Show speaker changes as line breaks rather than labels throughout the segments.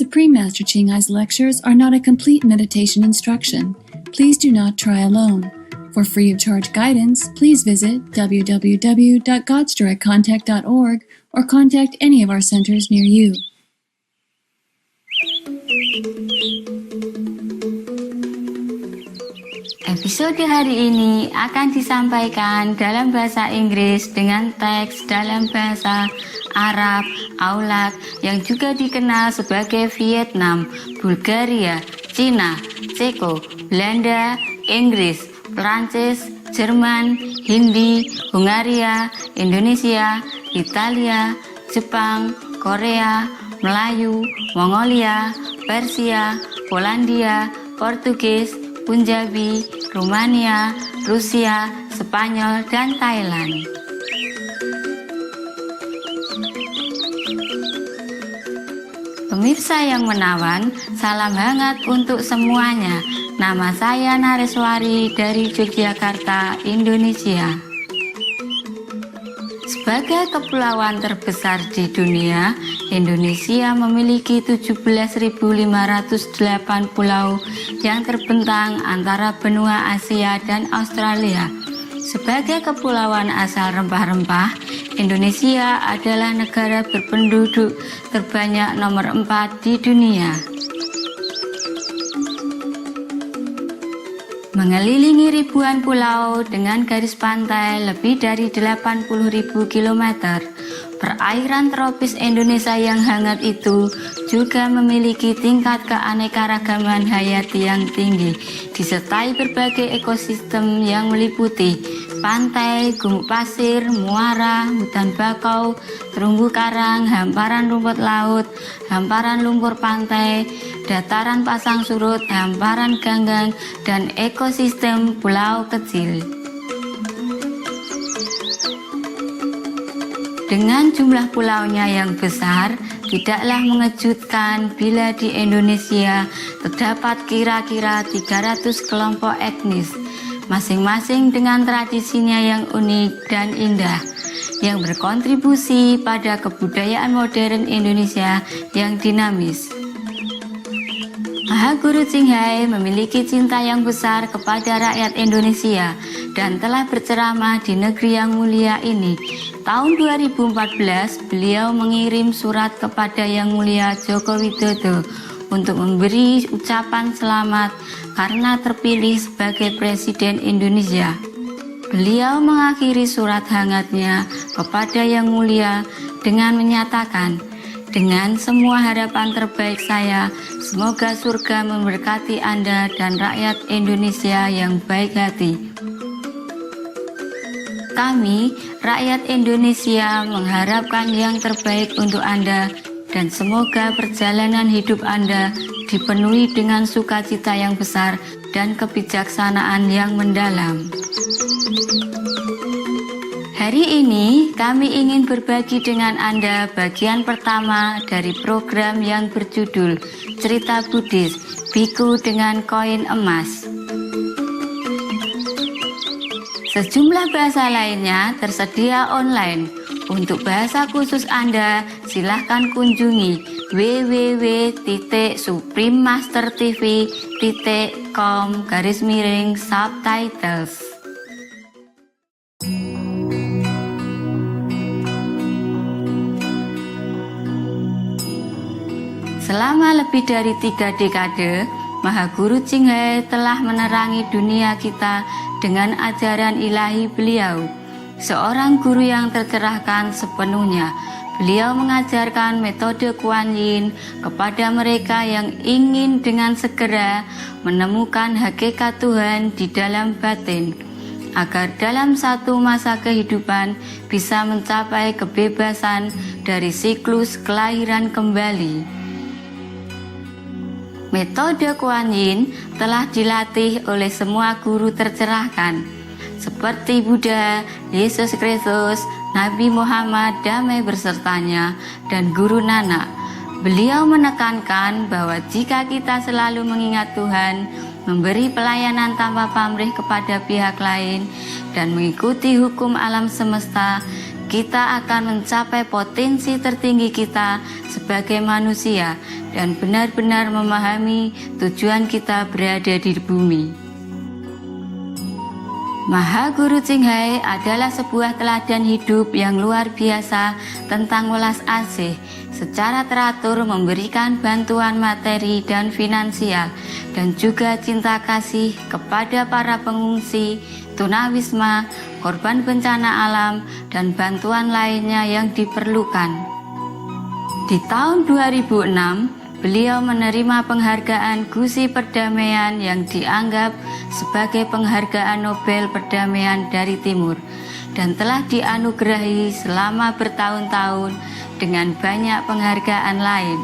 Supreme Master Ching Ai's lectures are not a complete meditation instruction. Please do not try alone. For free of charge guidance, please visit www.godsdirectcontact.org or contact any of our centers near you.
Episode hari ini akan disampaikan dalam bahasa Inggris dengan teks dalam bahasa Arab, Aulat yang juga dikenal sebagai Vietnam, Bulgaria, Cina, Ceko, Belanda, Inggris, Prancis, Jerman, Hindi, Hungaria, Indonesia, Italia, Jepang, Korea, Melayu, Mongolia, Persia, Polandia, Portugis, Punjabi, Rumania, Rusia, Spanyol, dan Thailand. Pemirsa yang menawan, salam hangat untuk semuanya. Nama saya Nareswari dari Yogyakarta, Indonesia. Sebagai kepulauan terbesar di dunia, Indonesia memiliki 17.508 pulau yang terbentang antara benua Asia dan Australia. Sebagai kepulauan asal rempah-rempah, Indonesia adalah negara berpenduduk terbanyak nomor 4 di dunia. Mengelilingi ribuan pulau dengan garis pantai lebih dari 80.000 km, perairan tropis Indonesia yang hangat itu juga memiliki tingkat keanekaragaman hayati yang tinggi, disertai berbagai ekosistem yang meliputi pantai, gumuk pasir, muara, hutan bakau, terumbu karang, hamparan rumput laut, hamparan lumpur pantai, dataran pasang surut, hamparan ganggang, dan ekosistem pulau kecil. Dengan jumlah pulaunya yang besar, tidaklah mengejutkan bila di Indonesia terdapat kira-kira 300 kelompok etnis, masing-masing dengan tradisinya yang unik dan indah, yang berkontribusi pada kebudayaan modern Indonesia yang dinamis. Maha Guru Ching Hai memiliki cinta yang besar kepada rakyat Indonesia dan telah berceramah di negeri yang mulia ini. Tahun 2014, beliau mengirim surat kepada Yang Mulia Joko Widodo untuk memberi ucapan selamat karena terpilih sebagai Presiden Indonesia. Beliau mengakhiri surat hangatnya kepada Yang Mulia dengan menyatakan, "Dengan semua harapan terbaik saya, semoga surga memberkati Anda dan rakyat Indonesia yang baik hati. Kami, rakyat Indonesia, mengharapkan yang terbaik untuk Anda dan semoga perjalanan hidup Anda dipenuhi dengan sukacita yang besar dan kebijaksanaan yang mendalam." Hari ini kami ingin berbagi dengan Anda bagian pertama dari program yang berjudul Cerita Buddhis, Biku dengan Koin Emas. Sejumlah bahasa lainnya tersedia online. Untuk bahasa khusus Anda, silahkan kunjungi www.suprememastertv.com/subtitles. Selama lebih dari 3 dekade, Maha Guru Ching Hai telah menerangi dunia kita dengan ajaran ilahi beliau. Seorang guru yang tercerahkan sepenuhnya, beliau mengajarkan metode Kuan Yin kepada mereka yang ingin dengan segera menemukan hakikat Tuhan di dalam batin, agar dalam satu masa kehidupan bisa mencapai kebebasan dari siklus kelahiran kembali. Metode Kuan Yin telah dilatih oleh semua guru tercerahkan, seperti Buddha, Yesus Kristus, Nabi Muhammad damai bersertanya, dan Guru Nanak. Beliau menekankan bahwa jika kita selalu mengingat Tuhan, memberi pelayanan tanpa pamrih kepada pihak lain, dan mengikuti hukum alam semesta, kita akan mencapai potensi tertinggi kita sebagai manusia dan benar-benar memahami tujuan kita berada di bumi. Mahaguru Ching Hai adalah sebuah teladan hidup yang luar biasa tentang welas asih, secara teratur memberikan bantuan materi dan finansial, dan juga cinta kasih kepada para pengungsi, tunawisma, korban bencana alam, dan bantuan lainnya yang diperlukan. Di tahun 2006, beliau menerima penghargaan Gusi Perdamaian yang dianggap sebagai penghargaan Nobel Perdamaian dari Timur, dan telah dianugerahi selama bertahun-tahun dengan banyak penghargaan lain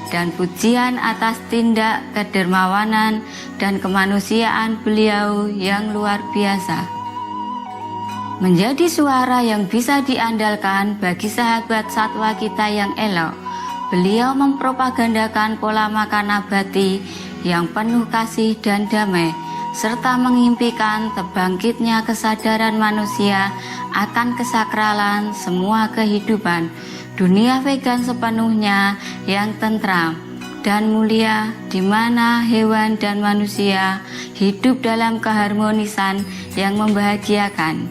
dan pujian atas tindak kedermawanan dan kemanusiaan beliau yang luar biasa. Menjadi suara yang bisa diandalkan bagi sahabat satwa kita yang elok, beliau mempropagandakan pola makan nabati yang penuh kasih dan damai, serta mengimpikan terbangkitnya kesadaran manusia akan kesakralan semua kehidupan, dunia vegan sepenuhnya yang tentram dan mulia, di mana hewan dan manusia hidup dalam keharmonisan yang membahagiakan.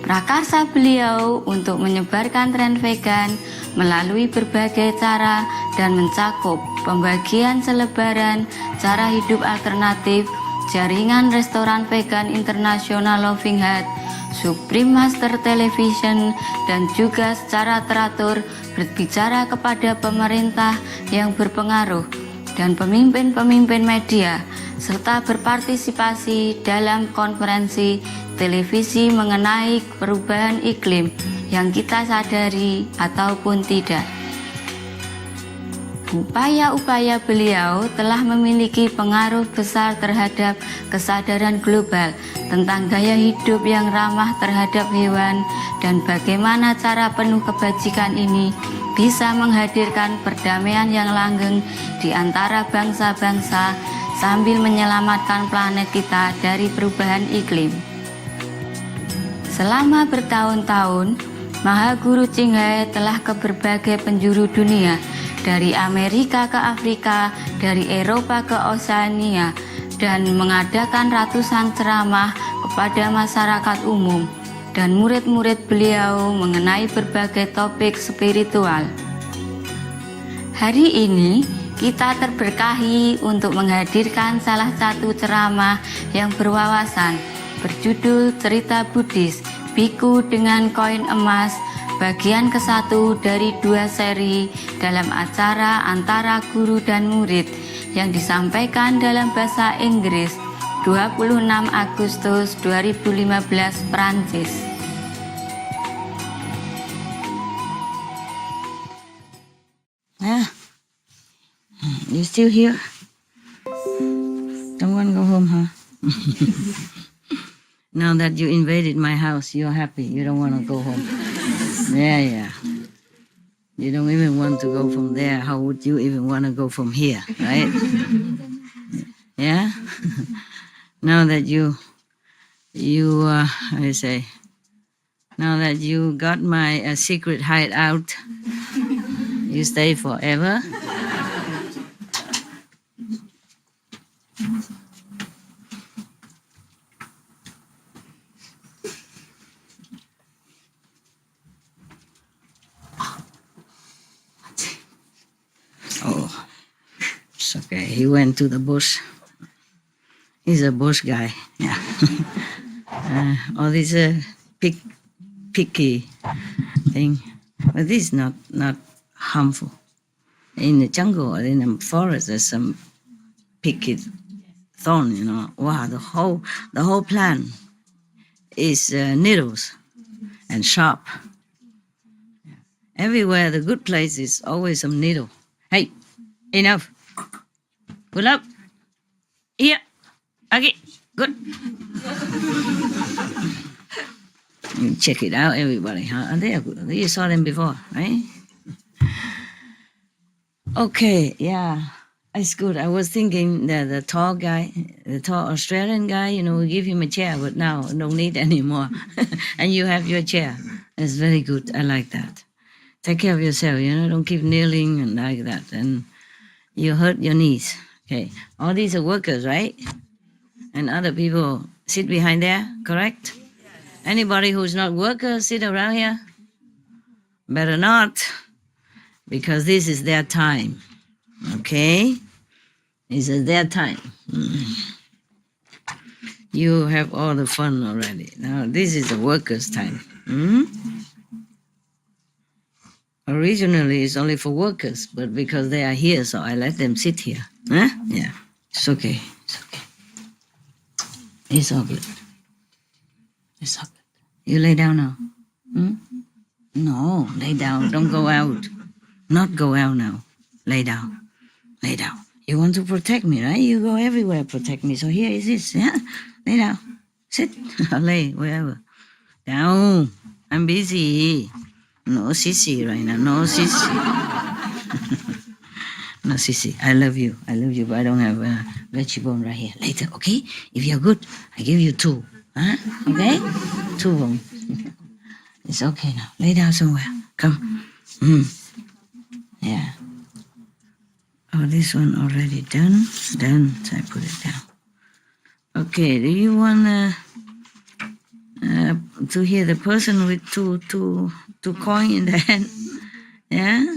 Prakarsa beliau untuk menyebarkan tren vegan melalui berbagai cara dan mencakup pembagian selebaran cara hidup alternatif, jaringan restoran vegan internasional Loving Heart, Supreme Master Television, dan juga secara teratur berbicara kepada pemerintah yang berpengaruh dan pemimpin-pemimpin media, serta berpartisipasi dalam konferensi televisi mengenai perubahan iklim yang kita sadari ataupun tidak. Upaya-upaya beliau telah memiliki pengaruh besar terhadap kesadaran global tentang gaya hidup yang ramah terhadap hewan, dan bagaimana cara penuh kebajikan ini bisa menghadirkan perdamaian yang langgeng di antara bangsa-bangsa sambil menyelamatkan planet kita dari perubahan iklim. Selama bertahun-tahun, Mahaguru Ching Hai telah ke berbagai penjuru dunia, dari Amerika ke Afrika, dari Eropa ke Oseania, dan mengadakan ratusan ceramah kepada masyarakat umum dan murid-murid beliau mengenai berbagai topik spiritual. Hari ini kita terberkahi untuk menghadirkan salah satu ceramah yang berwawasan berjudul Cerita Buddhis Biku dengan Koin Emas, bagian ke-1 dari 2 seri dalam acara antara guru dan murid yang disampaikan dalam bahasa Inggris 26 Agustus 2015 Prancis.
You still here? Don't want to go home, huh? Now that you invaded my house, you're happy. You don't want to go home. Yeah. You don't even want to go from there. How would you even want to go from here, right? Yeah? Now that now that you got my secret hideout, you stay forever. Oh, it's okay. He went to the bush. He's a bush guy. Yeah. All these picky thing, but this is not harmful. In the jungle or in the forest, there's some picky thorn. Wow, the whole plant is needles and sharp. Everywhere, the good place is always some needle. Hey, enough. Pull up. Here. Okay, good. You check it out, everybody. Huh? They are good. You saw them before, right? Okay, yeah. It's good. I was thinking that the tall Australian guy, we give him a chair, but now don't need anymore. And you have your chair. It's very good. I like that. Take care of yourself, don't keep kneeling and like that. And you hurt your knees. Okay, all these are workers, right? And other people sit behind there, correct? Anybody who's not worker sit around here? Better not, because this is their time. Okay? This is their time. You have all the fun already. Now this is the workers' time. Originally it's only for workers, but because they are here, so I let them sit here. Huh? Yeah. It's okay. It's okay. It's all good. It's all good. You lay down now. No, lay down. Don't go out. Not go out now. Lay down. Lay down. You want to protect me, right? You go everywhere, protect me. So here is this. Yeah? Lay down. Sit. Lay, wherever. Down. I'm busy. No sissy right now. No sissy. No sissy. I love you. I love you, but I don't have a vegetable right here. Later, okay? If you're good, I give you 2. Huh? Okay? 2 of them. It's okay now. Lay down somewhere. Come. Yeah. Oh, this one already done. Done. So I put it down. Okay. Do you want to hear the person with two coin in the hand? Yeah.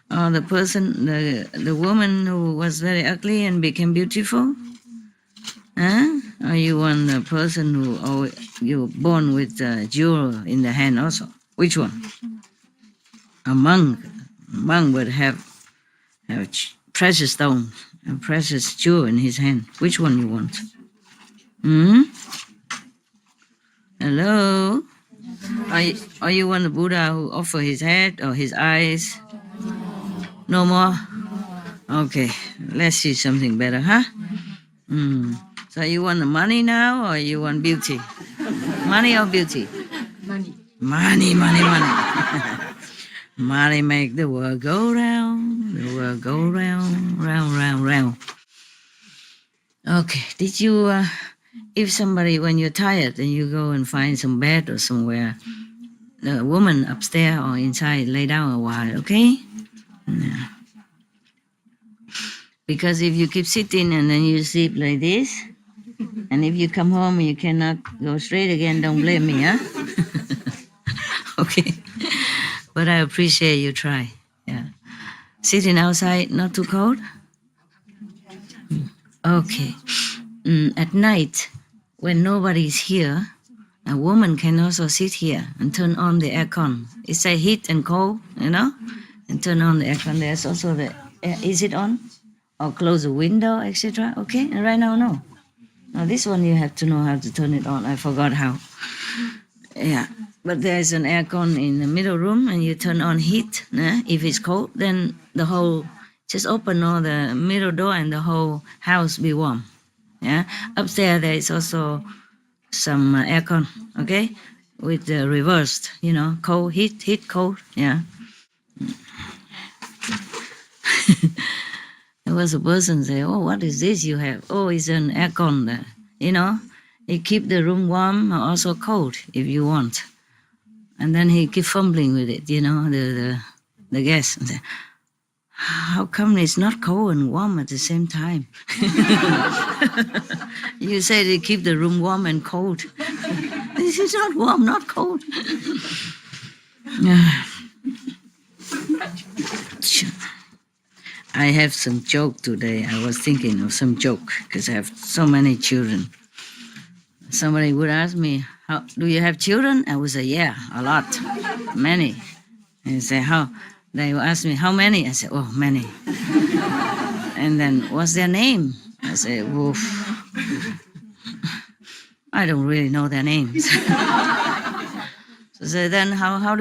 Or the person, the woman who was very ugly and became beautiful? Huh? Or you want the person who you were born with a jewel in the hand also? Which one? A monk. A monk would have precious stone, a precious jewel in his hand. Which one you want? Hello? Or you want the Buddha who offer his head or his eyes? No more? Okay, let's see something better, huh? So you want the money now or you want beauty? Money or beauty? Money. Money. Money make the world go round, the world go round, round. Okay, did you, if somebody, when you're tired and you go and find some bed or somewhere, the woman upstairs or inside lay down a while, okay? Yeah. Because if you keep sitting and then you sleep like this, and if you come home and you cannot go straight again, don't blame me, huh? Okay. But I appreciate you try. Yeah. Sitting outside, not too cold? Okay. At night, when nobody's here, a woman can also sit here and turn on the aircon. It's a heat and cold, you know? And turn on the aircon. There's also the air. Is it on? Or close the window, etc. Okay? And right now, no. Now this one you have to know how to turn it on. I forgot how. Yeah. But there's an aircon in the middle room and you turn on heat. If it's cold, then just open all the middle door and the whole house be warm. Yeah. Upstairs there is also some aircon, okay? With the reversed, cold, heat, cold. Yeah. There was a person say, "Oh, what is this you have?" "Oh, it's an aircon there. It keep the room warm or also cold if you want." And then he keep fumbling with it, the guest. And say, "How come it's not cold and warm at the same time?" You say they keep the room warm and cold. This is not warm, not cold. I have some joke today. I was thinking of some joke because I have so many children. Somebody would ask me, "Do you have children?" I would say, "Yeah, a lot, many." And say, "How?" They would ask me, "How many?" I say, "Oh, many." And then, "What's their name?" I say, "Woof. I don't really know their names." So then, how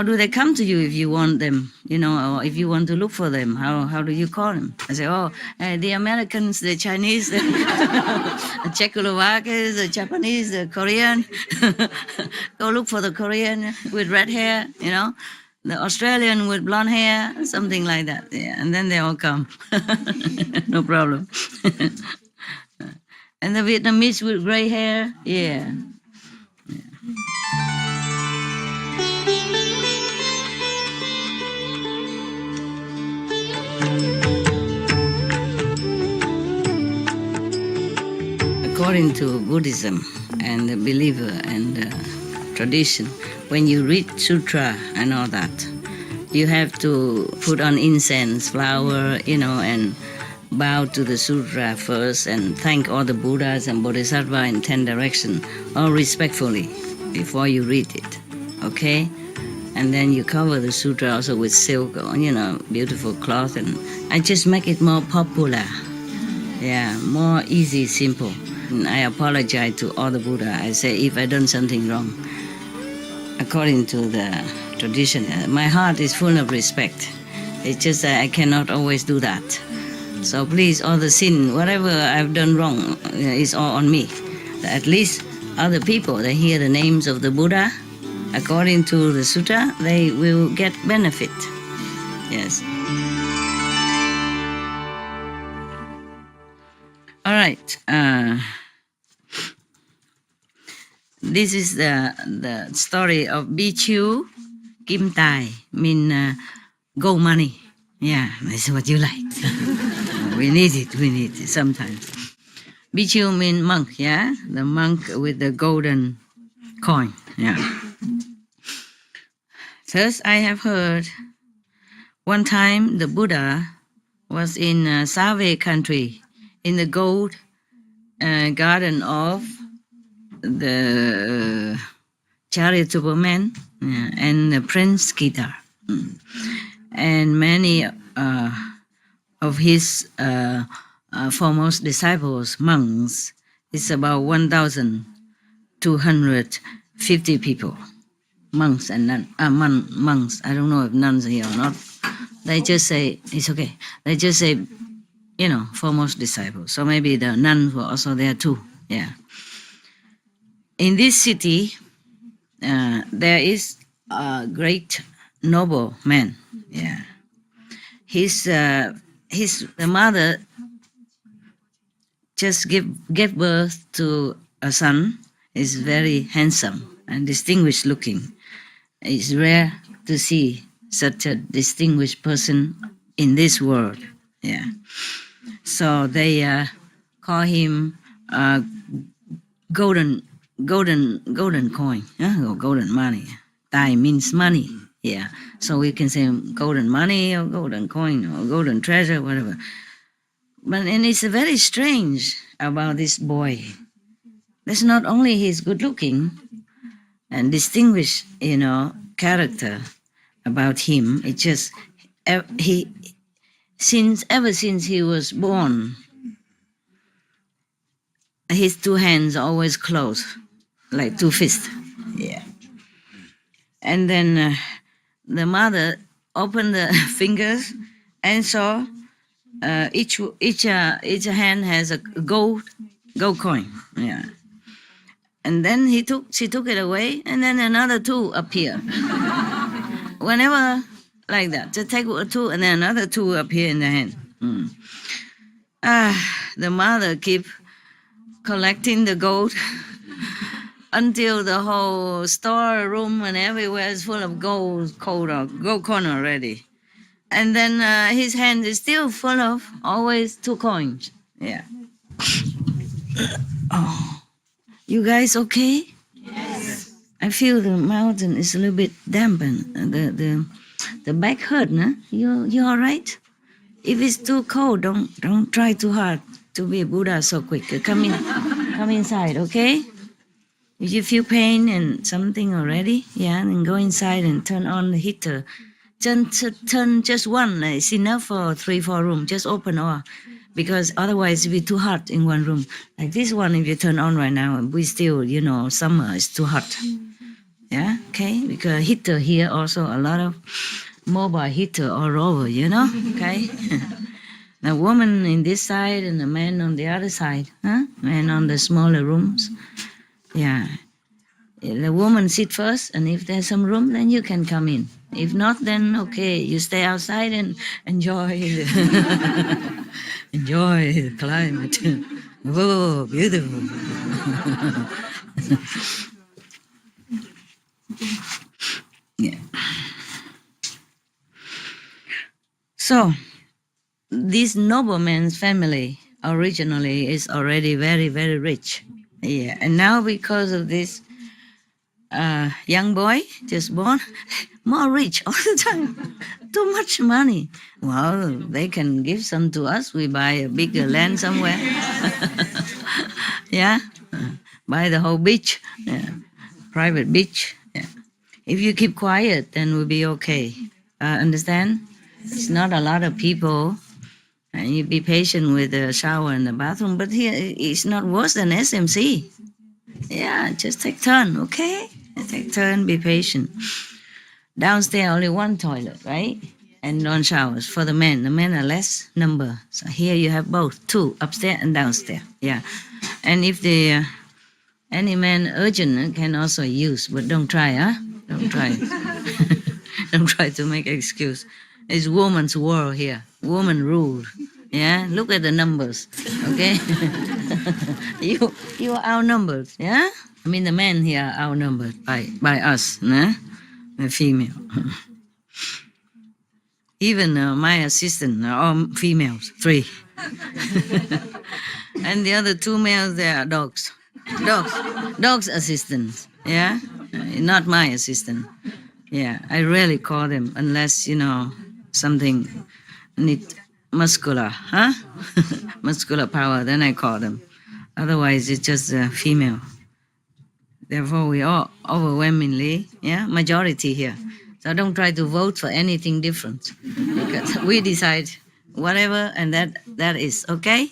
do they come to you if you want them, or if you want to look for them? How do you call them? I say, the Americans, the Chinese, the Czechoslovakians, the Japanese, the Korean. Go look for the Korean with red hair, the Australian with blonde hair, something like that. Yeah, and then they all come. No problem. And the Vietnamese with gray hair, yeah. according to Buddhism and the believer and tradition, when you read sutra and all that, you have to put on incense, flower, and bow to the sutra first and thank all the Buddhas and Bodhisattva in 10 directions, all respectfully, before you read it, okay? And then you cover the sutra also with silk, beautiful cloth, and I just make it more popular. Yeah, more easy, simple. And I apologize to all the Buddha. I say if I done something wrong, according to the tradition, my heart is full of respect. It's just that I cannot always do that. So please, all the sin, whatever I've done wrong, is all on me. At least other people, they hear the names of the Buddha, according to the sutta, they will get benefit. Yes. All right. This is the story of Bichu Kim Tai, mean gold money. Yeah, that's what you like. We need it sometimes. Bichu mean monk, yeah? The monk with the golden coin, yeah. Thus, I have heard one time the Buddha was in Save country, in the gold garden of the charitable man and the Prince Gita. And many of his foremost disciples, monks, it's about 1,250 people. Monks and nuns, monks, I don't know if nuns are here or not. They just say, it's okay. They just say, foremost disciples. So maybe the nuns were also there too, yeah. In this city, there is a great noble man, yeah. The mother just gave birth to a son. He's very handsome and distinguished looking. It's rare to see such a distinguished person in this world. Yeah. So they call him golden coin, or golden money. Tai means money. Yeah. So we can say golden money or golden coin or golden treasure, whatever. And it's very strange about this boy. That's not only his good looking and distinguished, character about him. It's just ever since he was born, his two hands are always closed, like two fists. Yeah. And then the mother opened the fingers and saw each hand has a gold coin. Yeah. And then she took it away, and then another two appear. Whenever like that, just take two, and then another two appear in the hand. The mother keep collecting the gold until the whole storeroom and everywhere is full of gold coin already. And then his hand is still full of always two coins. Yeah. Oh. You guys okay? Yes. I feel the mountain is a little bit dampened. The back hurt, no? You all right? If it's too cold, don't try too hard to be a Buddha so quick. Come inside, okay? If you feel pain and something already, yeah, then go inside and turn on the heater. Turn just one, it's enough for 3-4 rooms. Just open all. Because otherwise it'll be too hot in one room. Like this one, if you turn on right now, we still, summer is too hot. Yeah, okay? Because heater here also, a lot of mobile heater all over, okay? The woman in this side and the man on the other side, huh? Man on the smaller rooms. Yeah. The woman sit first, and if there's some room, then you can come in. If not, then okay, you stay outside and enjoy the climate. Whoa, beautiful. Yeah. So, this nobleman's family originally is already very, very rich. Yeah, and now because of this young boy just born, more rich all the time. Too much money. Well, they can give some to us. We buy a bigger land somewhere. Yeah, buy the whole beach, yeah. Private beach. Yeah. If you keep quiet, then we'll be okay. Understand? It's not a lot of people, and you be patient with the shower and the bathroom. But here, it's not worse than SMC. Yeah, just take turn, okay? Take turn, be patient. Downstairs, only one toilet, right? And non showers for the men. The men are less number. So here you have both, two, upstairs and downstairs. Yeah. And if the any man urgent can also use, but don't try, huh? Don't try. Don't try to make excuse. It's woman's world here. Woman rule. Yeah. Look at the numbers. Okay. you are outnumbered. Yeah. I mean the men here are outnumbered by us, nah? The female. Even my assistant are all females, 3. And the other 2 males, they are dogs. Dogs assistants, yeah? Not my assistant. Yeah, I rarely call them unless, something need muscular, huh? Muscular power, then I call them. Otherwise, it's just a female. Therefore, we are overwhelmingly, majority here. So don't try to vote for anything different. Because we decide whatever, and that is okay.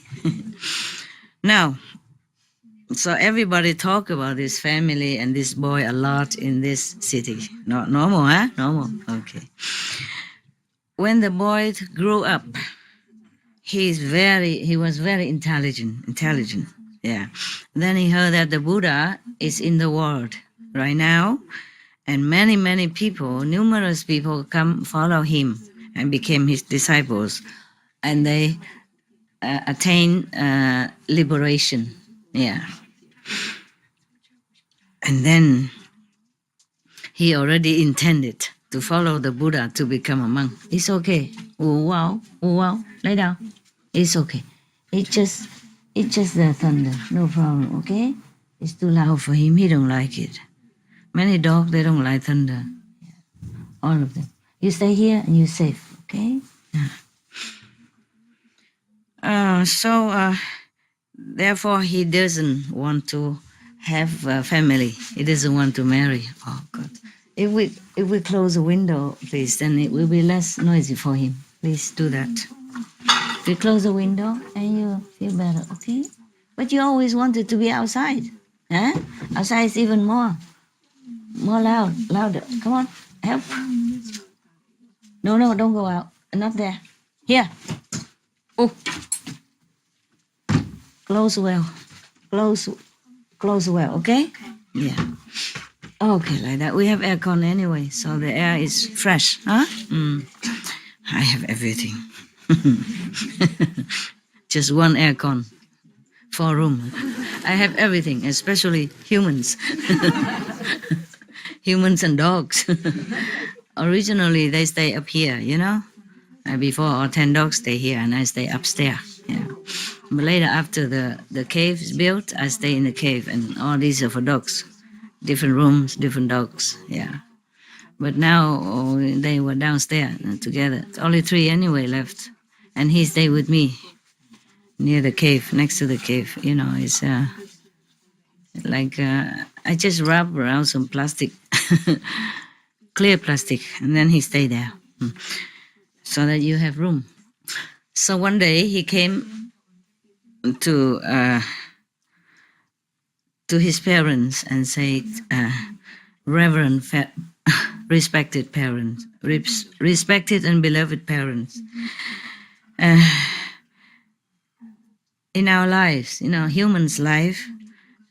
Now, so everybody talk about this family and this boy a lot in this city. Not normal, huh? Normal. Okay. When the boy grew up, he was very intelligent. Yeah. Then he heard that the Buddha is in the world right now, and many people, numerous people come follow him and became his disciples, and they attain liberation. Yeah. And then he already intended to follow the Buddha to become a monk. It's okay. Oh wow, lay down. It's okay. It's just the thunder. No problem, okay? It's too loud for him. He don't like it. Many dogs, they don't like thunder. Yeah. All of them. You stay here and you're safe, okay? Yeah. Therefore, he doesn't want to have a family. He doesn't want to marry. Oh, God. If we close the window, please, then it will be less noisy for him. Please do that. We close the window and you feel better, okay? But you always wanted to be outside. Huh? Outside is even more louder. Come on, help. No, don't go out. Not there. Here. Oh. Close well, okay? Yeah. Okay, like that. We have aircon anyway, so the air is fresh, huh? I have everything. Just one aircon, 4 rooms. I have everything, especially humans. Humans and dogs. Originally, they stay up here, Before, all 10 dogs stay here, and I stay upstairs. Yeah. But later, after the cave is built, I stay in the cave, and all these are for dogs. Different rooms, different dogs, yeah. But now they were downstairs together. Only 3 anyway left. And he stayed with me near the cave, next to the cave. It's like I just wrap around some plastic, clear plastic, and then he stayed there so that you have room. So one day he came to his parents and said, Reverend, respected parents, respected and beloved parents, in our lives, humans' life,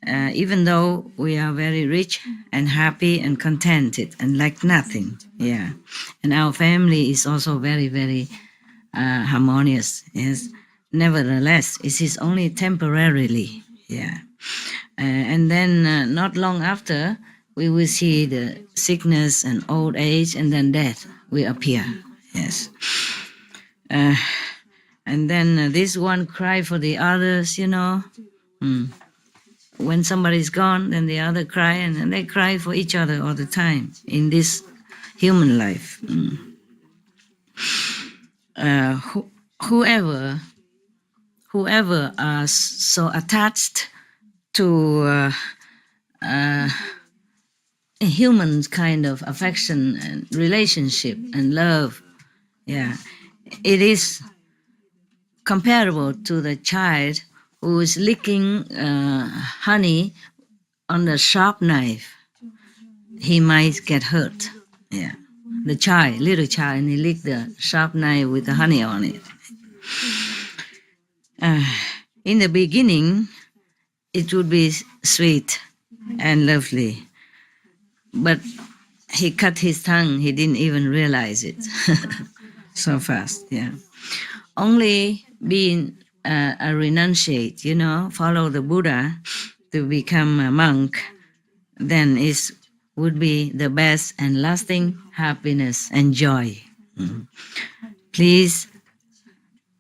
even though we are very rich and happy and contented and lack nothing, yeah, and our family is also very, very harmonious, yes, nevertheless, it is only temporarily, yeah. And then not long after, we will see the sickness and old age, and then death will appear. Yes. And then this one cry for the others, you know. When somebody's gone, then the other cry, and then they cry for each other all the time in this human life. Whoever are so attached to a human kind of affection and relationship and love, it is comparable to the child who is licking honey on the sharp knife. He might get hurt. Yeah, the child, little child, and he licked the sharp knife with the honey on it. In the beginning, it would be sweet and lovely, but he cut his tongue. He didn't even realize it so fast. Yeah, only being a renunciate, you know, follow the Buddha to become a monk, then it would be the best and lasting happiness and joy. Please,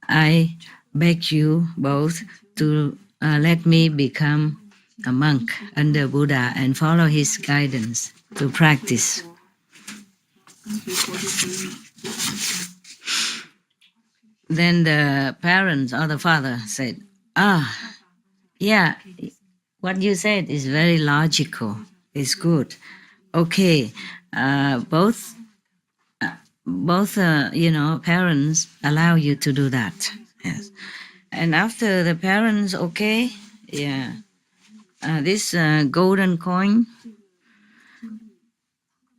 I beg you both to let me become a monk under Buddha and follow his guidance to practice. Then the parents or the father said, yeah, what you said is very logical. It's good. Okay, both parents allow you to do that. Yes. And after the parents, okay, this golden coin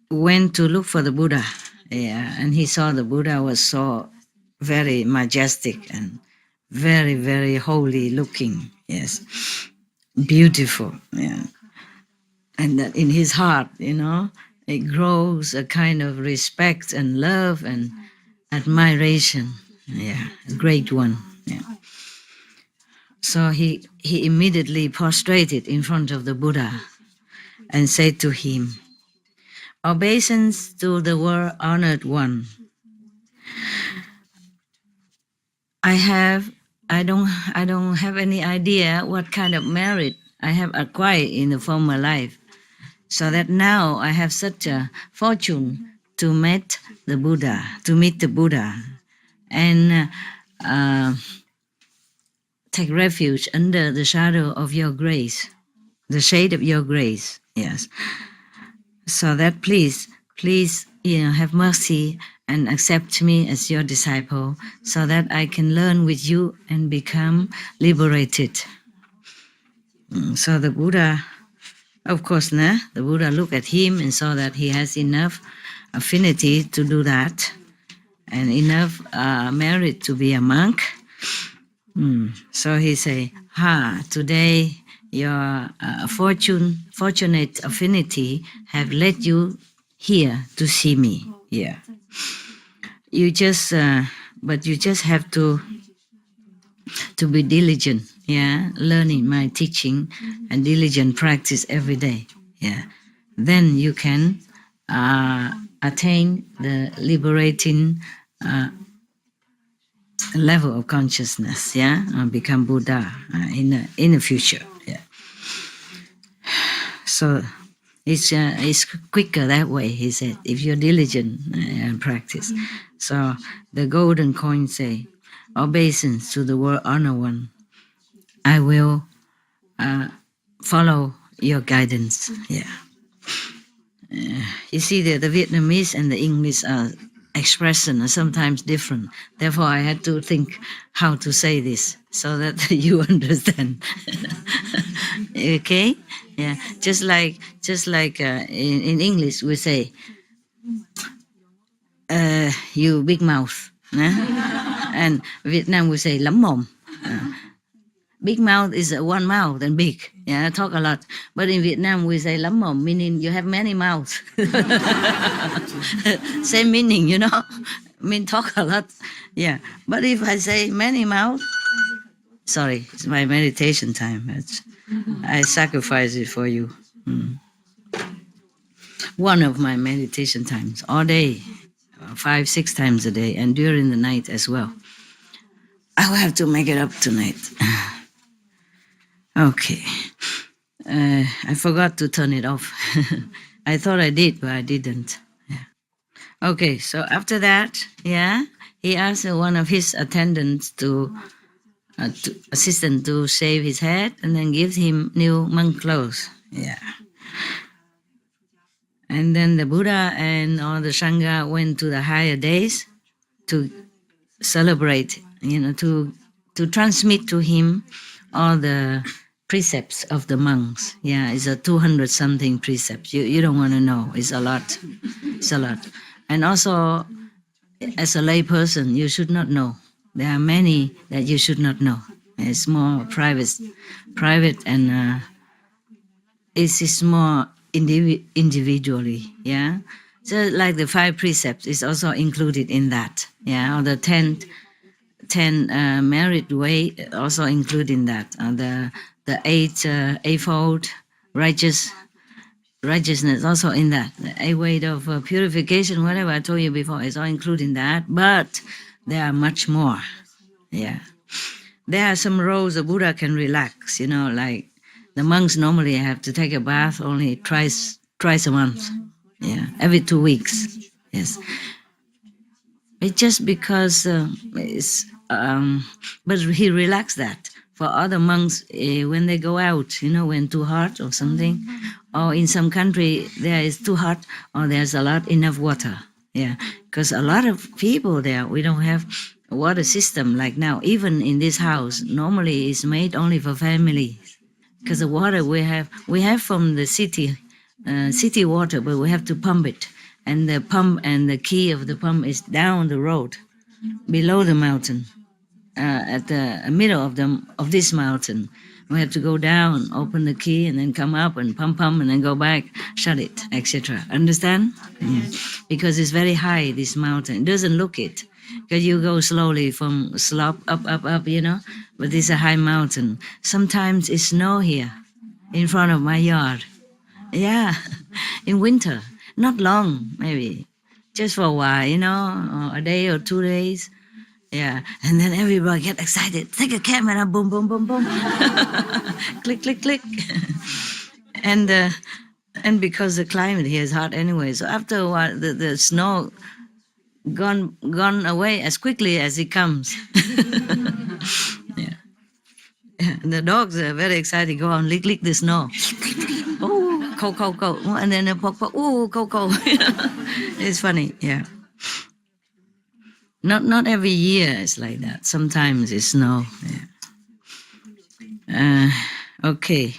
went to look for the Buddha. Yeah, and he saw the Buddha was so very majestic and very, very holy looking. Yes, beautiful. Yeah, and that in his heart, you know, it grows a kind of respect and love and admiration. Yeah, a great one. Yeah. So he immediately prostrated in front of the Buddha and said to him, "Obeisance to the world honored one. I don't have any idea what kind of merit I have acquired in the former life, so that now I have such a fortune to meet the Buddha, and take refuge under the shadow of your grace, the shade of your grace. Yes. So that please, have mercy and accept me as your disciple, so that I can learn with you and become liberated." So the Buddha, of course, the Buddha looked at him and saw that he has enough affinity to do that, and enough merit to be a monk. So he say, today your fortunate affinity have led you here to see me. Yeah. You just, but you just have to be diligent. Yeah, learning my teaching and diligent practice every day. Yeah, then you can attain the liberating level of consciousness. Yeah, become Buddha in the future. Yeah. So it's quicker that way, he said, if you're diligent and practice. So the golden coin say, "Obeisance to the world honor one. I will follow your guidance." Yeah. You see, the Vietnamese and the English expression are sometimes different. Therefore, I had to think how to say this so that you understand. Okay? Yeah. Just like in English we say, "You big mouth," and Vietnam we say "lắm mồm." Big mouth is one mouth and big. Yeah, talk a lot. But in Vietnam we say "lắm mồm," meaning you have many mouths. Same meaning, you know. Mean talk a lot. Yeah. But if I say many mouth, sorry, it's my meditation time. I sacrifice it for you. One of my meditation times, all day, 5-6 times a day, and during the night as well. I will have to make it up tonight. Okay. I forgot to turn it off. I thought I did, but I didn't. Yeah. Okay, so after that, he asked one of his attendants to assistant to shave his head and then give him new monk clothes. Yeah. And then the Buddha and all the Sangha went to the higher days to celebrate, to transmit to him all the precepts of the monks. Yeah, it's a 200 something precepts. You don't want to know. It's a lot. It's a lot. And also, as a lay person, you should not know. There are many that you should not know. It's more private, and it's more individually. Yeah. So like the 5 precepts is also included in that. Yeah. Or the 10 merit way also included in that. The 8 eightfold righteousness also in that. The 8 way of purification, whatever I told you before, is all included in that. But there are much more. Yeah. There are some roles the Buddha can relax, like the monks normally have to take a bath only twice a month. Yeah, every 2 weeks. Yes. It's just because but he relaxed that. For other monks, when they go out, when too hot or something, or in some country there is too hot or there's enough water. Yeah, because a lot of people there, we don't have a water system like now. Even in this house, normally it's made only for families. Because the water we have from the city water, but we have to pump it. And the pump and the key of the pump is down the road, below the mountain, at the middle of this mountain. We have to go down, open the key, and then come up and pump, and then go back, shut it, etc. Understand? Because it's very high, this mountain. It doesn't look it. Because you go slowly from slope up, but it's a high mountain. Sometimes it's snow here in front of my yard. Yeah, in winter. Not long, maybe. Just for a while, or a day or 2 days. Yeah, and then everybody get excited. Take a camera, boom, boom, boom, boom. Click, click, click. And because the climate here is hot anyway, so after a while, the snow gone away as quickly as it comes. Yeah. And the dogs are very excited. Go on, lick the snow. Oh, cold. And then they poke. Oh, cold. It's funny. Yeah. Not every year it's like that. Sometimes it's snow. Yeah. Okay.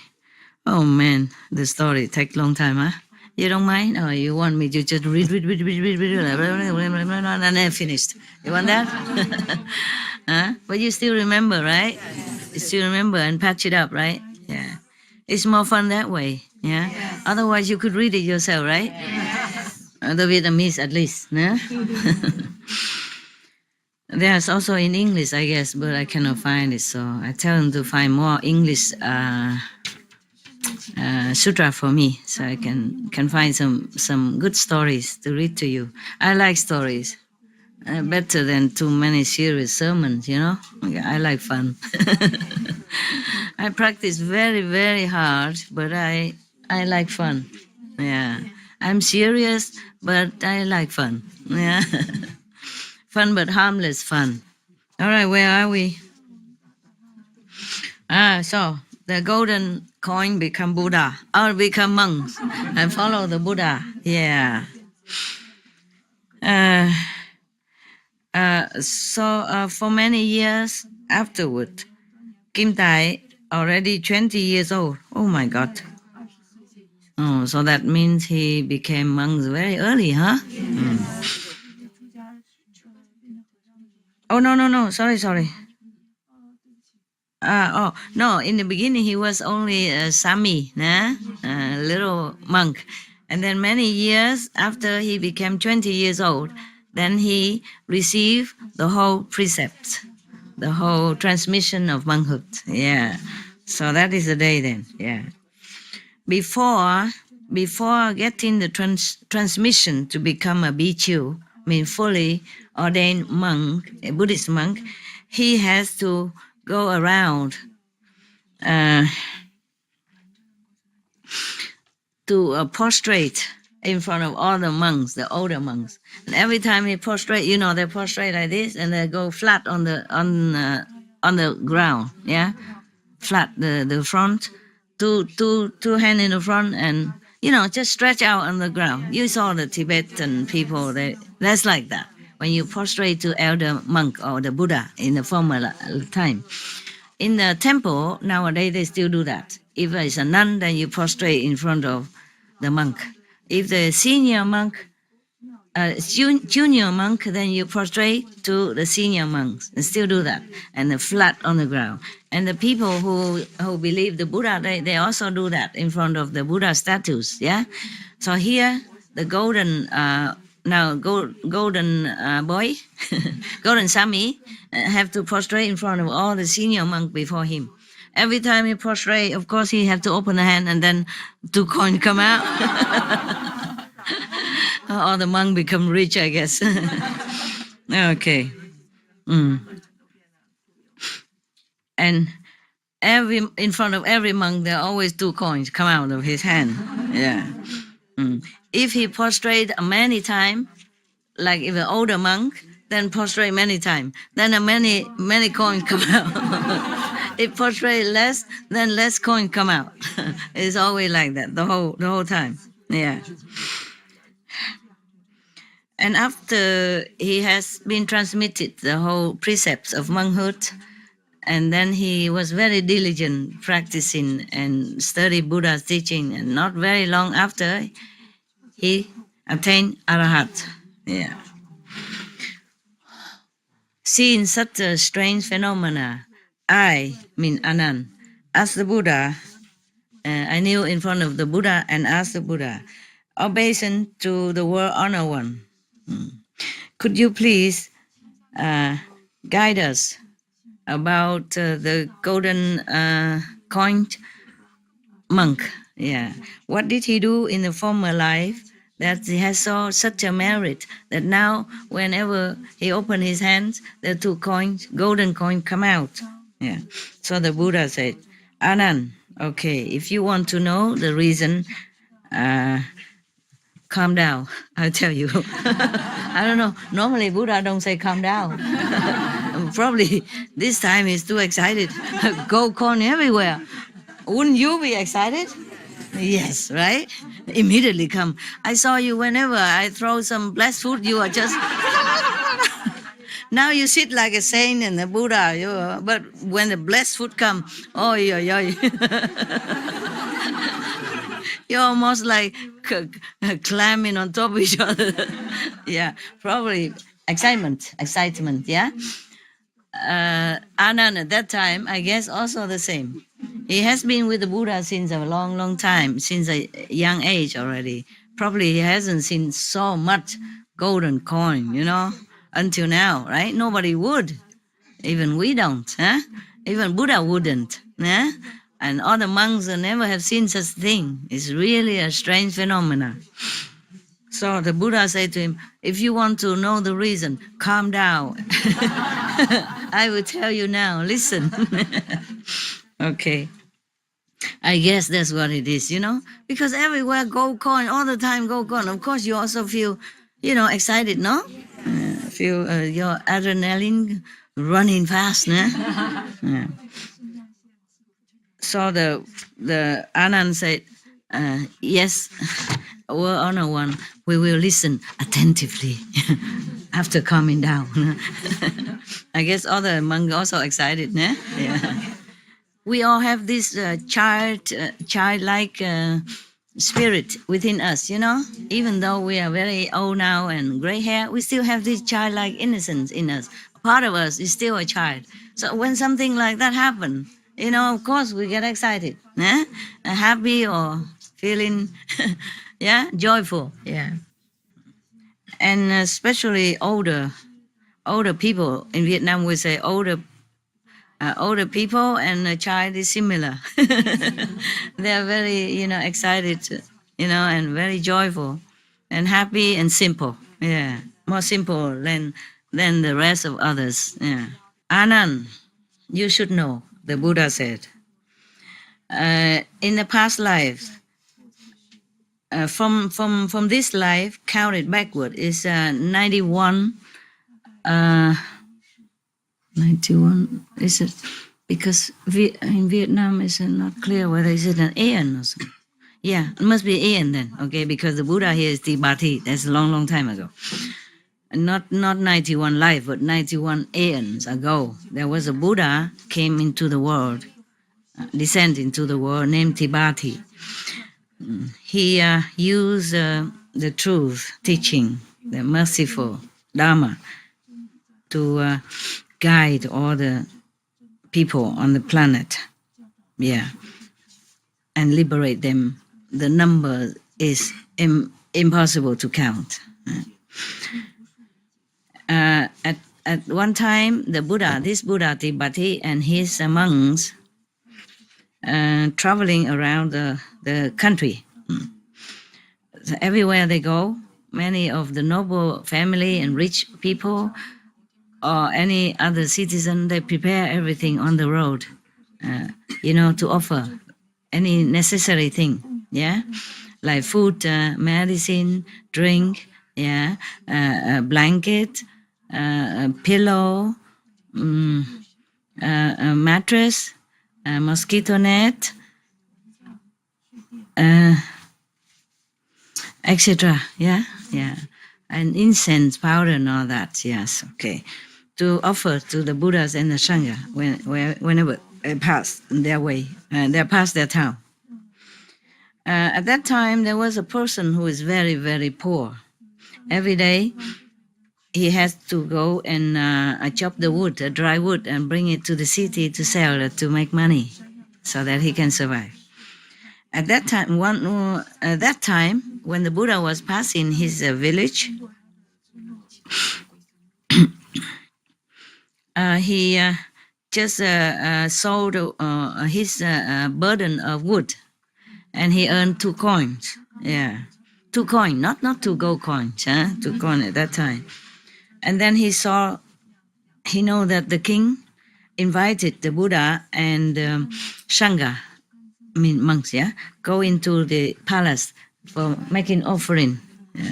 Oh man, the story take long time, huh? You don't mind? Or you want me to just read, and then finished? You want that? Huh? But you still remember, right? You still remember and patch it up, right? Yeah. It's more fun that way. Yeah. Yes. Otherwise, you could read it yourself, right? Yes. The Vietnamese, at least. No? There's also in English, I guess, but I cannot find it. So I tell them to find more English sutra for me, so I can find some good stories to read to you. I like stories. Better than too many serious sermons, I like fun. I practice very, very hard, but I like fun. Yeah. I'm serious, but I like fun. Yeah. Fun but harmless fun. All right, where are we? So the golden coin become Buddha, or become monks, and follow the Buddha. Yeah. So for many years afterward, Kim Tai already 20 years old. Oh my God. Oh, so that means he became monks very early, huh? Oh, no. Sorry. No, in the beginning he was only a Sami, a little monk. And then many years after he became 20 years old, then he received the whole precepts, the whole transmission of monkhood. Yeah. So that is the day then. Yeah. Before getting the transmission to become a bhikkhu, fully ordained monk, a Buddhist monk, he has to go around uh, to prostrate in front of all the monks, the older monks. And every time he prostrate, they prostrate like this, and they go flat on the ground. Yeah, flat the front, two hand in the front, and just stretch out on the ground. You saw the Tibetan people; that's like that. When you prostrate to elder monk or the Buddha in the former time. In the temple nowadays, they still do that. If it's a nun, then you prostrate in front of the monk. If the senior monk, junior monk, then you prostrate to the senior monks and still do that, and flat on the ground. And the people who believe the Buddha, they also do that in front of the Buddha statues. Yeah. So here, the golden boy, golden Sami, have to prostrate in front of all the senior monk before him. Every time he prostrate, of course, he have to open the hand, and then 2 coins come out. All the monk become rich, I guess. Okay. And in front of every monk, there are always 2 coins come out of his hand. Yeah. If he prostrate many times, like if an older monk, then prostrate many times, then many coins come out. If prostrate less, then less coins come out. It's always like that the whole time. Yeah. And after he has been transmitted the whole precepts of monkhood, and then he was very diligent practicing and study Buddha's teaching, and not very long after, he attained Arahat. Yeah. Seeing such a strange phenomena, I, Anand, asked the Buddha, I kneel in front of the Buddha and asked the Buddha, obeisance to the world honored one, could you please guide us about the golden coined monk? Yeah. What did he do in the former life that he has such a merit that now whenever he opened his hands, the 2 coins, golden coins, come out? Yeah. So the Buddha said, Anand, okay, if you want to know the reason, calm down, I'll tell you. I don't know. Normally Buddha don't say calm down. Probably this time he's too excited. Gold coin everywhere. Wouldn't you be excited? Yes, right? Immediately come. I saw you whenever I throw some blessed food, you are just... Now you sit like a saint and a Buddha, but when the blessed food come, oh, yeah. You're almost like climbing on top of each other. Yeah, probably excitement, yeah? Anand at that time, I guess also the same. He has been with the Buddha since a long, long time, since a young age already. Probably he hasn't seen so much golden coin, until now, right? Nobody would. Even we don't, huh? Even Buddha wouldn't, huh? And all the monks never have seen such thing. It's really a strange phenomenon. So the Buddha said to him, if you want to know the reason, calm down. I will tell you now, listen. Okay. I guess that's what it is, because everywhere gold coin, all the time gold coin. Of course, you also feel, excited, no? Feel your adrenaline running fast, no? Yeah. So the Anand said, yes, world honor one, we will listen attentively after calming down. I guess other monks also excited, né? Yeah. We all have this childlike spirit within us, Even though we are very old now and gray hair, we still have this childlike innocence in us. Part of us is still a child. So when something like that happens, of course we get excited, happy or feeling, joyful, yeah. And especially older people in Vietnam, we say older people and a child is similar. They are very, excited, and very joyful, and happy and simple. Yeah, more simple than the rest of others. Yeah. Anand, you should know, the Buddha said, in the past life, from this life, counted backward, is 91. 91, is it? Because in Vietnam, it's not clear whether is it an aeon or something. Yeah, it must be aeon then, okay, because the Buddha here is Tibati. That's a long, long time ago. Not 91 life, but 91 aeons ago, there was a Buddha came into the world, descend into the world, named Tibati. He used the truth teaching, the merciful Dharma, to guide all the people on the planet, and liberate them. The number is impossible to count. At one time, this Buddha Tibati and his monks traveling around the country. So everywhere they go, many of the noble family and rich people or any other citizen, they prepare everything on the road, to offer any necessary thing, like food, medicine, drink, a blanket, a pillow, a mattress, a mosquito net, etc. And incense powder and all that. Yes, okay, to offer to the Buddhas and the Sangha whenever they pass their way, they pass their town. At that time, there was a person who is very, very poor. Every day, he has to go and chop the wood, dry wood, and bring it to the city to sell it to make money, so that he can survive. At that time, when the Buddha was passing his village, he just sold his burden of wood, and he earned 2 coins. 2 coins, not 2 gold coins, 2 coins at that time. And then he know that the king invited the Buddha and Sangha, monks, go into the palace for making offering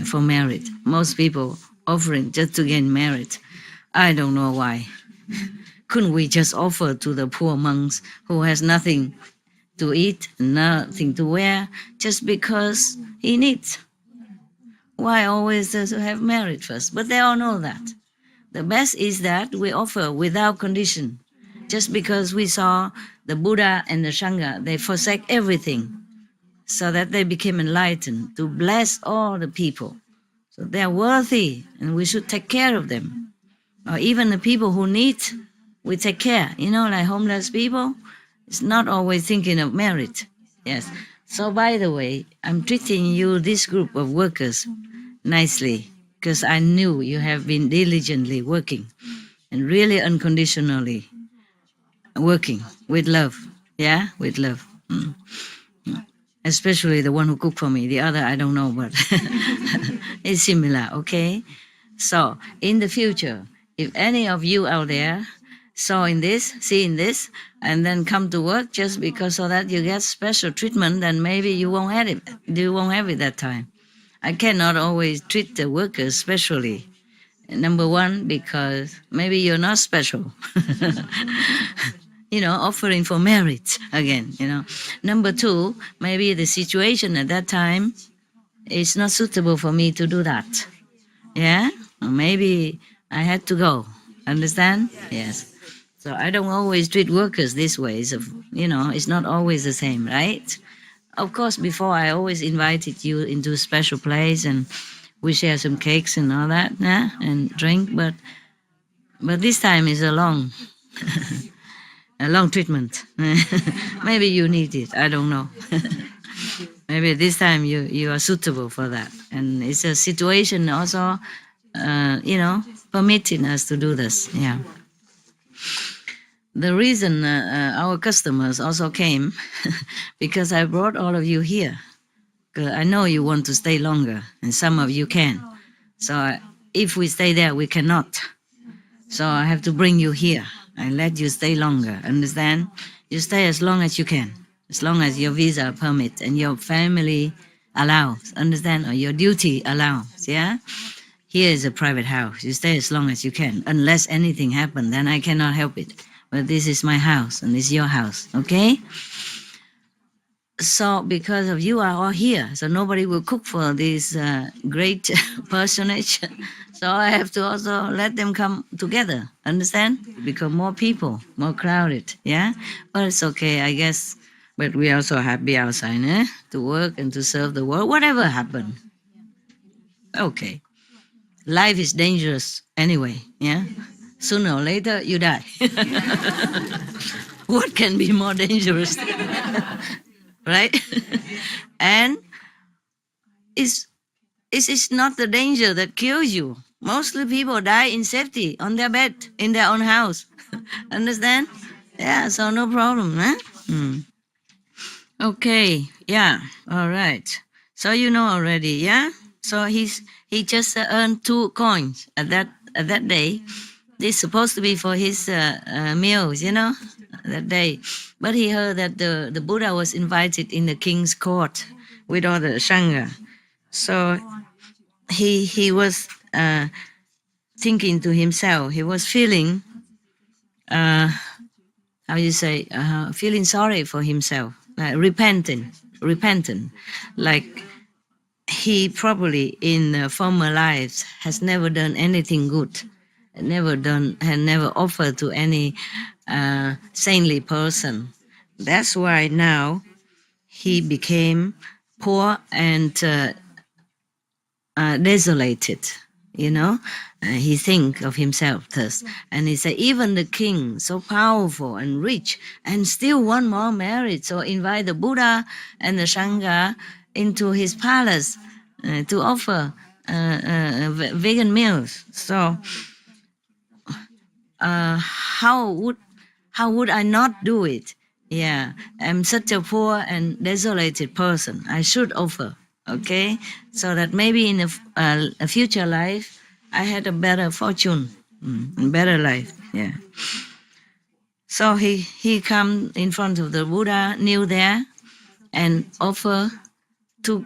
for marriage. Most people offering just to get married. I don't know why. Couldn't we just offer to the poor monks who has nothing to eat, nothing to wear, just because he needs? Why always to have married first? But they all know that. The best is that we offer without condition. Just because we saw the Buddha and the Sangha, they forsake everything so that they became enlightened to bless all the people. So they are worthy and we should take care of them. Or even the people who need, we take care. Like homeless people, it's not always thinking of marriage. Yes. So by the way, I'm treating you, this group of workers, nicely, because I knew you have been diligently working and really unconditionally working with love, with love. Especially the one who cooked for me. The other, I don't know, but it's similar, okay? So in the future, if any of you out there seeing this, and then come to work just because so that you get special treatment, then maybe you won't have it. You won't have it that time. I cannot always treat the workers specially. Number one, because maybe you're not special. Offering for marriage again, Number two, maybe the situation at that time is not suitable for me to do that. Or maybe I had to go. Understand? Yes. So I don't always treat workers this way. It's not always the same, right? Of course, before I always invited you into a special place and we share some cakes and all that, and drink. But this time is a long treatment. Maybe you need it. I don't know. Maybe this time you are suitable for that. And it's a situation also, permitting us to do this. Yeah. The reason our customers also came because I brought all of you here. I know you want to stay longer, and some of you can. So if we stay there, we cannot. So I have to bring you here. I let you stay longer. Understand? You stay as long as you can, as long as your visa permit and your family allows. Understand? Or your duty allows. Yeah. Here is a private house. You stay as long as you can. Unless anything happens, then I cannot help it. But this is my house and it's your house. Okay? So because of you are all here, so nobody will cook for this great personage. So I have to also let them come together. Understand? Become more people, more crowded. Yeah? But it's okay, I guess. But we are also happy outside, eh? To work and to serve the world. Whatever happened. Okay. Life is dangerous anyway, yeah? Sooner or later, you die. What can be more dangerous? Right? And it's not the danger that kills you. Mostly people die in safety, on their bed, in their own house. Understand? Yeah, so no problem, huh? Okay, yeah, all right. So you know already, yeah? So he just earned 2 coins at that day. This is supposed to be for his meals, that day. But he heard that the Buddha was invited in the king's court with all the Sangha. So he was thinking to himself. He was feeling, feeling sorry for himself, repentant, like he probably in former lives has never done anything good, had never offered to any saintly person. That's why now he became poor and desolated. He think of himself thus, and he said, even the king, so powerful and rich, and still want more merit, so invite the Buddha and the Sangha into his palace to offer vegan meals. So how would I not do it? Yeah, I'm such a poor and desolated person. I should offer, okay, so that maybe in a future life I had a better fortune, better life. Yeah. So he come in front of the Buddha, kneel there, and offer to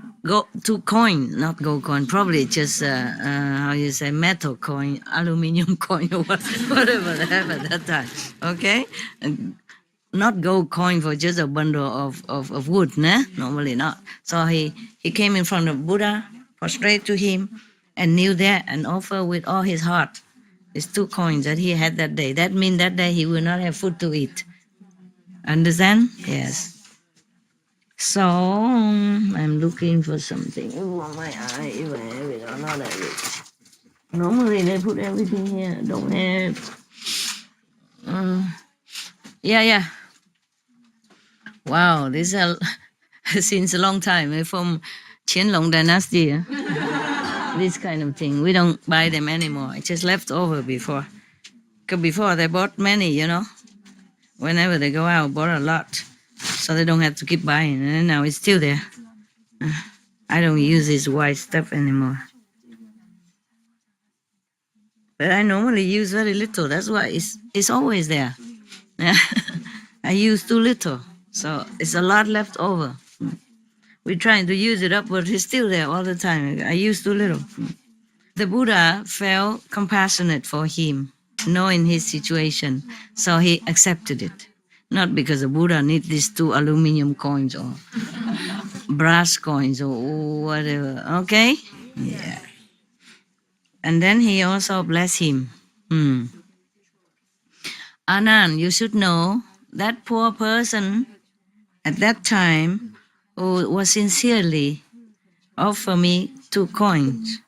coin, not gold coin, probably just metal coin, aluminium coin, or whatever they have at that time. Okay, not gold coin for just a bundle of wood, nah? Normally not. So he came in front of Buddha, prostrate to him, and kneel there and offer with all his heart his 2 coins that he had that day. That means that day he will not have food to eat. Understand? Yes. So I'm looking for something. Oh, my eye, if I have it or not have it. Normally they put everything here. Don't have. Yeah. Wow, this is since a long time from Qianlong dynasty. This kind of thing. We don't buy them anymore. It's just left over before. Because before they bought many, Whenever they go out, bought a lot. So they don't have to keep buying. And now it's still there. I don't use this white stuff anymore. But I normally use very little. That's why it's always there. I use too little. So it's a lot left over. We're trying to use it up, but it's still there all the time. I use too little. The Buddha felt compassionate for him, knowing his situation, so he accepted it. Not because the Buddha needs these 2 aluminum coins or brass coins or whatever, okay? Yeah. And then he also blessed him. Anand, you should know that poor person at that time who was sincerely offer me 2 coins.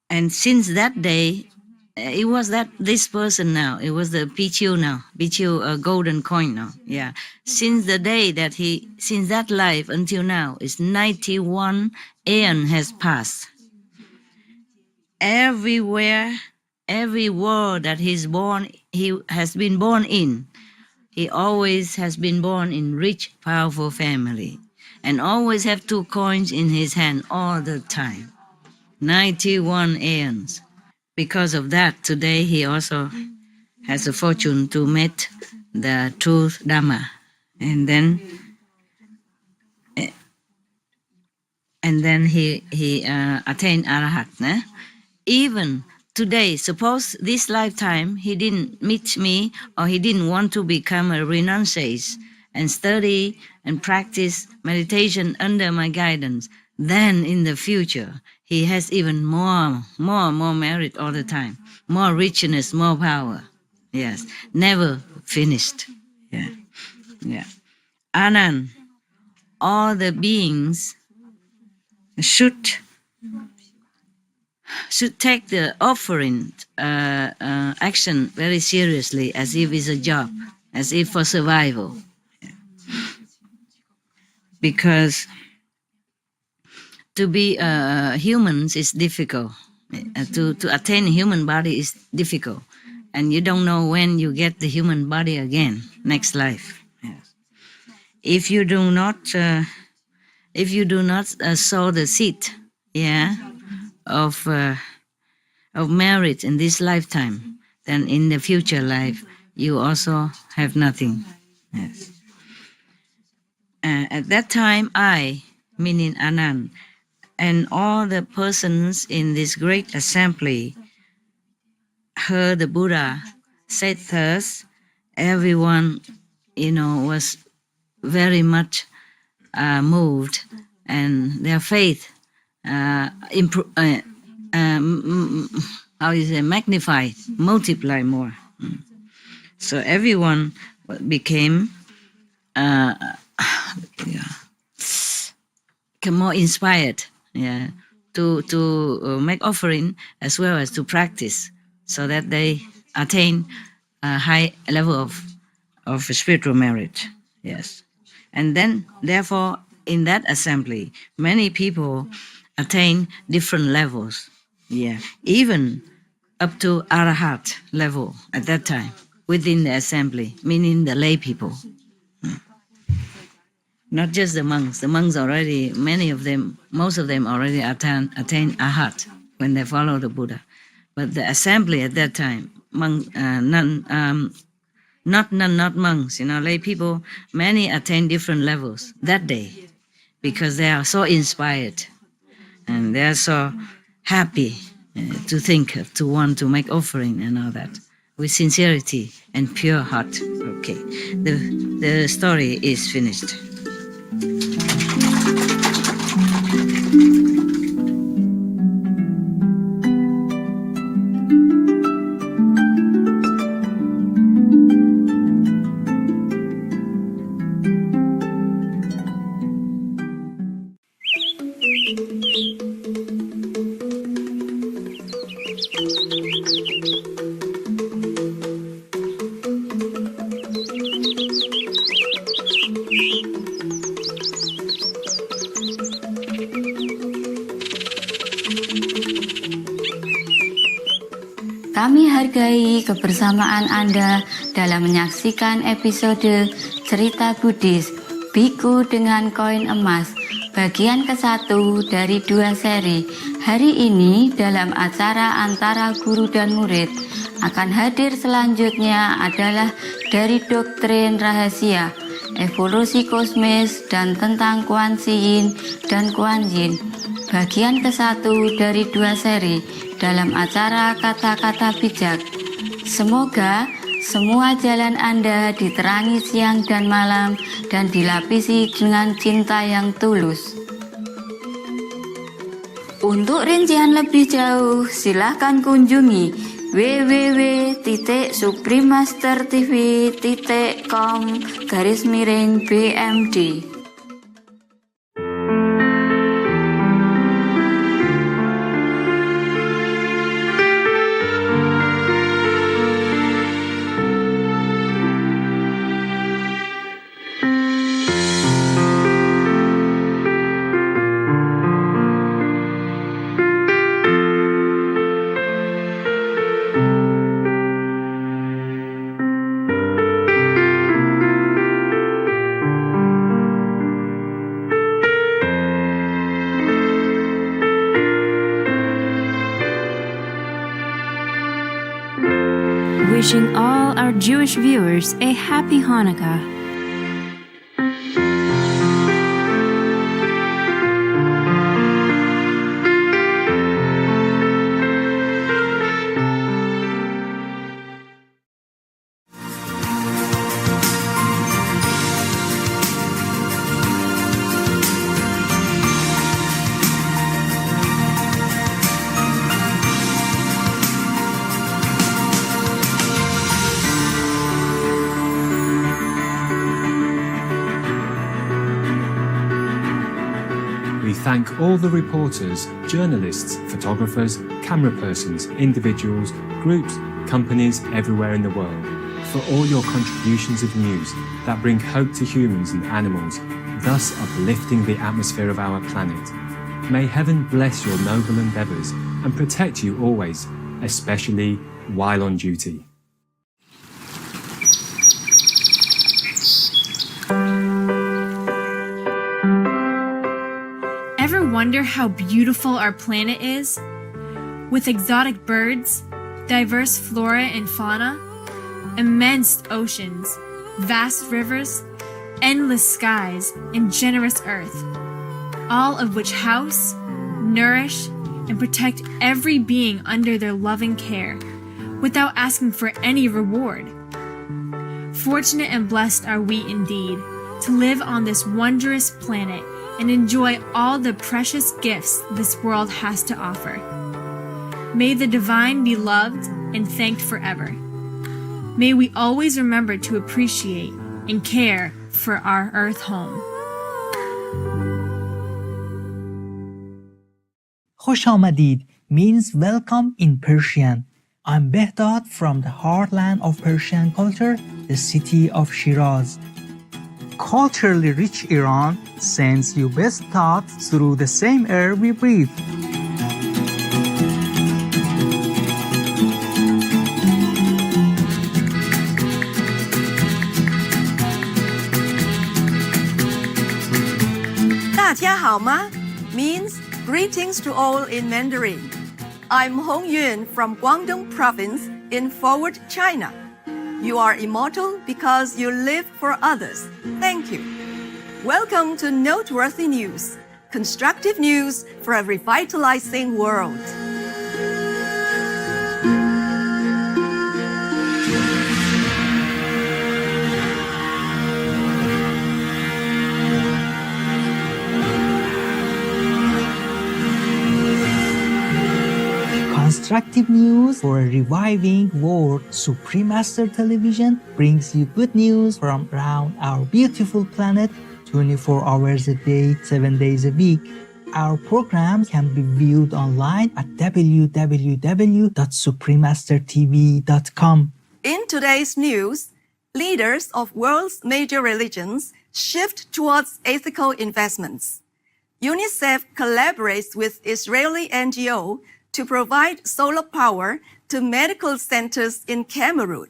And since that day, it was this person now. It was the Pichu now. Pichu, golden coin now. Yeah. Since the day that since that life until now, it's 91 aeon has passed. Everywhere, every world that he has been born in, he always has been born in rich, powerful family, and always have 2 coins in his hand all the time. 91 aeons. because of that, today he also has the fortune to meet the truth Dharma, and then he attained Arahat. Even today, suppose this lifetime he didn't meet me, or he didn't want to become a renunciate and study and practice meditation under my guidance, then in the future he has even more merit all the time, more richness, more power. Yes, never finished. Yeah. Anand, all the beings should take the offering action very seriously, as if it's a job, as if for survival. Because to be humans is difficult. To attain a human body is difficult, and you don't know when you get the human body again next life. Yes. If you do not sow the seed, of merit in this lifetime, then in the future life you also have nothing. Yes. At that time, I, meaning Anand, and all the persons in this great assembly heard the Buddha said thus. Everyone, was very much moved, and their faith magnified, multiplied more. So everyone became more inspired, to make offering as well as to practice, so that they attain a high level of spiritual merit. Yes. And then, therefore, in that assembly, many people attain different levels. Yeah. Even up to Arahat level at that time within the assembly, meaning the lay people. Not just the monks. The monks already, most of them already attain Arhat when they follow the Buddha. But the assembly at that time, not monks, lay people, many attain different levels that day, because they are so inspired and they are so happy to think of, to want to make offering and all that, with sincerity and pure heart. Okay, the story is finished.
Kami hargai kebersamaan Anda dalam menyaksikan episode Cerita Buddhis Biku dengan Koin Emas bagian ke-1 dari 2 seri. Hari ini dalam acara antara guru dan murid akan hadir selanjutnya adalah dari doktrin rahasia, evolusi kosmis dan tentang Kuan Yin dan Kuan Yin. Bagian ke-1 dari 2 seri dalam acara kata-kata bijak. Semoga semua jalan Anda diterangi siang dan malam dan dilapisi dengan cinta yang tulus. Untuk rincian lebih jauh, silakan kunjungi www.supremastertv.com/BMD.
wishing all our Jewish viewers a happy Hanukkah.
We thank all the reporters, journalists, photographers, camera persons, individuals, groups, companies everywhere in the world for all your contributions of news that bring hope to humans and animals, thus uplifting the atmosphere of our planet. May heaven bless your noble endeavours and protect you always, especially while on duty.
Ever wonder how beautiful our planet is? With exotic birds, diverse flora and fauna, immense oceans, vast rivers, endless skies, and generous earth, all of which house, nourish, and protect every being under their loving care, without asking for any reward. Fortunate and blessed are we indeed to live on this wondrous planet and enjoy all the precious gifts this world has to offer. May the divine be loved and thanked forever. May we always remember to appreciate and care for our earth home.
خوش آمدید means welcome in Persian. I'm Behdad from the heartland of Persian culture, the city of Shiraz. Culturally rich Iran sends you best thoughts through the same air we breathe.
Means greetings to all in Mandarin. I'm Hong Yun from Guangdong province in Forward, China. You are immortal because you live for others. Thank you. Welcome to Noteworthy News, constructive news for a revitalizing world.
Constructive news for a reviving world. Supreme Master Television brings you good news from around our beautiful planet 24 hours a day, 7 days a week. Our programs can be viewed online at www.suprememastertv.com.
In today's news, leaders of world's major religions shift towards ethical investments. UNICEF collaborates with Israeli NGO to provide solar power to medical centers in Cameroon.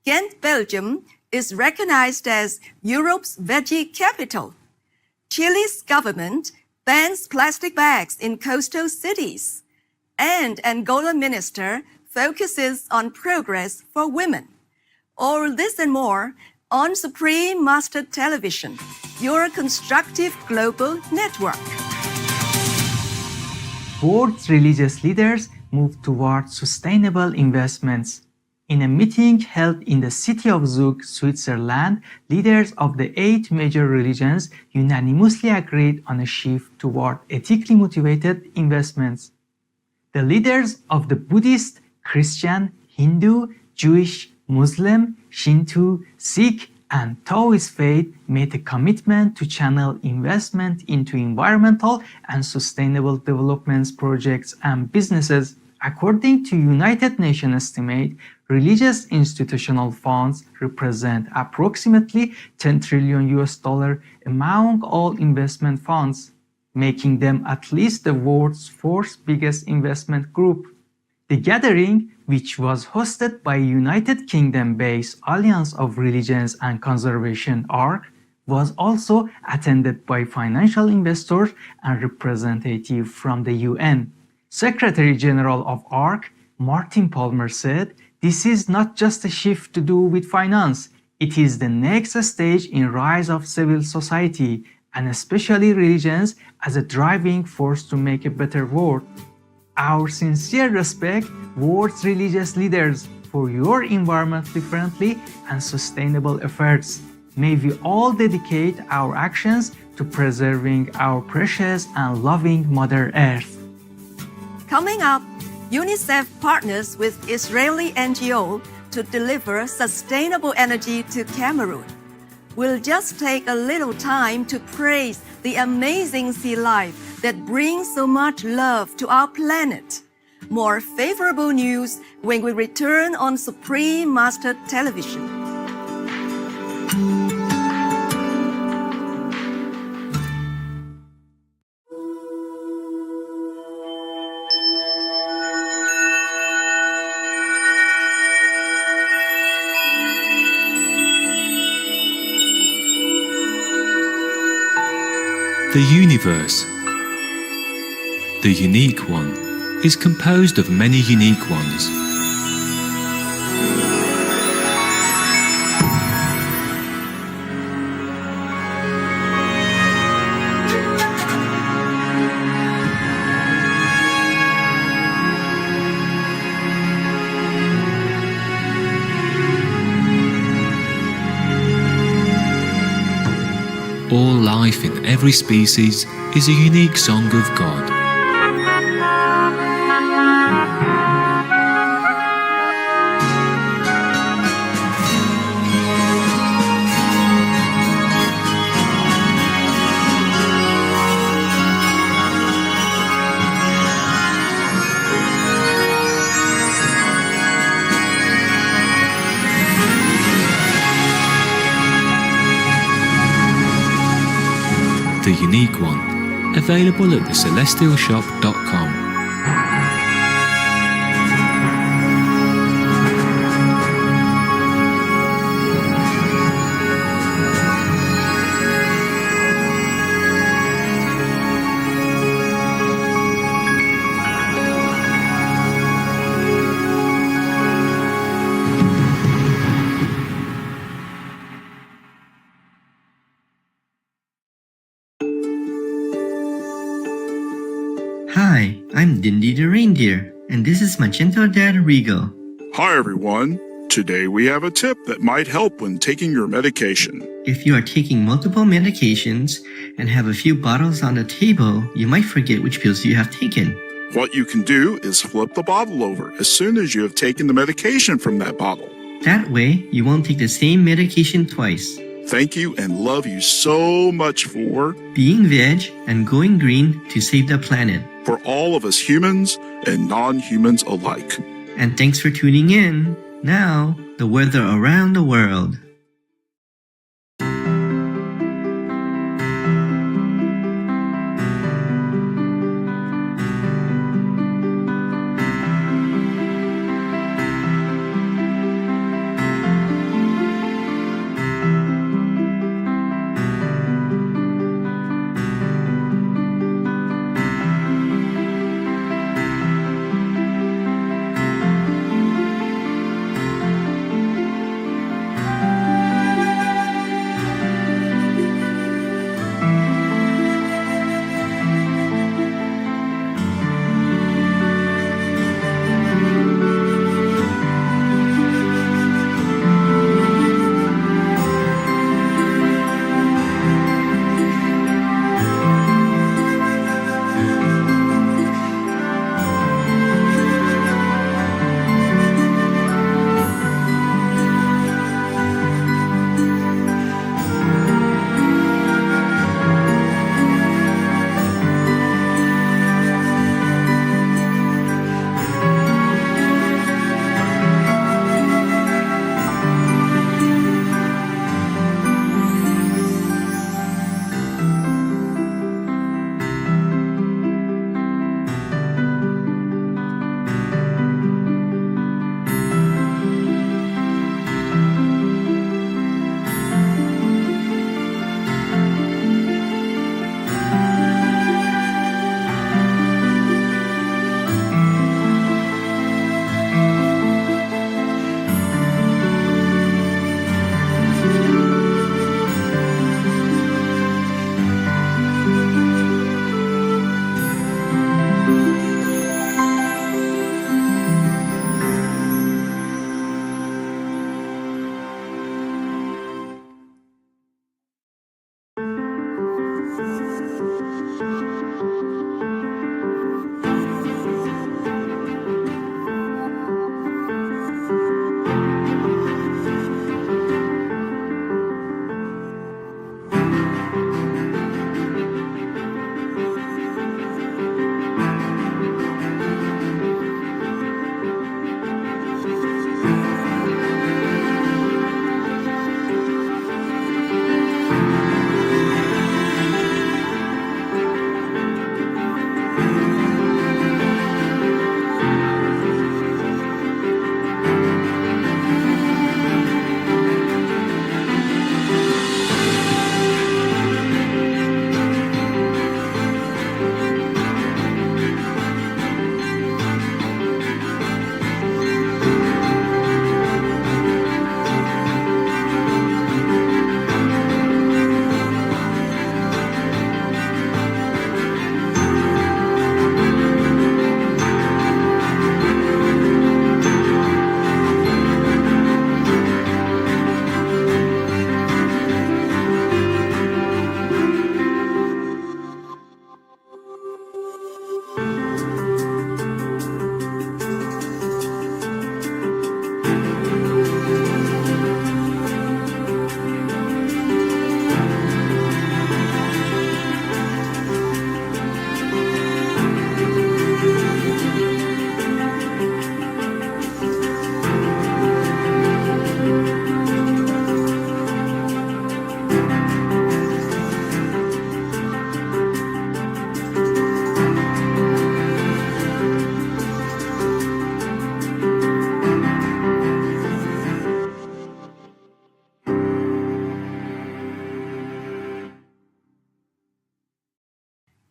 Ghent, Belgium is recognized as Europe's veggie capital. Chile's government bans plastic bags in coastal cities. And Angola minister focuses on progress for women. All this and more on Supreme Master Television, your constructive global network.
World's religious leaders move toward sustainable investments. In a meeting held in the city of Zug, Switzerland, leaders of the 8 major religions unanimously agreed on a shift toward ethically motivated investments. The leaders of the Buddhist, Christian, Hindu, Jewish, Muslim, Shinto, Sikh, and Taoist faith made a commitment to channel investment into environmental and sustainable development projects and businesses. According to United Nations estimate, religious institutional funds represent approximately $10 trillion among all investment funds, making them at least the world's 4th biggest investment group. The gathering, which was hosted by United Kingdom-based Alliance of Religions and Conservation ARC, was also attended by financial investors and representatives from the UN. Secretary General of ARC, Martin Palmer said, "This is not just a shift to do with finance. It is the next stage in rise of civil society, and especially religions as a driving force to make a better world." Our sincere respect towards religious leaders for your environmentally friendly and sustainable efforts. May we all dedicate our actions to preserving our precious and loving Mother Earth.
Coming up, UNICEF partners with Israeli NGO to deliver sustainable energy to Cameroon. We'll just take a little time to praise the amazing sea life that brings so much love to our planet. More favorable news when we return on Supreme Master Television.
The universe, the unique one, is composed of many unique ones. All life in every species is a unique song of God. The unique one, available at thecelestialshop.com.
Hi, I'm Dindy the Reindeer, and this is Magento Dad Regal.
Hi everyone. Today we have a tip that might help when taking your medication.
If you are taking multiple medications and have a few bottles on the table, you might forget which pills you have taken.
What you can do is flip the bottle over as soon as you have taken the medication from that bottle.
That way, you won't take the same medication twice.
Thank you and love you so much for
being veg and going green to save the planet.
For all of us humans and non-humans alike.
And thanks for tuning in. Now, the weather around the world.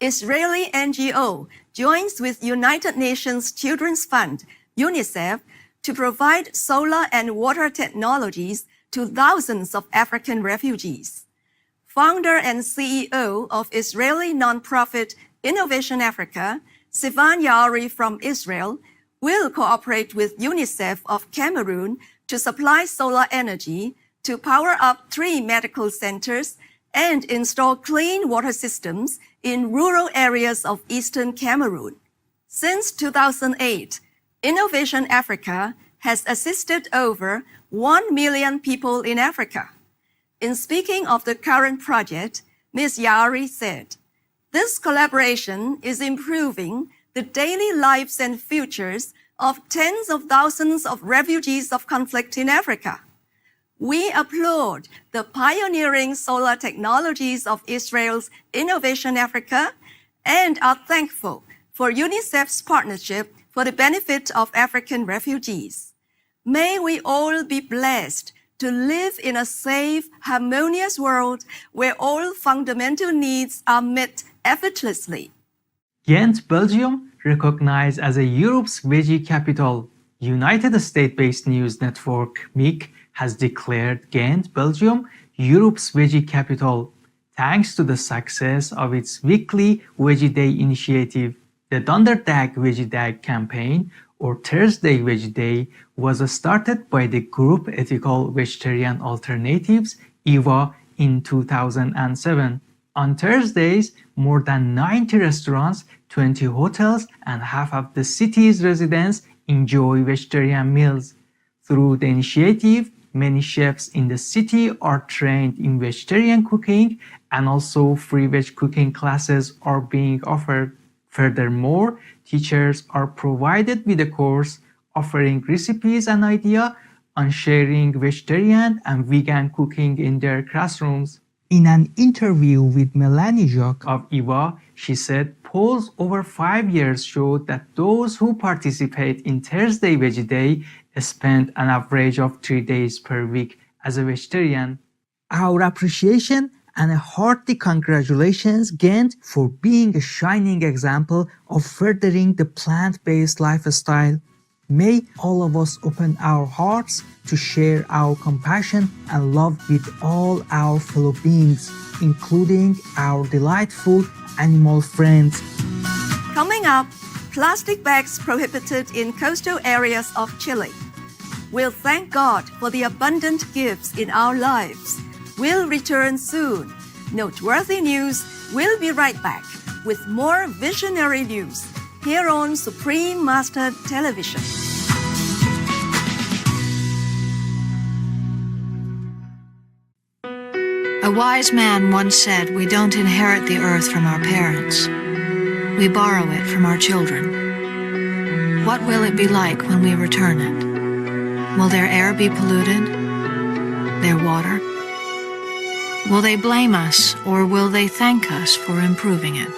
Israeli NGO joins with United Nations Children's Fund, UNICEF, to provide solar and water technologies to thousands of African refugees. Founder and CEO of Israeli nonprofit Innovation Africa, Sivan Yaori from Israel, will cooperate with UNICEF of Cameroon to supply solar energy to power up 3 medical centers and install clean water systems in rural areas of eastern Cameroon. Since 2008, Innovation Africa has assisted over 1 million people in Africa. In speaking of the current project, Ms. Yaori said, "This collaboration is improving the daily lives and futures of tens of thousands of refugees of conflict in Africa. We applaud the pioneering solar technologies of Israel's Innovation Africa and are thankful for UNICEF's partnership for the benefit of African refugees. May we all be blessed to live in a safe, harmonious world where all fundamental needs are met effortlessly."
Ghent, Belgium, recognized as a Europe's veggie capital. United States-based news network MIC has declared Ghent, Belgium, Europe's veggie capital, thanks to the success of its weekly Veggie Day initiative. The Donderdag Veggie Day campaign, or Thursday Veggie Day, was started by the group Ethical Vegetarian Alternatives, EVA, in 2007. On Thursdays, more than 90 restaurants, 20 hotels, and half of the city's residents enjoy vegetarian meals. Through the initiative, many chefs in the city are trained in vegetarian cooking, and also free veg cooking classes are being offered. Furthermore, teachers are provided with a course offering recipes and ideas on sharing vegetarian and vegan cooking in their classrooms. In an interview with Melanie Jacques of EVA, she said polls over 5 years showed that those who participate in Thursday Veggie Day spend an average of 3 days per week as a vegetarian. Our appreciation and a hearty congratulations, Ghent, for being a shining example of furthering the plant-based lifestyle. May all of us open our hearts to share our compassion and love with all our fellow beings, including our delightful animal friends.
Coming up, plastic bags prohibited in coastal areas of Chile. We'll thank God for the abundant gifts in our lives. We'll return soon. Noteworthy news. We'll be right back with more visionary news here on Supreme Master Television.
A wise man once said, "We don't inherit the earth from our parents. We borrow it from our children. What will it be like when we return it? Will their air be polluted? Their water? Will they blame us, or will they thank us for improving it?"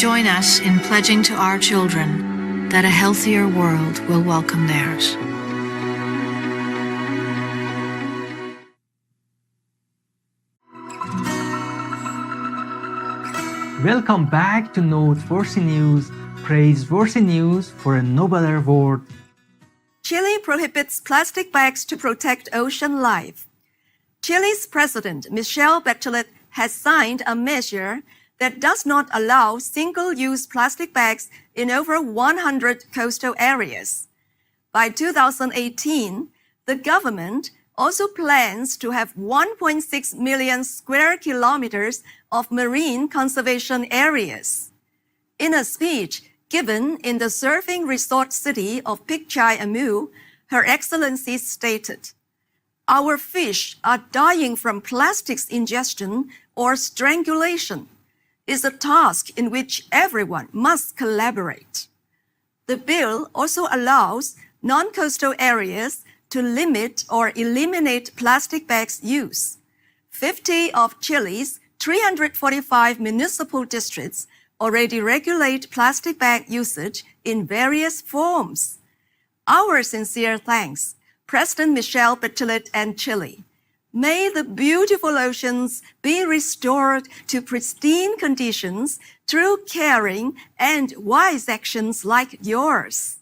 Join us in pledging to our children that a healthier world will welcome theirs.
Welcome back to Noteworthy News, praiseworthy news for a nobler world.
Chile prohibits plastic bags to protect ocean life. Chile's President Michelle Bachelet has signed a measure that does not allow single-use plastic bags in over 100 coastal areas. By 2018, the government also plans to have 1.6 million square kilometers of marine conservation areas. In a speech given in the surfing resort city of Pichai Amu, Her Excellency stated, "Our fish are dying from plastics ingestion or strangulation. It's a task in which everyone must collaborate." The bill also allows non-coastal areas to limit or eliminate plastic bags use. 50 of Chile's 345 municipal districts already regulate plastic bag usage in various forms. Our sincere thanks, President Michelle Bachelet and Chile. May the beautiful oceans be restored to pristine conditions through caring and wise actions like yours.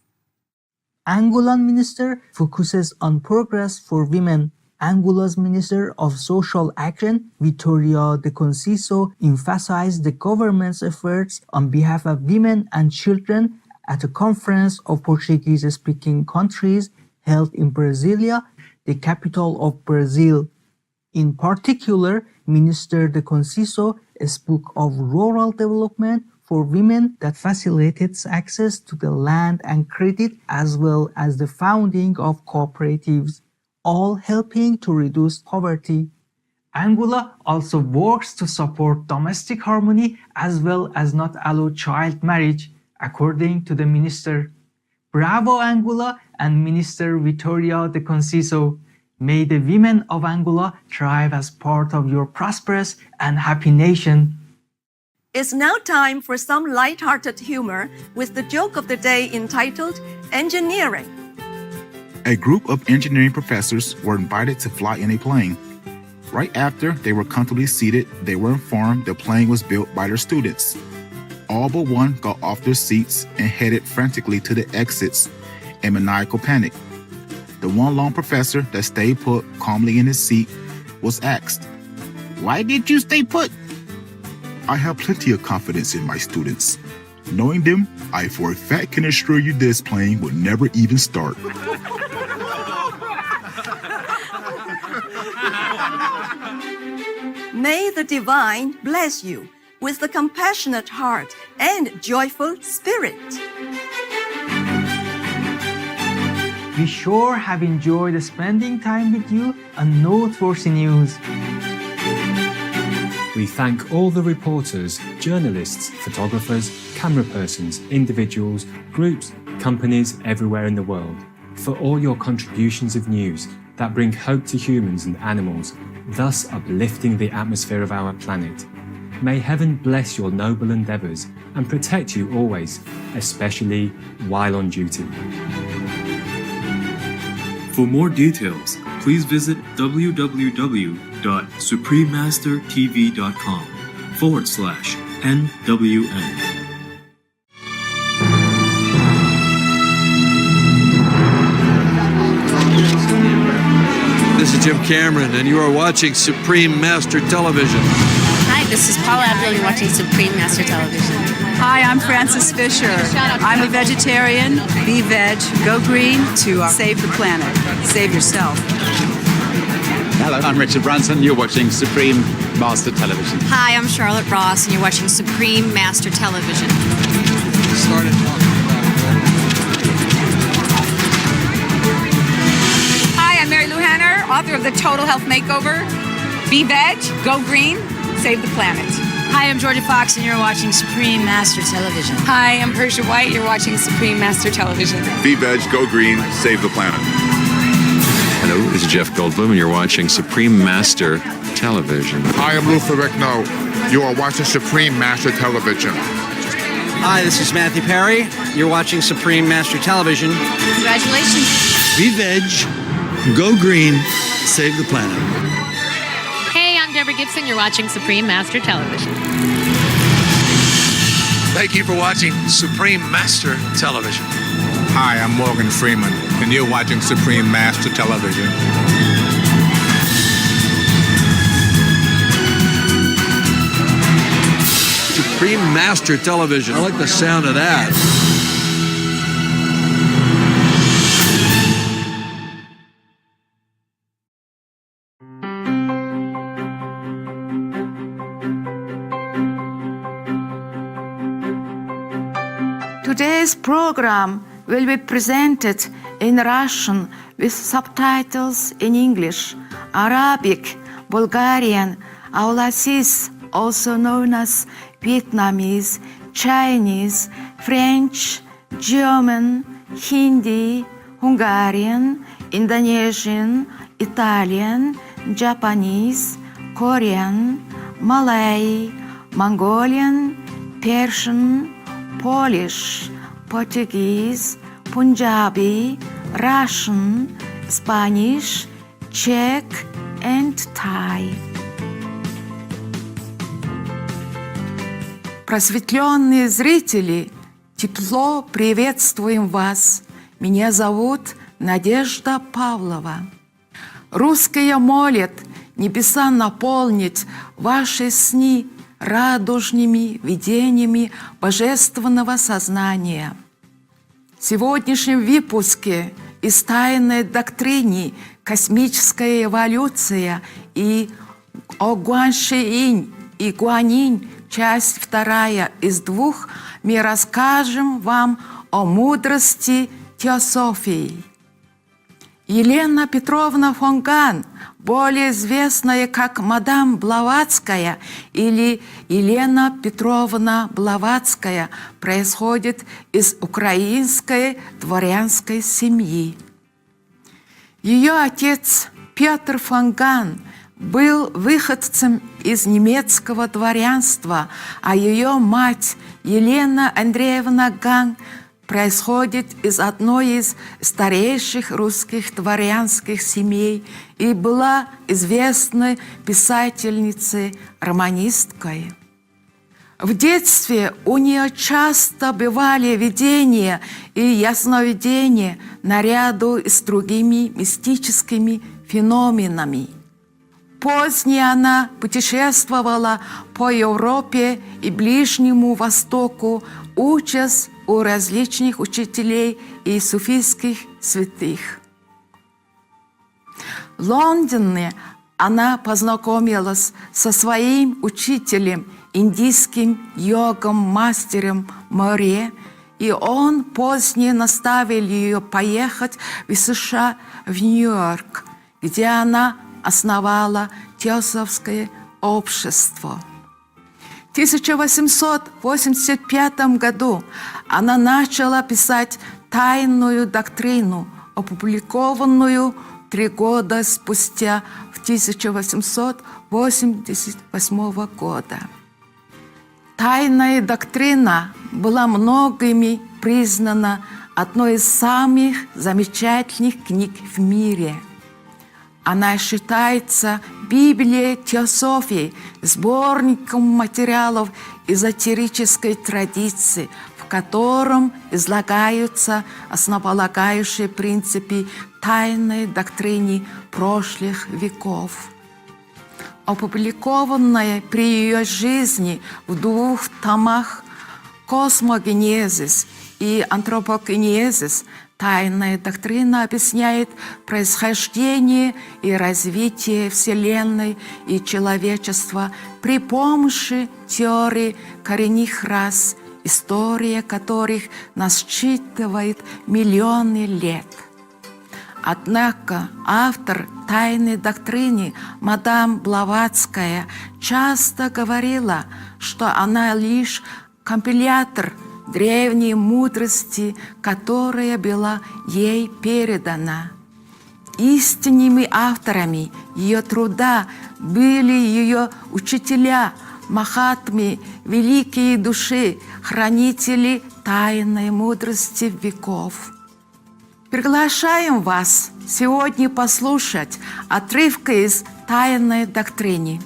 Angolan Minister focuses on progress for women. Angola's Minister of Social Action, Vitória de Conceição, emphasized the government's efforts on behalf of women and children at a conference of Portuguese-speaking countries held in Brasilia, the capital of Brazil. In particular, Minister de Conceição spoke of rural development for women that facilitates access to the land and credit, as well as the founding of cooperatives, all helping to reduce poverty. Angola also works to support domestic harmony as well as not allow child marriage, according to the minister. Bravo, Angola and Minister Vitória de Conceição. May the women of Angola thrive as part of your prosperous and happy nation.
It's now time for some light-hearted humor with the joke of the day entitled Engineering.
A group of engineering professors were invited to fly in a plane. Right after they were comfortably seated, they were informed the plane was built by their students. All but one got off their seats and headed frantically to the exits in maniacal panic. The one lone professor that stayed put calmly in his seat was asked, "Why did you stay put?" "I have plenty of confidence in my students. Knowing them, I for a fact can assure you this plane would never even start."
May the divine bless you with the compassionate heart and joyful spirit.
We sure have enjoyed spending time with you on Noteworthy News.
We thank all the reporters, journalists, photographers, camera persons, individuals, groups, companies everywhere in the world for all your contributions of news that bring hope to humans and animals, thus uplifting the atmosphere of our planet. May heaven bless your noble endeavours and protect you always, especially while on duty.
For more details, please visit www.suprememastertv.com/NWN.
This is Jim Cameron, and you are watching Supreme Master Television.
Hi, this is Paula Abdul. You're watching Supreme Master Television.
Hi, I'm Frances Fisher. I'm a vegetarian. Be veg, go green to save the planet. Save yourself.
Hello, I'm Richard Branson. You're watching Supreme Master Television.
Hi, I'm Charlotte Ross, and you're watching Supreme Master Television.
Hi, I'm Mary Lou Hanner, author of The Total Health Makeover. Be veg, go green, save the planet.
Hi, I'm Georgia Fox, and you're watching Supreme Master Television.
Hi, I'm Persia White. You're watching Supreme Master Television.
Be veg, go green, save the planet.
Hello, this is Jeff Goldblum, and you're watching Supreme Master Television.
Hi, I'm Luther Rickno. You are watching Supreme Master Television.
Hi, this is Matthew Perry. You're watching Supreme Master Television.
Congratulations.
Be veg, go green, save the planet.
Hey, I'm Deborah Gibson. You're watching Supreme Master Television.
Thank you for watching Supreme Master Television.
Hi, I'm Morgan Freeman, and you're watching Supreme Master Television.
Supreme Master Television. I like the sound of that.
Today's program will be presented in Russian with subtitles in English, Arabic, Bulgarian, Aulasis, also known as Vietnamese, Chinese, French, German, Hindi, Hungarian, Indonesian, Italian, Japanese, Korean, Malay, Mongolian, Persian, Polish, Portuguese, Punjabi, Russian, Spanish, Czech, and tie. Просветленные зрители, тепло приветствуем вас. Меня зовут Надежда Павлова. Русские молят небеса наполнить ваши сны радужными видениями божественного сознания. В сегодняшнем выпуске из тайной доктрины «Космическая эволюция» и о Гуанши-инь и Гуанинь, часть 2 из 2, мы расскажем вам о мудрости теософии. Елена Петровна фон Ган, более известная как мадам Блаватская или Елена Петровна Блаватская, происходит из украинской дворянской семьи. Ее отец Петр фон Ган был выходцем из немецкого дворянства, а ее мать Елена Андреевна Ган происходит из одной из старейших русских дворянских семей и была известной писательницей, романисткой. В детстве у нее часто бывали видения и ясновидения наряду с другими мистическими феноменами. Позднее она путешествовала по Европе и Ближнему Востоку, учась у различных учителей и суфийских святых. В Лондоне она познакомилась со своим учителем, индийским йогом-мастером Море, и он позднее наставил ее поехать в США, в Нью-Йорк, где она основала теософское общество. В 1885 году она начала писать «Тайную доктрину», опубликованную 3 года спустя, в 1888 года. «Тайная доктрина» была многими признана одной из самых замечательных книг в мире. Она считается Библией теософии, сборником материалов эзотерической традиции, в котором излагаются основополагающие принципы тайной доктрины прошлых веков. Опубликованная при ее жизни в 2 томах «Космогенезис» и «Антропогенезис», тайная доктрина объясняет происхождение и развитие Вселенной и человечества при помощи теории коренных рас, история которых насчитывает миллионы лет. Однако автор тайной доктрины, мадам Блаватская, часто говорила, что она лишь компилятор древней мудрости, которая была ей передана. Истинными авторами ее труда были ее учителя, махатмы, великие души, хранители тайной мудрости веков. Приглашаем вас сегодня послушать отрывки из «Тайной доктрины».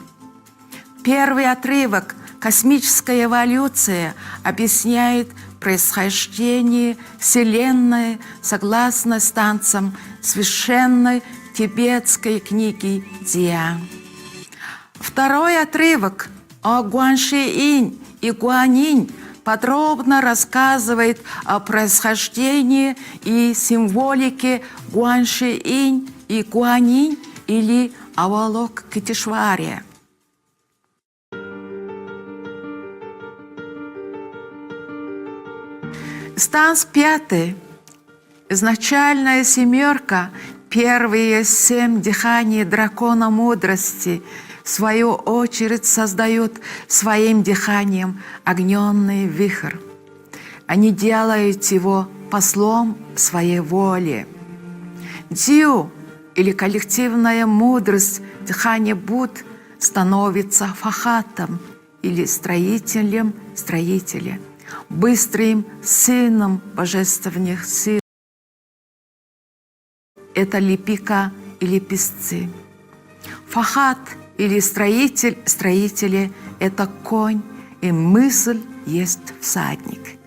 Первый отрывок «Космическая эволюция» объясняет происхождение Вселенной согласно станциям священной тибетской книги Дзя. Второй отрывок о Гуанши-инь и Гуанинь подробно рассказывает о происхождении и символике Гуанши-инь и Гуанинь или Авалокитешвария. Станс 5. Изначальная семерка, первые 7 дыханий дракона мудрости, в свою очередь создают своим дыханием огненный вихрь. Они делают его послом своей воли. Дзю, или коллективная мудрость дыхания Будд, становится фахатом, или строителем строителя, быстрым сыном божественных сил. Это липика или песцы. Фахат или строитель, строители – это конь, и мысль есть всадник.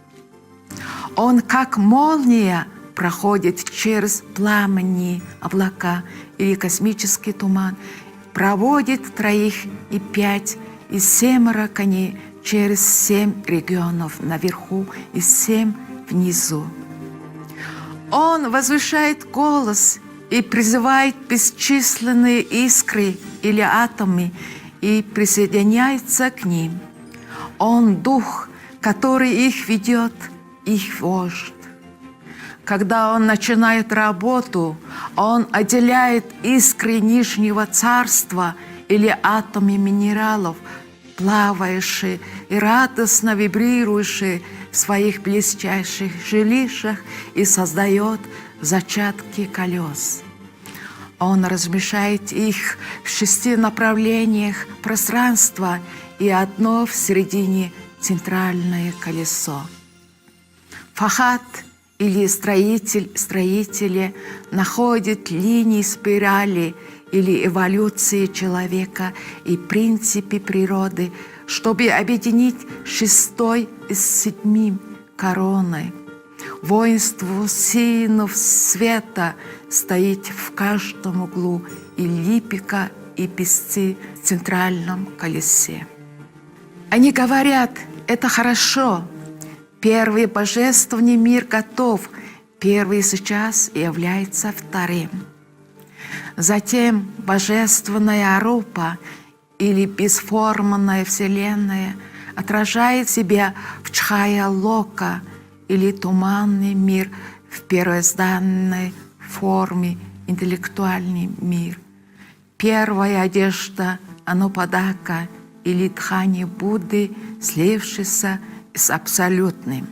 Он, как молния, проходит через пламени облака или космический туман, проводит 3 и 5 и 7 коней через 7 регионов наверху и 7 внизу. Он возвышает голос и призывает бесчисленные искры или атомы и присоединяется к ним. Он дух, который их ведет, их вождь. Когда он начинает работу, он отделяет искры нижнего царства или атомы минералов, плавающие и радостно вибрирующие в своих блестящих жилищах, и создает зачатки колес. Он размещает их в 6 направлениях пространства и одно в середине центральное колесо. Фахат или строитель, строители находят линии спирали или эволюции человека и принципы природы, чтобы объединить 6 из 7 короны. Воинство сынов света стоит в каждом углу, и липика, и песцы в центральном колесе. Они говорят, это хорошо. Первый божественный мир готов. Первый сейчас является вторым. Затем божественная Арупа или бесформенная Вселенная отражает себя в Чхая-лока или туманный мир в первозданной форме, интеллектуальный мир. Первая одежда Анупадака или Дхани Будды, слившаяся с абсолютным.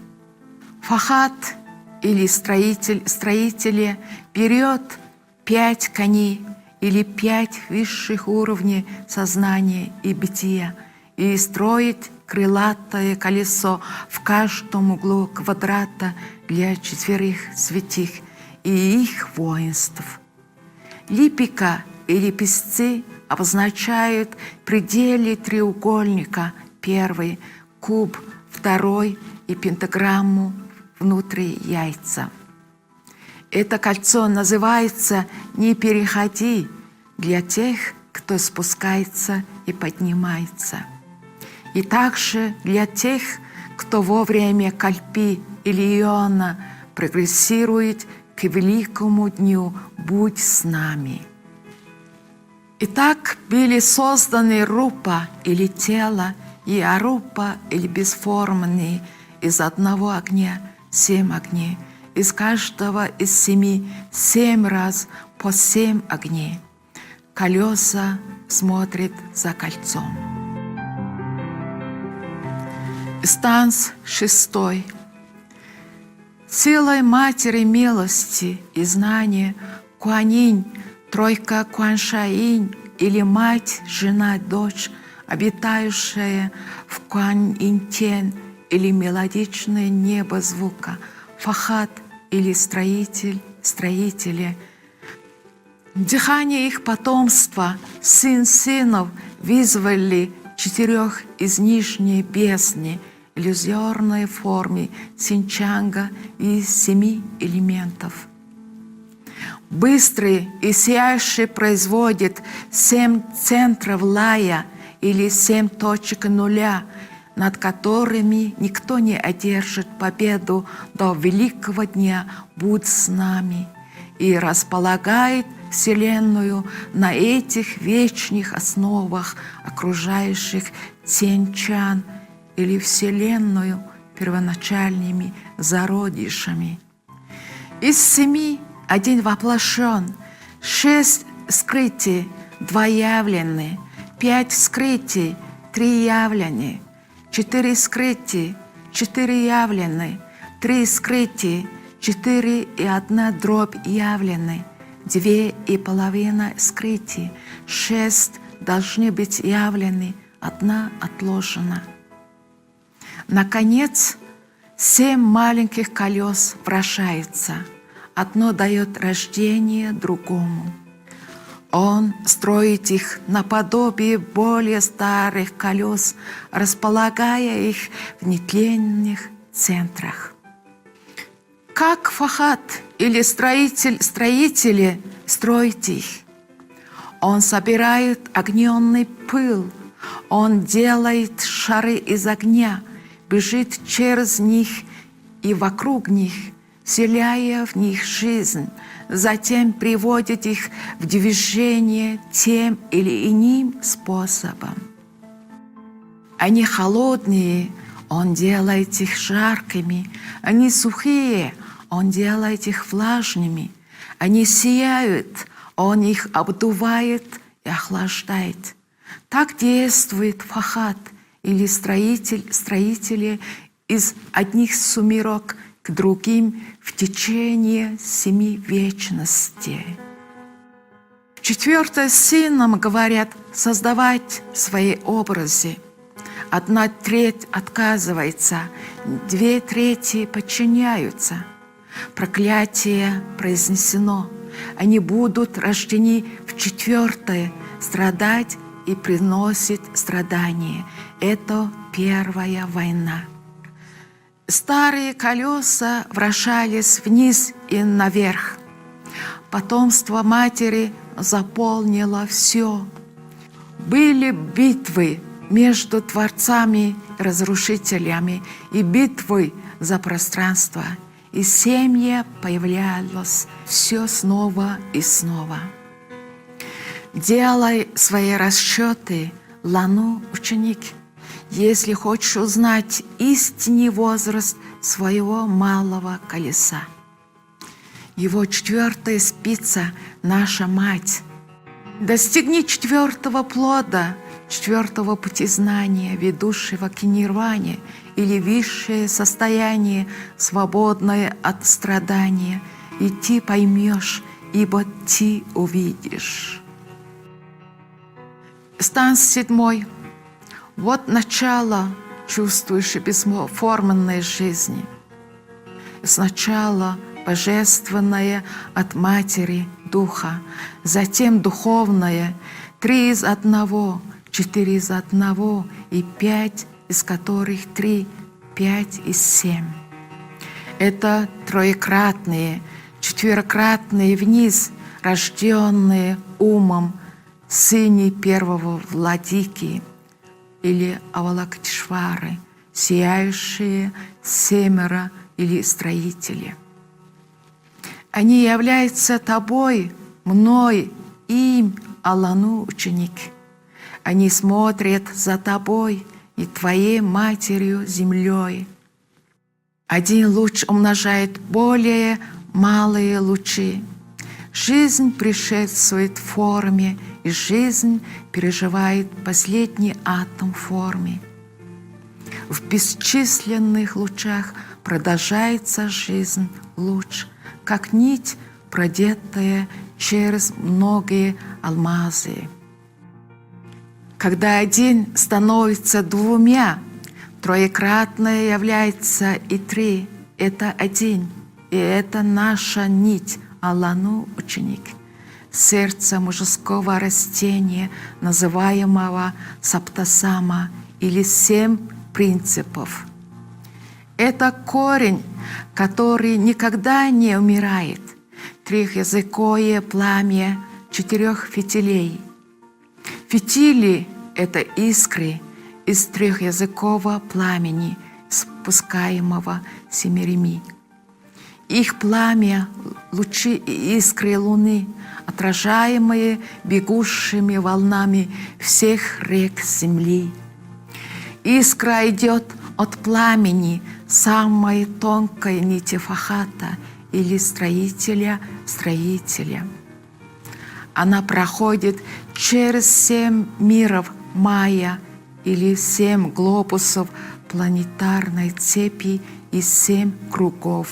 Фахат или строитель, строители берет 5 коней или 5 высших уровней сознания и бытия и строит крылатое колесо в каждом углу квадрата для 4 святых и их воинств. Липика или песцы обозначают пределы треугольника: первый, куб, второй и пентаграмму внутри яйца. Это кольцо называется «Не переходи» для тех, кто спускается и поднимается. И также для тех, кто во время Кальпи или Иона прогрессирует к великому дню «Будь с нами». Итак, были созданы рупа или тело и арупа или бесформенные из одного огня 7 огней, из каждого из 7 7 раз по 7 огней. Колеса смотрят за кольцом. Станц 6. Силой Матери Милости и Знания Куанинь, Тройка Куаншаинь или Мать, Жена, Дочь, обитающая в Куан-Интен или мелодичное небо звука, Фахат или строитель, строители. Дыхание их потомства, сын сынов, вызвали 4 из нижней бездны, иллюзорной форме синчанга и 7 элементов. Быстрый и сияющий производит 7 центров лая или 7 точек нуля, над которыми никто не одержит победу до великого дня «Будь с нами», и располагает Вселенную на этих вечных основах, окружающих Ценчан или Вселенную первоначальными зародышами. Из 7 1 воплощен, 6 скрытий, 2 явлены, 5 скрытий, 3 явлены, 4 скрытий, 4 явлены, 3 скрытий, 4 и 1 дробь явлены, 2,5 скрытий, 6 должны быть явлены, 1 отложена. Наконец, 7 маленьких колес вращаются. Одно дает рождение другому. Он строит их наподобие более старых колес, располагая их в нетленных центрах. Как фахат или строитель строители строит их. Он собирает огненный пыл, он делает шары из огня, бежит через них и вокруг них, вселяя в них жизнь, затем приводит их в движение тем или иным способом. Они холодные, он делает их жаркими, они сухие, он делает их влажными, они сияют, он их обдувает и охлаждает. Так действует фахат или строители из одних сумерок к другим в течение 7 вечностей. В 4 сыном говорят создавать свои образы. 1/3 отказывается, 2/3 подчиняются. Проклятие произнесено. Они будут рождены в 4 страдать и приносит страдания. Это первая война. Старые колеса вращались вниз и наверх. Потомство матери заполнило все. Были битвы между творцами и разрушителями и битвы за пространство. И семья появлялась все снова и снова. Делай свои расчеты, Лану, ученик, если хочешь узнать истинный возраст своего малого колеса. Его 4 спица — наша мать. Достигни 4 плода, 4 пути знания, ведущего к нирване, или высшее состояние, свободное от страдания, и ты поймешь, ибо ты увидишь. Станс 7. Вот начало чувствующей бесформенной жизни. Сначала божественное от Матери Духа, затем духовное, 3 из 1, 4 из 1 и 5, из которых 3, 5 из 7. Это троекратные, 4-кратные вниз, рожденные умом, сыне первого владыки или Авалокитешвары, сияющие 7 или строители. Они являются тобой, мной, им, Аллану, ученик. Они смотрят за тобой и твоей матерью землей. Один луч умножает более малые лучи. Жизнь предшествует форме, и жизнь переживает последний атом в форме. В бесчисленных лучах продолжается жизнь луч, как нить, продетая через многие алмазы. Когда один становится 2, троекратное является и 3. Это 1, и это наша нить, Аллану, ученик. Сердце мужского растения, называемого саптасама, или 7 принципов. Это корень, который никогда не умирает. 3-языкое пламя 4 фитилей. Фитили — это искры из 3-языкового пламени, спускаемого 7. Их пламя — лучи и искры Луны, отражаемые бегущими волнами всех рек Земли. Искра идет от пламени самой тонкой нити фахата или строителя. Она проходит через 7 миров Майя или 7 глобусов планетарной цепи и 7 кругов.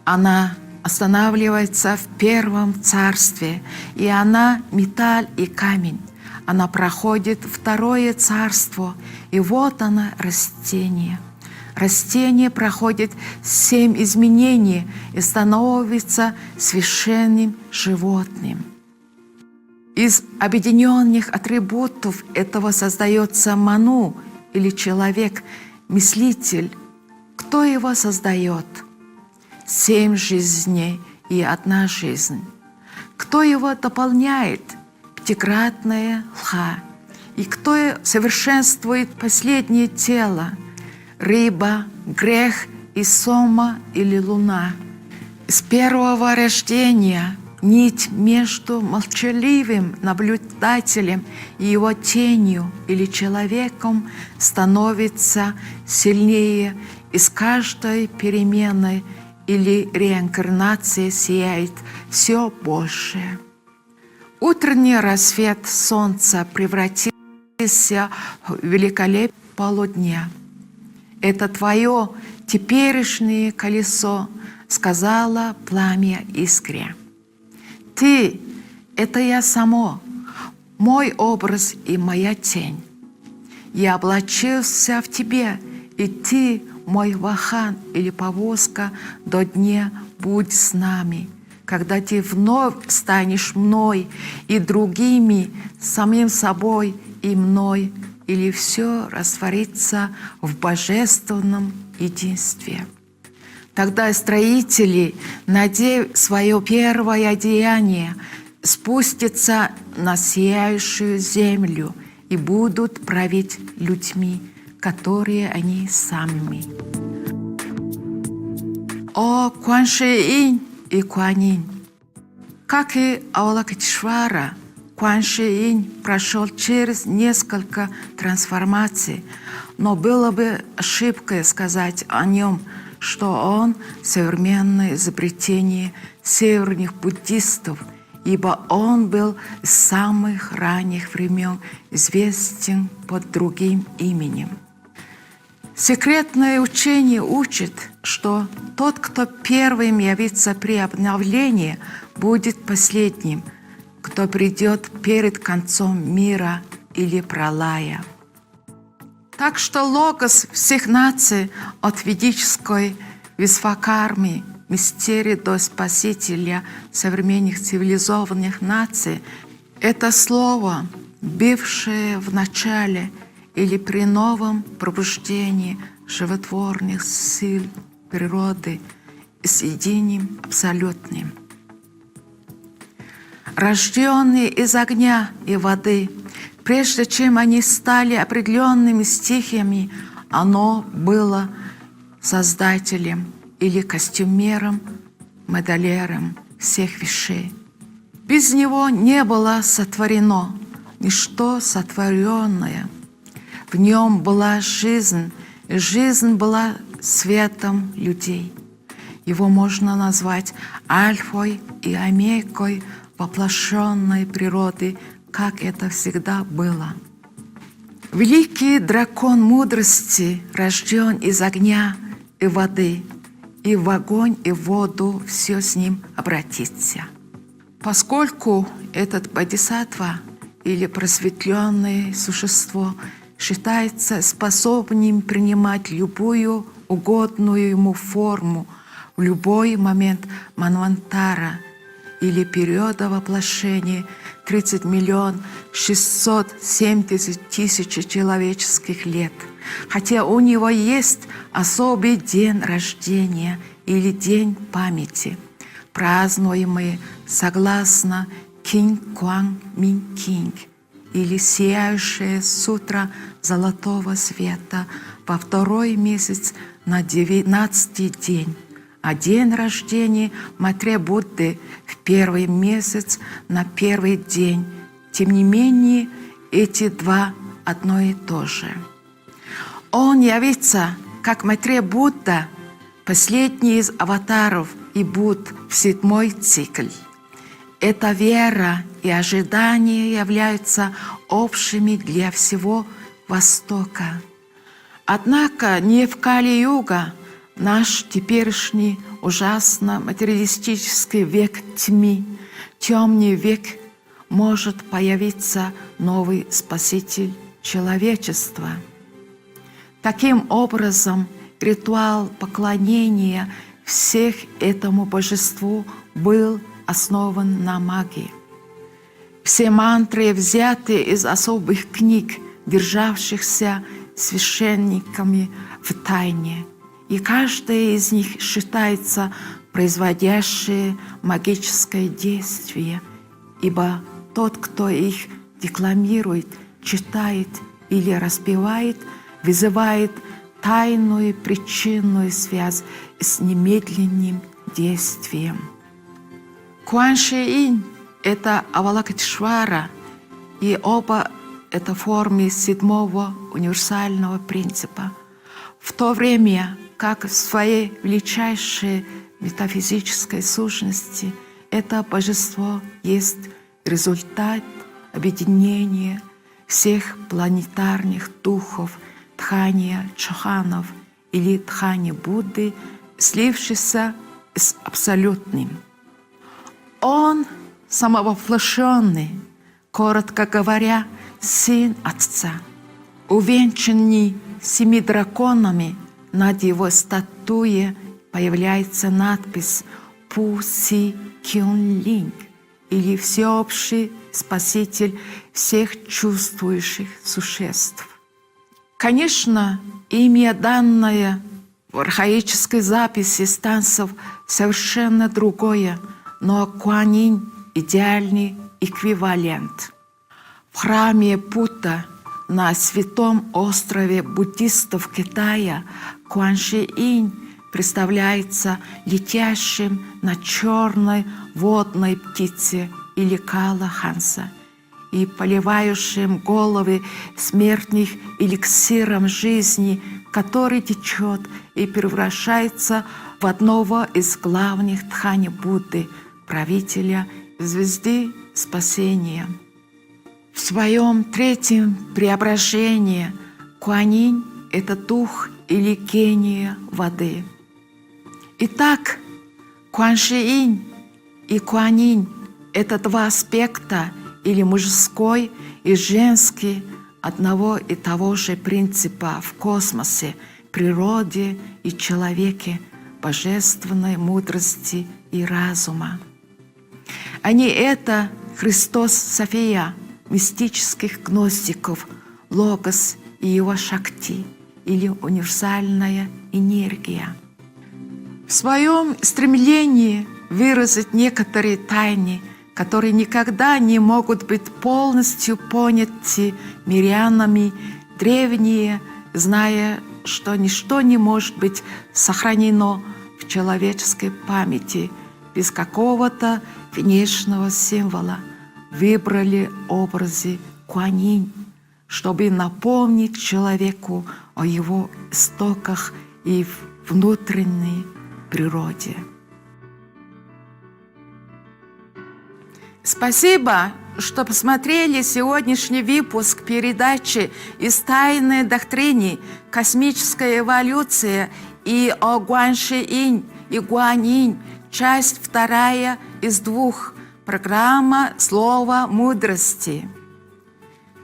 Она останавливается в 1 царстве, и она металл и камень. Она проходит 2 царство, и вот она растение. Растение проходит 7 изменений и становится священным животным. Из объединенных атрибутов этого создается Ману, или человек, мыслитель. Кто его создает? 7 жизней и 1 жизнь. Кто его дополняет? 5-кратное Лха. И кто совершенствует последнее тело? Рыба, грех и Сома или Луна. С первого рождения нить между молчаливым наблюдателем и его тенью или человеком становится сильнее, и с каждой переменой или реинкарнацией сияет все больше. Утренний рассвет солнца превратился в великолепие полудня. Это твое теперешнее колесо, сказала пламя искре. Ты — это я само, мой образ и моя тень. Я облачился в тебе, и ты, мой вахан или повозка, до дня будь с нами, когда ты вновь станешь мной и другими, самим собой и мной, или все растворится в божественном единстве. Тогда строители, надев свое первое одеяние, спустятся на сияющую землю и будут править людьми, которые они самими. О Куан Ши Инь и Куан Инь! Как и Авалокитешвара, Куан Ши Инь прошел через несколько трансформаций, но было бы ошибкой сказать о нем, что он современное изобретение северных буддистов, ибо он был с самых ранних времен известен под другим именем. Секретное учение учит, что тот, кто первым явится при обновлении, будет последним, кто придет перед концом мира или пралая. Так что логос всех наций от ведической Висвакармы, мистерии до спасителя современных цивилизованных наций, это слово, бывшее в начале или при новом пробуждении животворных сил природы с единым абсолютным. Рожденные из огня и воды, прежде чем они стали определенными стихиями, оно было создателем или костюмером, моделером всех вещей. Без него не было сотворено ничто сотворенное. В нем была жизнь, и жизнь была светом людей. Его можно назвать альфой и омегой воплощенной природы, как это всегда было. Великий дракон мудрости рожден из огня и воды, и в огонь и в воду все с ним обратится. Поскольку этот бодхисаттва или просветленное существо считается способным принимать любую угодную ему форму в любой момент манвантара или периода воплощения 30 670 000 человеческих лет, хотя у него есть особый день рождения или день памяти, празднуемый согласно Кинг Куан Мин Кинг или сияющая сутра золотого света во 2-й месяц на 19-й день, а день рождения Матре Будды в 1-й месяц на 1-й день. Тем не менее, эти два одно и то же. Он явится как Матре Будда, последний из аватаров, и Будд в 7-й цикл. Эта вера и ожидание являются общими для всего Востока. Однако не в Кали-юга, наш теперешний ужасно материалистический век тьмы, темный век, может появиться новый спаситель человечества. Таким образом, ритуал поклонения всех этому божеству был основан на магии. Все мантры взяты из особых книг, державшихся священниками в тайне, и каждая из них считается производящей магическое действие, ибо тот, кто их декламирует, читает или распевает, вызывает тайную причинную связь с немедленным действием. Куан Ши Инь – это Авалокитешвара, и оба это формы седьмого универсального принципа. В то время как в своей величайшей метафизической сущности это божество есть результат объединения всех планетарных духов Дхания Чоханов или Дхани Будды, слившийся с абсолютным. Он самовоплощенный, коротко говоря, сын Отца, увенчанный 7 драконами. Над его статуей появляется надпись «Пу Си Кюн Линг» или «Всеобщий спаситель всех чувствующих существ». Конечно, имя, данное в архаической записи станцев, совершенно другое, но Куан Инь – идеальный эквивалент. В храме Будда на Святом острове буддистов Китая Куан Ши Инь представляется летящим на черной водной птице или кала ханса и поливающим головы смертных эликсиром жизни, который течет и превращается в одного из главных Дхани Будды, правителя звезды спасения. В своем третьем преображении Куан Инь – это дух или гений воды. Итак, Куан Ши Инь и Куан Инь – это два аспекта или мужской и женский одного и того же принципа в космосе, природе и человеке, божественной мудрости и разума. Они – это Христос София мистических гностиков, Логос и его Шакти, или универсальная энергия. В своем стремлении выразить некоторые тайны, которые никогда не могут быть полностью поняты мирянами, древние, зная, что ничто не может быть сохранено в человеческой памяти без какого-то внешнего символа, выбрали образы Куан Инь, чтобы напомнить человеку о его истоках и внутренней природе. Спасибо, что посмотрели сегодняшний выпуск передачи «Из тайной доктрины. Космическая эволюция» и о Куан Ши Инь и Куан Инь, часть 2 из 2, программа «Слово мудрости».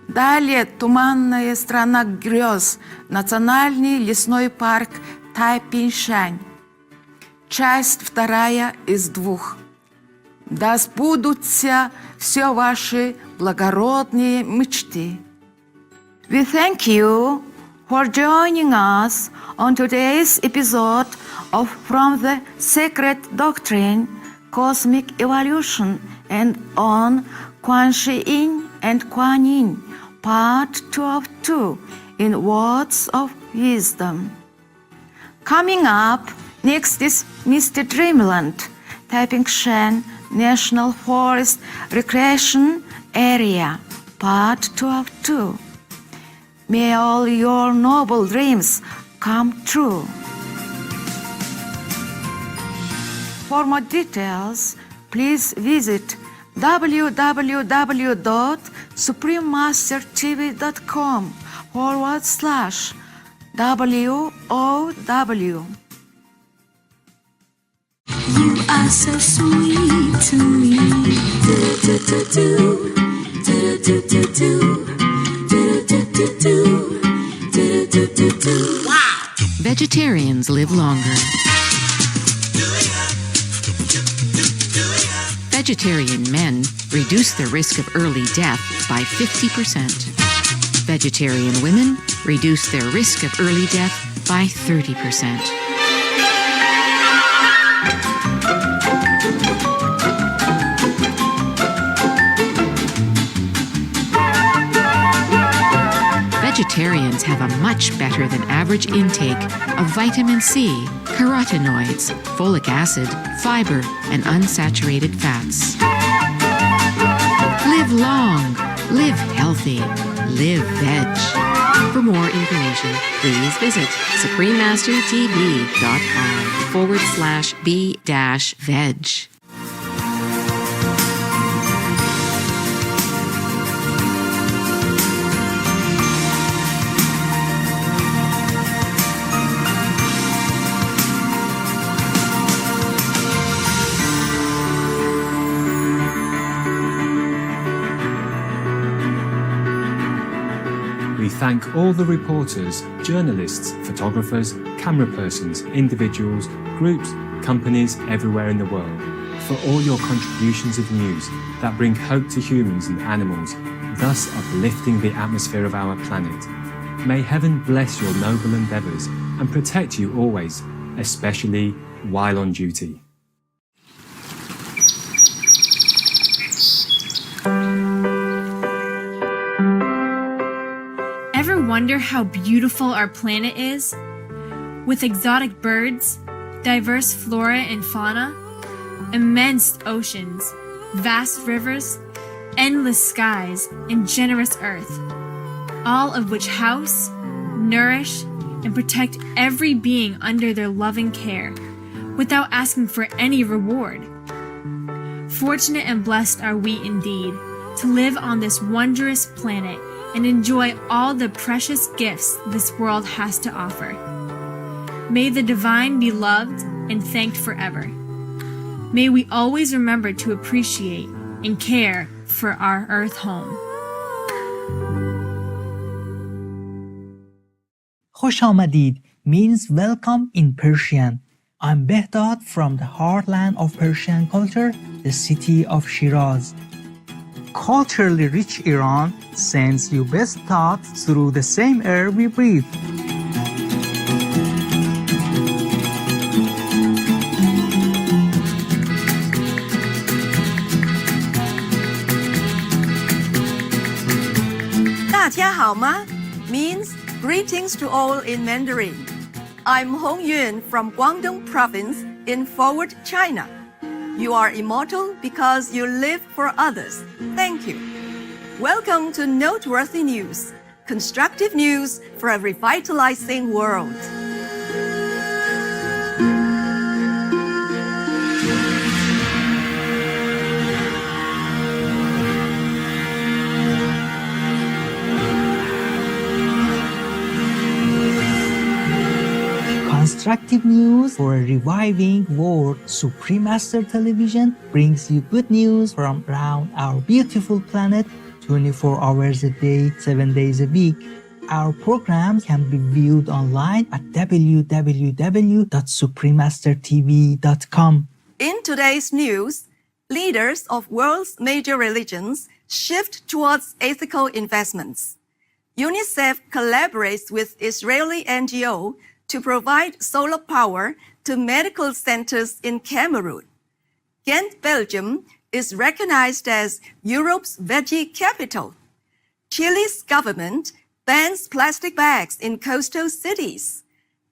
Далее «Туманная страна грез», Национальный лесной парк Тайпиншань, часть 2 из 2. Да сбудутся все ваши благородные мечты. We thank you for joining us on today's episode of From the Sacred Doctrine, Cosmic Evolution, and on Kuan Shi Inь and Kuan Yin, Part 2 of 2, in Words of Wisdom. Coming up next is Mr. Dreamland, Taipingshan National Forest Recreation Area, Part 2 of 2. May all your noble dreams come true. For more details, please visit www.suprememastertv.com/WOW.
You are so sweet to me. Wow!
Vegetarians live longer.
Vegetarian men reduce their risk of early death by 50%. Vegetarian women reduce their risk of early death by 30%. Vegetarians have a much better than average intake of vitamin C, carotenoids, folic acid, fiber, and unsaturated fats. Live long, live healthy, live veg. For more information, please visit suprememastertv.com/b-veg.
We thank all the reporters, journalists, photographers, camera persons, individuals, groups, companies everywhere in the world for all your contributions of news that bring hope to humans and animals, thus uplifting the atmosphere of our planet. May heaven bless your noble endeavours and protect you always, especially while on duty.
Ever wonder how beautiful our planet is? With exotic birds, diverse flora and fauna, immense oceans, vast rivers, endless skies, and generous earth, all of which house, nourish, and protect every being under their loving care, without asking for any reward. Fortunate and blessed are we indeed to live on this wondrous planet and enjoy all the precious gifts this world has to offer. May the divine be loved and thanked forever. May we always remember to appreciate and care for our earth home.
خوش آمدید means welcome in Persian. I'm Behdad from the heartland of Persian culture, the city of Shiraz. Culturally rich Iran sends you best thoughts through the same air we breathe.
Means greetings to all in Mandarin. I'm Hong Yun from Guangdong province in Forward, China. You are immortal because you live for others. Thank you. Welcome to Noteworthy News, constructive news for a revitalizing world.
Constructive news for a reviving world. Supreme Master Television brings you good news from around our beautiful planet 24 hours a day, 7 days a week. Our programs can be viewed online at www.suprememastertv.com.
In today's news, leaders of world's major religions shift towards ethical investments. UNICEF collaborates with Israeli NGO to provide solar power to medical centers in Cameroon. Ghent, Belgium is recognized as Europe's veggie capital. Chile's government bans plastic bags in coastal cities.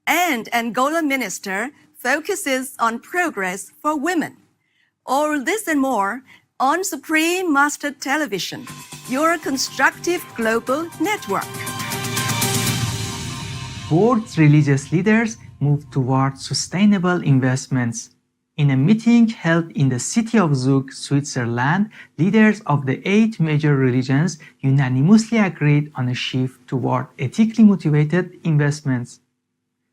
And Angola minister focuses on progress for women. All this and more on Supreme Master Television, your constructive global network.
World's religious leaders move toward sustainable investments. In a meeting held in the city of Zug, Switzerland, leaders of the 8 major religions unanimously agreed on a shift toward ethically motivated investments.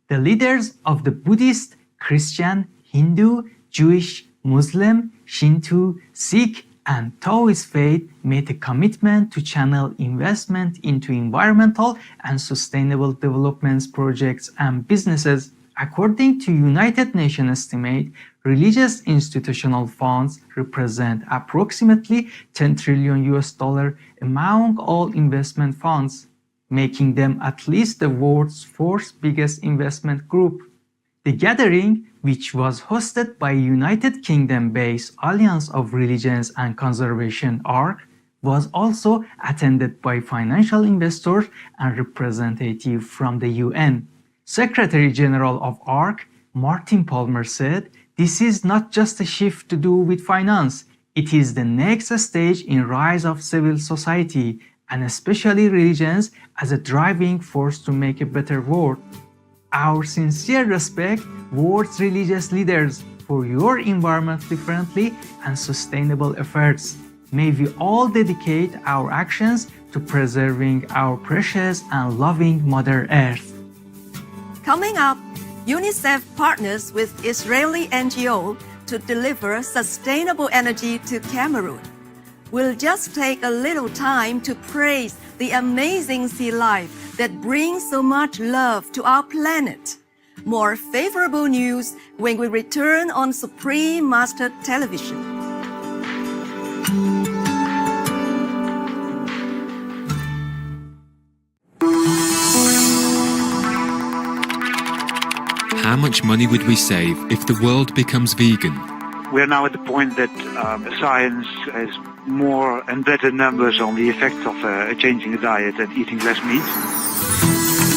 The leaders of the Buddhist, Christian, Hindu, Jewish, Muslim, Shinto, Sikh, and Taoist faith made a commitment to channel investment into environmental and sustainable development projects and businesses. According to United Nations estimate, religious institutional funds represent approximately $10 trillion among all investment funds, making them at least the world's fourth biggest investment group. The gathering, which was hosted by United Kingdom-based Alliance of Religions and Conservation ARC, was also attended by financial investors and representatives from the UN. Secretary General of ARC, Martin Palmer, said, "This is not just a shift to do with finance, it is the next stage in rise of civil society, and especially religions as a driving force to make a better world." Our sincere respect, world's religious leaders, for your environmentally friendly and sustainable efforts. May we all dedicate our actions to preserving our precious and loving Mother Earth.
Coming up, UNICEF partners with Israeli NGO to deliver sustainable energy to Cameroon. We'll just take a little time to praise the amazing sea life that brings so much love to our planet. More favorable news when we return on Supreme Master Television.
How much money would we save if the world becomes vegan?
We are now at the point that science has more and better numbers on the effects of changing a diet and eating less meat.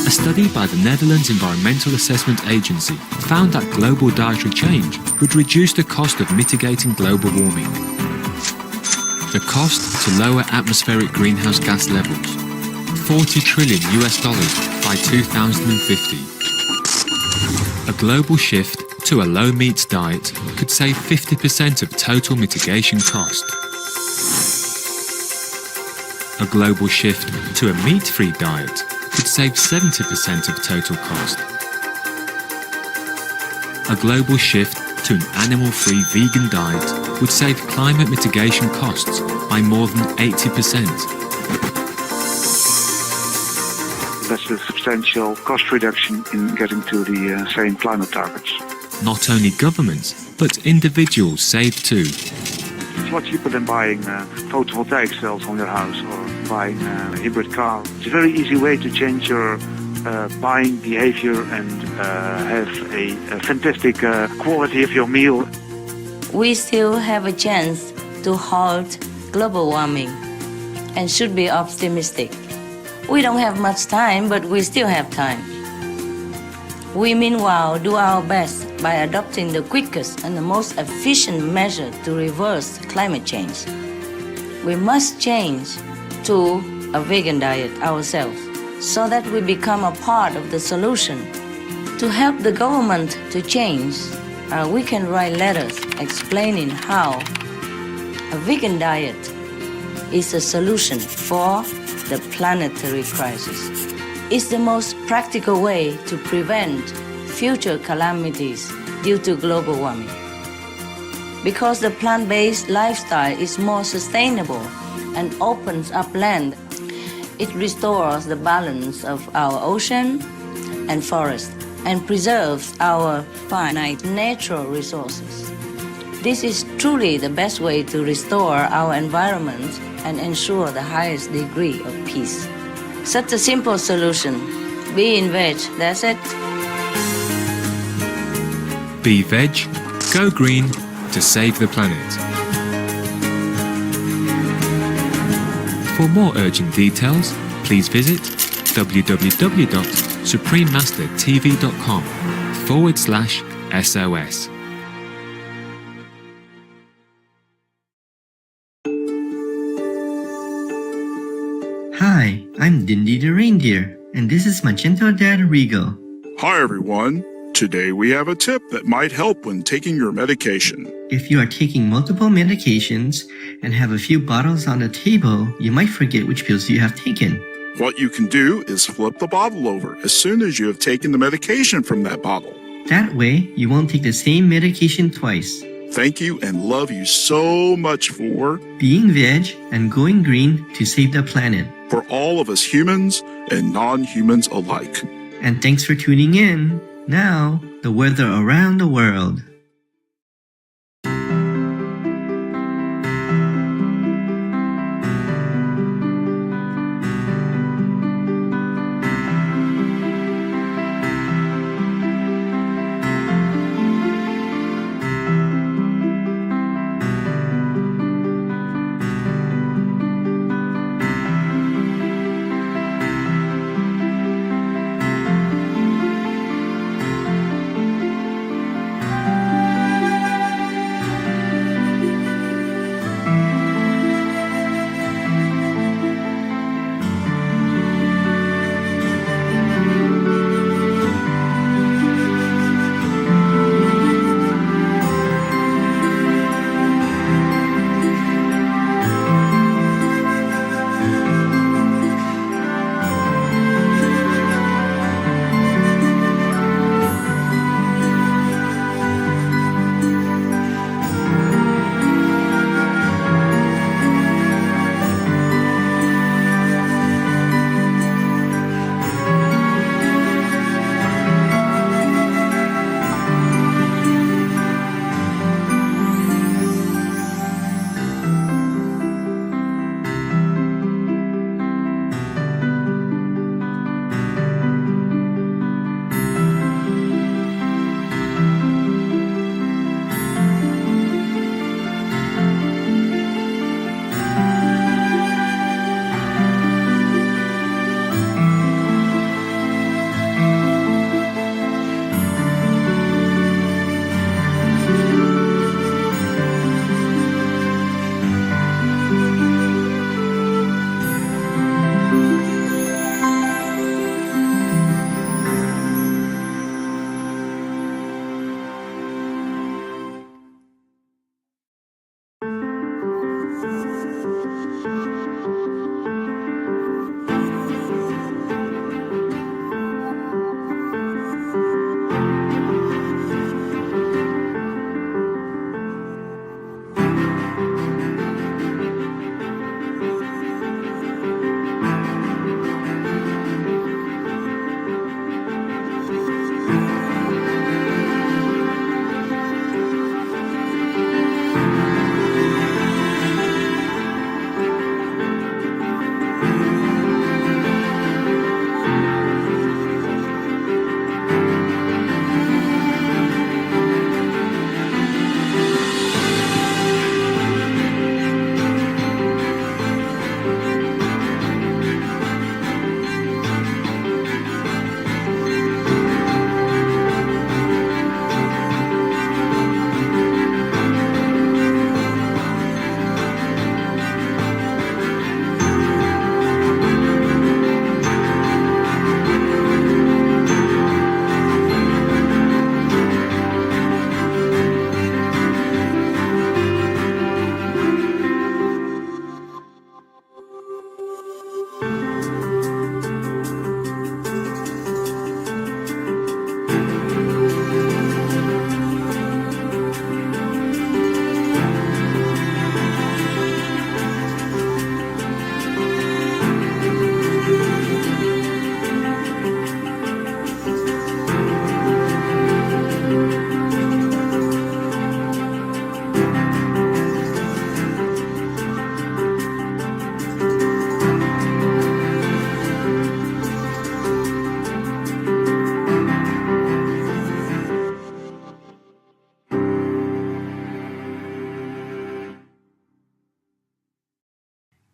A study by the Netherlands Environmental Assessment Agency found that global dietary change would reduce the cost of mitigating global warming. The cost to lower atmospheric greenhouse gas levels, $40 trillion by 2050. A global shift to a low-meat diet could save 50% of total mitigation cost. A global shift to a meat-free diet could save 70% of total cost. A global shift to an animal-free vegan diet would save climate mitigation costs by more than 80%.
That's a substantial cost reduction in getting to the same climate targets.
Not only governments, but individuals save too.
It's much cheaper than buying photovoltaic cells on your house or buying a hybrid car. It's a very easy way to change your buying behavior and have a fantastic quality of your meal.
We still have a chance to halt global warming and should be optimistic. We don't have much time, but we still have time. We meanwhile do our best by adopting the quickest and the most efficient measure to reverse climate change. We must change to a vegan diet ourselves so that we become a part of the solution. To help the government to change, we can write letters explaining how a vegan diet is a solution for the planetary crisis. It's the most practical way to prevent future calamities due to global warming. Because the plant-based lifestyle is more sustainable and opens up land, it restores the balance of our ocean and forest and preserves our finite natural resources. This is truly the best way to restore our environment and ensure the highest degree of peace. Such a simple solution. Be in veg, that's it.
Be veg, go green to save the planet. For more urgent details, please visit www.suprememastertv.com/SOS.
Hi, I'm Dindy the Reindeer, and this is my gentle dad Rigo.
Hi everyone. Today we have a tip that might help when taking your medication.
If you are taking multiple medications and have a few bottles on the table, you might forget which pills you have taken.
What you can do is flip the bottle over as soon as you have taken the medication from that bottle.
That way, you won't take the same medication twice.
Thank you and love you so much for
being veg and going green to save the planet.
For all of us humans and non-humans alike.
And thanks for tuning in. Now, the weather around the world.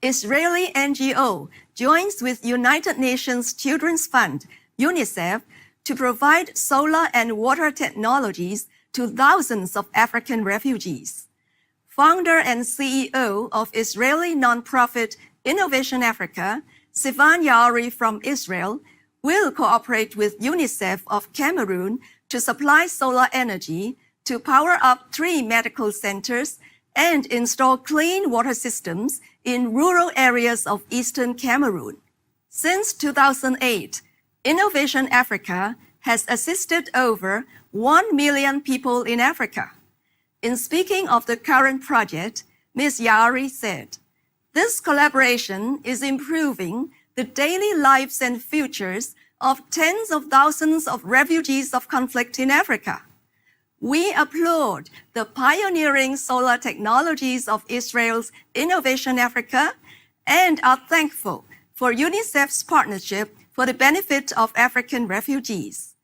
Israeli NGO joins with United Nations Children's Fund, UNICEF, to provide solar and water technologies to thousands of African refugees. Founder and CEO of Israeli nonprofit Innovation Africa, Sivan Yaari from Israel, will cooperate with UNICEF of Cameroon to supply solar energy to power up 3 medical centers and install clean water systems in rural areas of eastern Cameroon. Since 2008, Innovation Africa has assisted over 1 million people in Africa. In speaking of the current project, Ms. Yaari said, "This collaboration is improving the daily lives and futures of tens of thousands of refugees of conflict in Africa. We applaud the pioneering solar technologies of Israel's Innovation Africa and are thankful for UNICEF's partnership for the benefit of African refugees.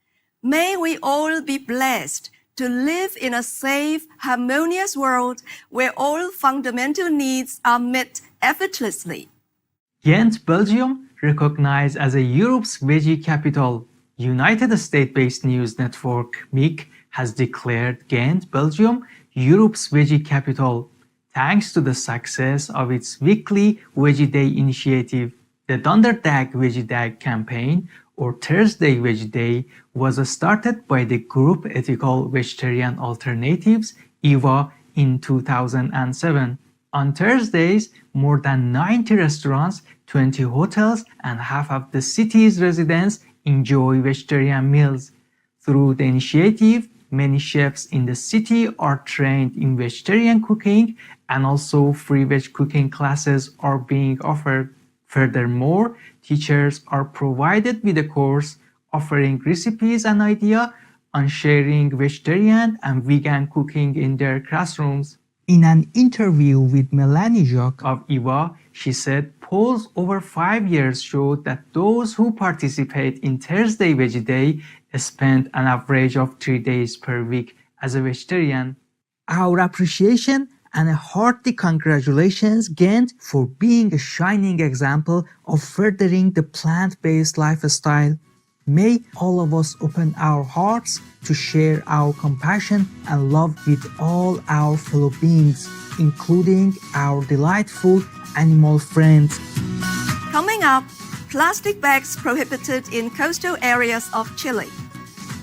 May we all be blessed to live in a safe, harmonious world where all fundamental needs are met effortlessly.
Ghent, Belgium, recognized as a Europe's veggie capital. United States-based news network MIC has declared Ghent, Belgium, Europe's veggie capital, thanks to the success of its weekly Veggie Day initiative. The Donderdag Veggie Day campaign, or Thursday Veggie Day, was started by the group Ethical Vegetarian Alternatives, EVA, in 2007. On Thursdays, more than 90 restaurants, 20 hotels, and half of the city's residents enjoy vegetarian meals. Through the initiative, many chefs in the city are trained in vegetarian cooking, and also free veg cooking classes are being offered. Furthermore, teachers are provided with a course offering recipes and ideas on sharing vegetarian and vegan cooking in their classrooms. In an interview with Melanie Jacques of EVA, she said polls over 5 years showed that those who participate in Thursday Veggie Day spend an average of 3 days per week as a vegetarian. Our appreciation and a hearty congratulations, Ghent, for being a shining example of furthering the plant-based lifestyle. May all of us open our hearts to share our compassion and love with all our fellow beings, including our delightful animal friends.
Coming up, plastic bags prohibited in coastal areas of Chile.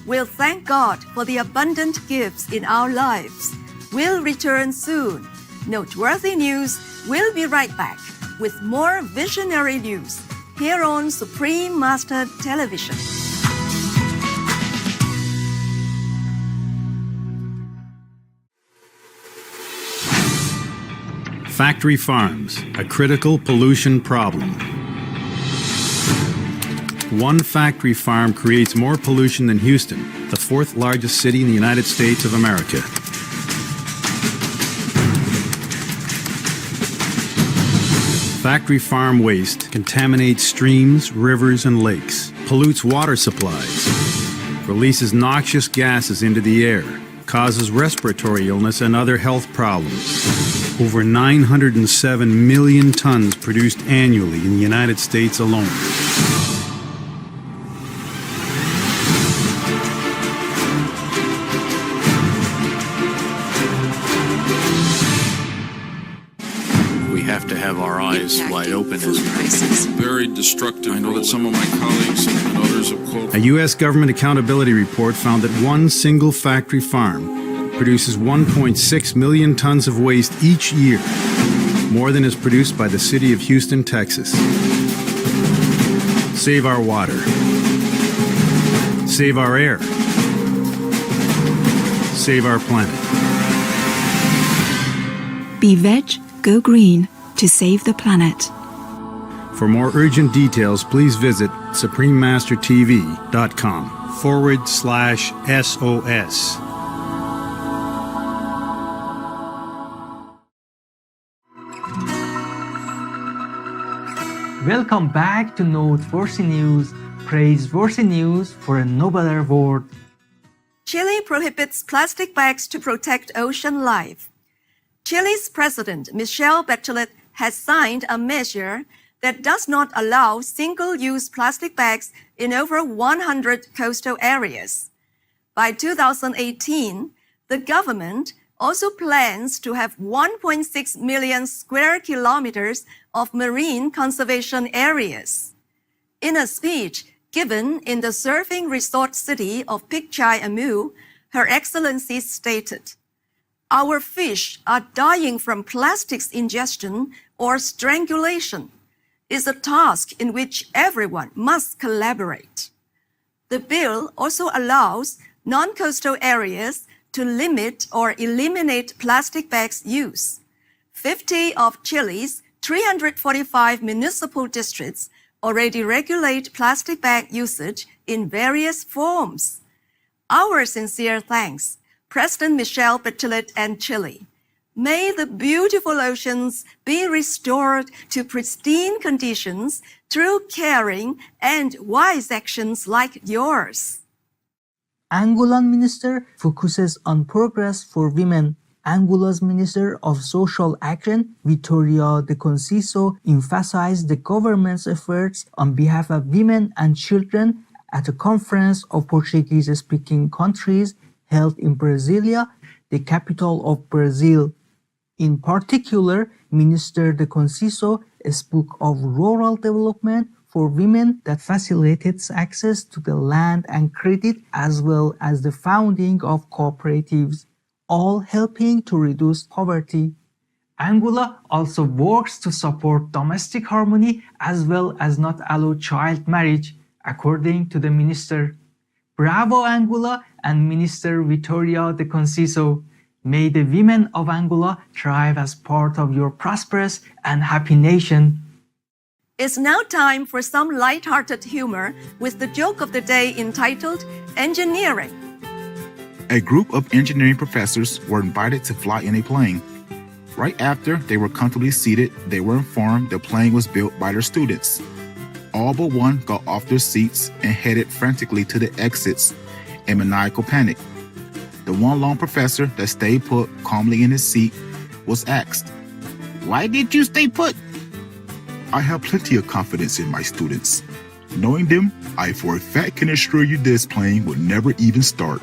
We'll thank God for the abundant gifts in our lives. We'll return soon. Noteworthy news. We'll be right back with more visionary news here on Supreme Master Television.
Factory farms, a critical pollution problem. One factory farm creates more pollution than Houston, the fourth largest city in the United States of America. Factory farm waste contaminates streams, rivers, and lakes, pollutes water supplies, releases noxious gases into the air, causes respiratory illness and other health problems. Over 907 million tons produced annually in the United States alone.
We have to have our eyes wide open as prices. Very destructive. I know that some of my colleagues and others have quoted.
A U.S. government accountability report found that one single factory farm produces 1.6 million tons of waste each year, more than is produced by the city of Houston, Texas. Save our water. Save our air. Save our planet.
Be veg, go green to save the planet.
For more urgent details, please visit suprememastertv.com/SOS.
Welcome back to Noteworthy News, praiseworthy news for a nobler world.
Chile prohibits plastic bags to protect ocean life. Chile's President Michelle Bachelet has signed a measure that does not allow single-use plastic bags in over 100 coastal areas. By 2018, the government also plans to have 1.6 million square kilometers of marine conservation areas. In a speech given in the surfing resort city of Pichai Amu, Her Excellency stated, "Our fish are dying from plastics ingestion or strangulation. It's a task in which everyone must collaborate." The bill also allows non-coastal areas to limit or eliminate plastic bags use. 50 of Chile's 345 municipal districts already regulate plastic bag usage in various forms. Our sincere thanks, President Michelle Bachelet and Chile. May the beautiful oceans be restored to pristine conditions through caring and wise actions like yours.
Angolan Minister focuses on progress for women. Angola's Minister of Social Action, Vitória de Conceição, emphasized the government's efforts on behalf of women and children at a conference of Portuguese-speaking countries held in Brasilia, the capital of Brazil. In particular, Minister de Conceição spoke of rural development for women that facilitates access to the land and credit, as well as the founding of cooperatives, all helping to reduce poverty. Angola also works to support domestic harmony as well as not allow child marriage, according to the minister. Bravo Angola and Minister Vitória de Conceição. May the women of Angola thrive as part of your prosperous and happy nation.
It's now time for some light-hearted humor with the joke of the day entitled Engineering.
A group of engineering professors were invited to fly in a plane. Right after they were comfortably seated, they were informed the plane was built by their students. All but one got off their seats and headed frantically to the exits in maniacal panic. The one lone professor that stayed put calmly in his seat was asked, "Why did you stay put?" "I have plenty of confidence in my students. Knowing them, I for a fact can assure you this plane would never even start."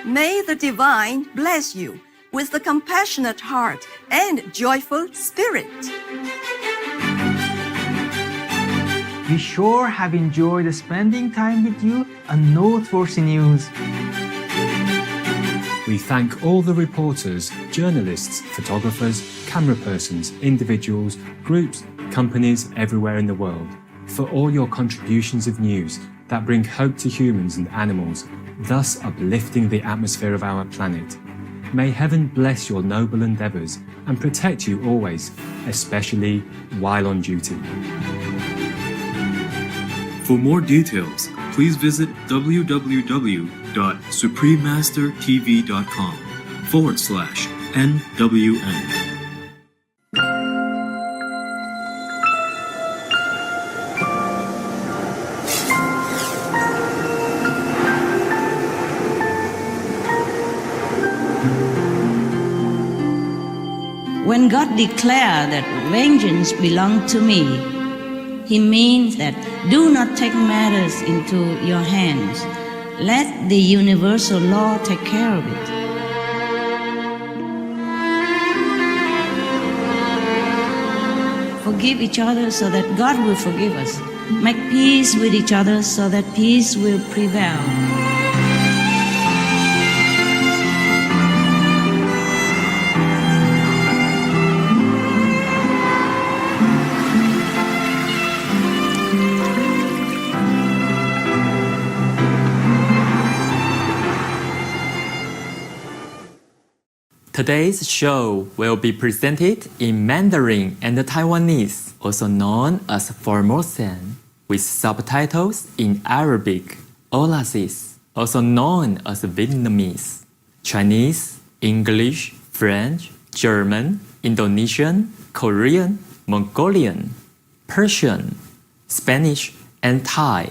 May the divine bless you with the compassionate heart and joyful spirit.
We sure have enjoyed spending time with you on Noteworthy News.
We thank all the reporters, journalists, photographers, camera persons, individuals, groups, companies everywhere in the world for all your contributions of news that bring hope to humans and animals, thus uplifting the atmosphere of our planet. May heaven bless your noble endeavours and protect you always, especially while on duty.
For more details, please visit www.suprememastertv.com/NWN.
When God declared that vengeance belonged to me, He means that do not take matters into your hands. Let the universal law take care of it. Forgive each other so that God will forgive us. Make peace with each other so that peace will prevail.
Today's show will be presented in Mandarin and Taiwanese, also known as Formosan, with subtitles in Arabic, Aulacese, also known as Vietnamese, Chinese, English, French, German, Indonesian, Korean, Mongolian, Persian, Spanish, and Thai.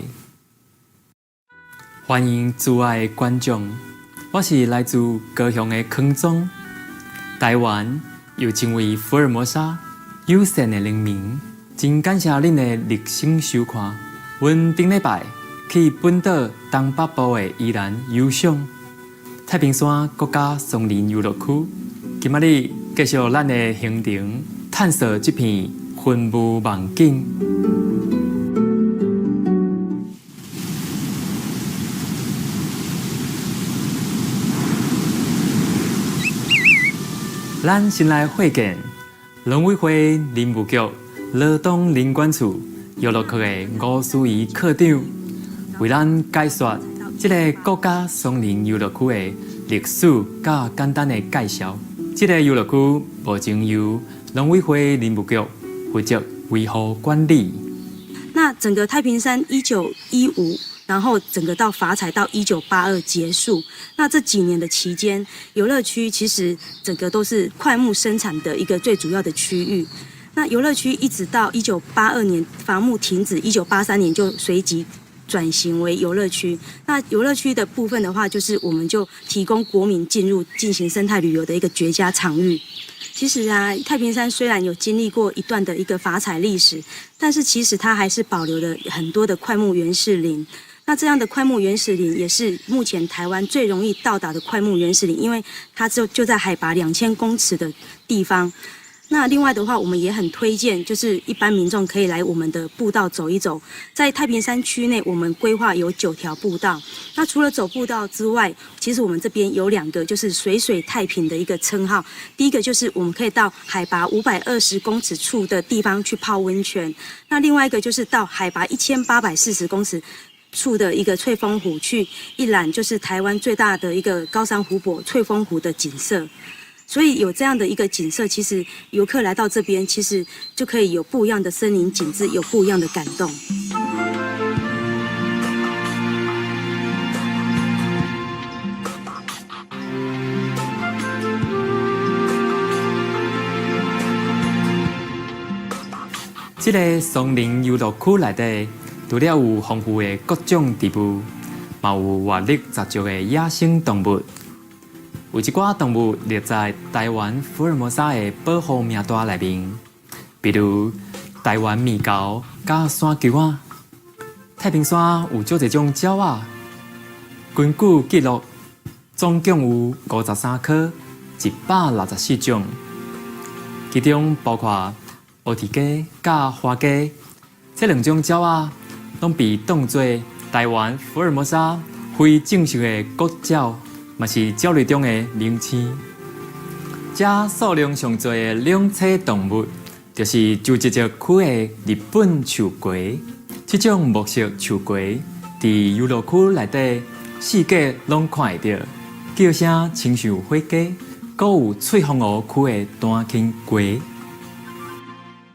欢迎诸位观众，我是来自高雄的坑中。台湾又称为福尔摩沙，友善的人民，真感谢恁的热心收看。阮顶礼拜去本岛东北部的宜兰游赏，太平山国家松林游乐区。今仔日继续咱的行程，探索这片云雾梦境。咱先来会见农委会林务局罗东林管处游乐区的吴淑仪科长，为咱解说这个国家松林游乐区的历史甲简单的介绍。这个游乐区目前由农委会林务局负责维护管理。
那整个太平山1915，然后整个到法彩到1982结束。那这几年的期间，游乐区其实整个都是快木生产的一个最主要的区域。那游乐区一直到1982年伐木停止，1983年就随即转型为游乐区。那游乐区的部分的话，就是我们就提供国民进入进行生态旅游的一个绝佳场域。其实啊，太平山虽然有经历过一段的一个法采历史，但是其实它还是保留了很多的快木原始林。那这样的快木原始林也是目前台湾最容易到达的快木原始林，因为它就在海拔2000公尺的地方。那另外的话，我们也很推荐，就是一般民众可以来我们的步道走一走。在太平山区内，我们规划有9条步道。那除了走步道之外，其实我们这边有2个，就是水太平的一个称号。第一个就是我们可以到海拔520公尺处的地方去泡温泉。那另外一个就是到海拔1840公尺处的一个翠峰湖去一览，就是台湾最大的一个高山湖泊翠峰湖的景色。所以有这样的一个景色，其实游客来到这边，其实就可以有不一样的森林景致，有不一样的感动。
这个松林游乐区内底，除了有丰富的各种植物，嘛有活力杂足的野生动物。有一寡动物列在台湾福尔摩沙的保护名单内面，比如台湾蜜猴、甲山鸠仔。太平山有足侪种鸟仔，根据记录，总共有53科，164种，其中包括乌蹄鸡、甲花鸡，这2种鸟仔拢被当作台湾福尔摩沙非正式的国鸟。嘛是鸟类中的名星。这数量上多的两栖动物，就是就职区的日本树龟。这种木色树龟，在游乐区内底四界拢看得到，叫声亲像火鸡，还有翠峰湖区的单青龟。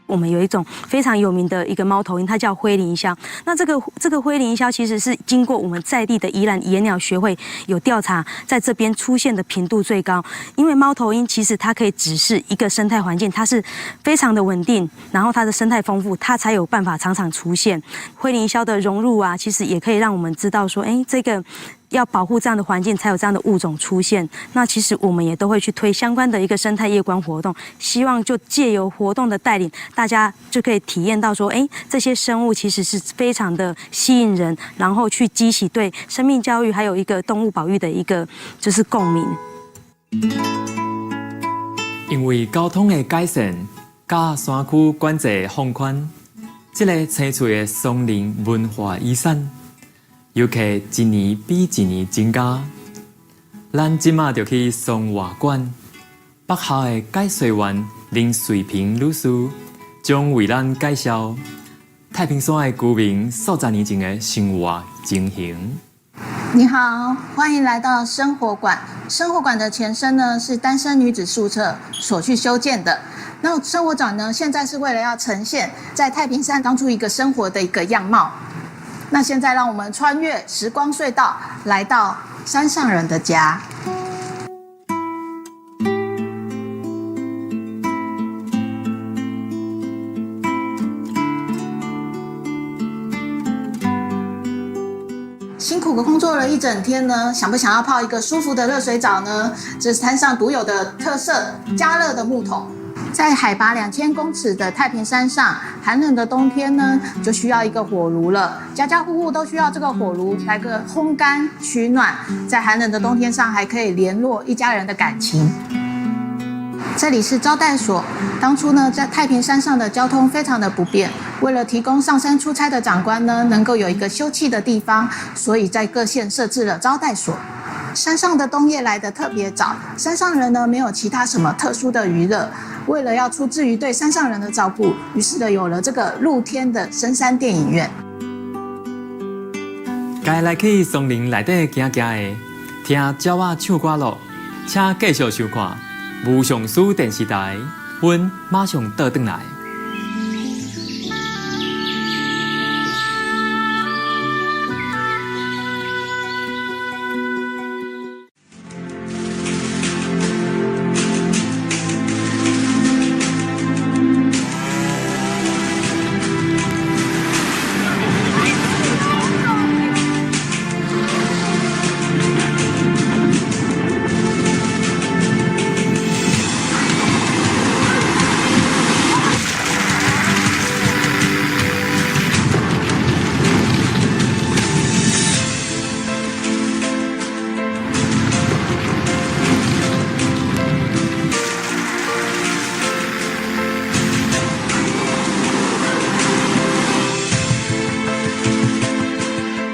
我们有一种非常有名的一个猫头鹰，它叫灰林鸮。那这个灰林鸮其实是经过我们在地的宜兰野鸟学会有调查，在这边出现的频度最高。因为猫头鹰其实它可以指示一个生态环境，它是非常的稳定，然后它的生态丰富，它才有办法常常出现。灰林鸮的融入啊，其实也可以让我们知道说，这个要保护这样的环境，才有这样的物种出现。那其实我们也都会去推相关的一个生态夜观活动，希望就借由活动的带领，大家就可以体验到说，这些生物其实是非常的吸引人，然后去激起对生命教育还有一个动物保育的一个就是共鸣。
因为交通的改善，甲山区管制放宽，这个青翠的松林文化遗产。游客一年比一年增加，咱即马就去松华馆，北校的解说员林水平女士将为咱介绍太平山的居民数十年前的生活情形。
你好，欢迎来到生活馆。生活馆的前身呢是单身女子宿舍所去修建的。那生活馆呢，现在是为了要呈现在太平山当初一个生活的一个样貌。那现在让我们穿越时光隧道，来到山上人的家。辛苦工作了一整天呢，想不想要泡一个舒服的热水澡呢？这是山上独有的特色——加热的木桶。在海拔2000公尺的太平山上，寒冷的冬天呢，就需要一个火炉了。家家户户都需要这个火炉来个烘干取暖，在寒冷的冬天上还可以联络一家人的感情。这里是招待所，当初呢，在太平山上的交通非常的不便，为了提供上山出差的长官呢，能够有一个休憩的地方，所以在各县设置了招待所。山上的冬夜来得特别早，山上人呢没有其他什么特殊的娱乐，为了要出自于对山上人的照顾，于是呢有了这个露天的深山电影院。
该来去松林内底行行的，听鸟仔唱歌咯，请继续收看无上书电视台，阮马上倒转来。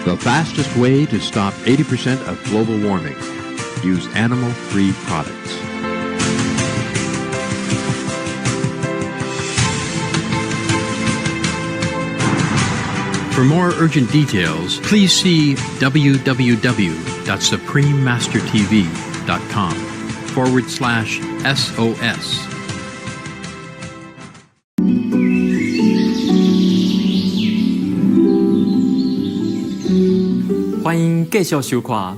The fastest way to stop 80% of global warming. Use animal-free products. For more urgent details, please see www.suprememastertv.com/SOS.
欢迎继续收看《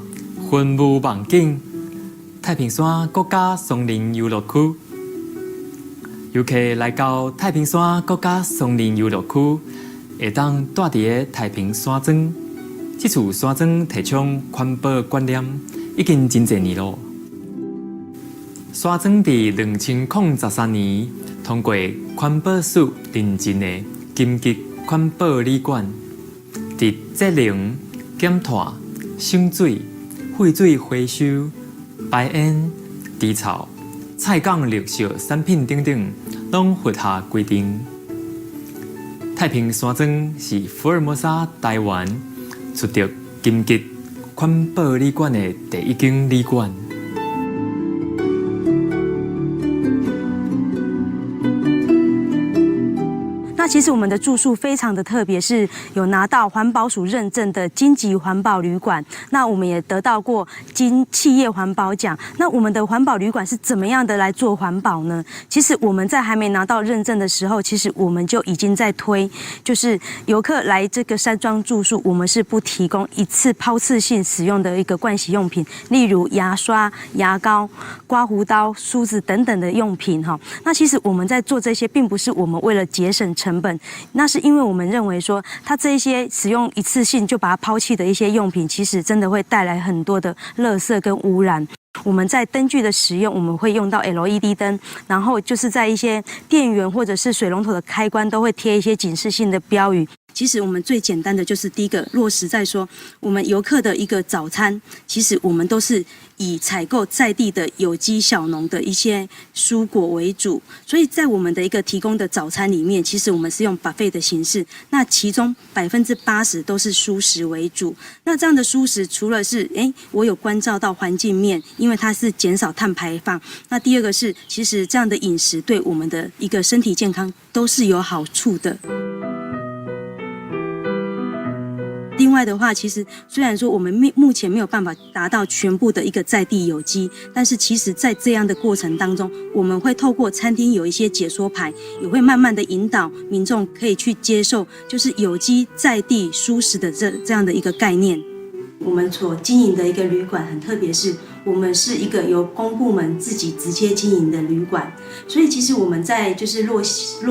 云雾梦境》太平山国家松林游乐区。游客来到太平山国家松林游乐区，会当住伫个太平山庄。这处山庄提倡环保观念，已经真侪年咯。山庄伫2013年通过环保署认证的金级环保旅馆，伫节能、减碳、省水、废水回收、排烟、除草、菜港绿色产品等等，拢符合规定。太平山庄是福尔摩沙台湾取得金级环保旅馆的第一间旅馆。
那其实我们的住宿非常的特别，是有拿到环保署认证的金级环保旅馆。那我们也得到过金企业环保奖。那我们的环保旅馆是怎么样的来做环保呢？其实我们在还没拿到认证的时候，其实我们就已经在推，就是游客来这个山庄住宿，我们是不提供一次抛次性使用的一个盥洗用品，例如牙刷、牙膏、刮胡刀、梳子等等的用品哈。那其实我们在做这些，并不是我们为了节省成本，那是因为我们认为说，它这一些使用一次性就把它抛弃的一些用品，其实真的会带来很多的垃圾跟污染。我们在灯具的使用，我们会用到 LED 灯，然后就是在一些电源或者是水龙头的开关都会贴一些警示性的标语。其实我们最简单的就是第一个落实在说，我们游客的一个早餐，其实我们都是以采购在地的有机小农的一些蔬果为主，所以在我们的一个提供的早餐里面，其实我们是用 buffet 的形式，那其中80%都是蔬食为主。那这样的蔬食除了是我有关照到环境面，因为它是减少碳排放，那第二个是其实这样的饮食对我们的一个身体健康都是有好处的。另外的话，其实虽然说我们目前没有办法达到全部的一个在地有机，但是其实在这样的过程当中，我们会透过餐厅有一些解说牌，也会慢慢的引导民众可以去接受就是有机在地蔬食的这样的一个概念。我们所经营的一个旅馆很特别，是我们是一个由公部门自己直接经营的旅馆，所以其实我们在就是落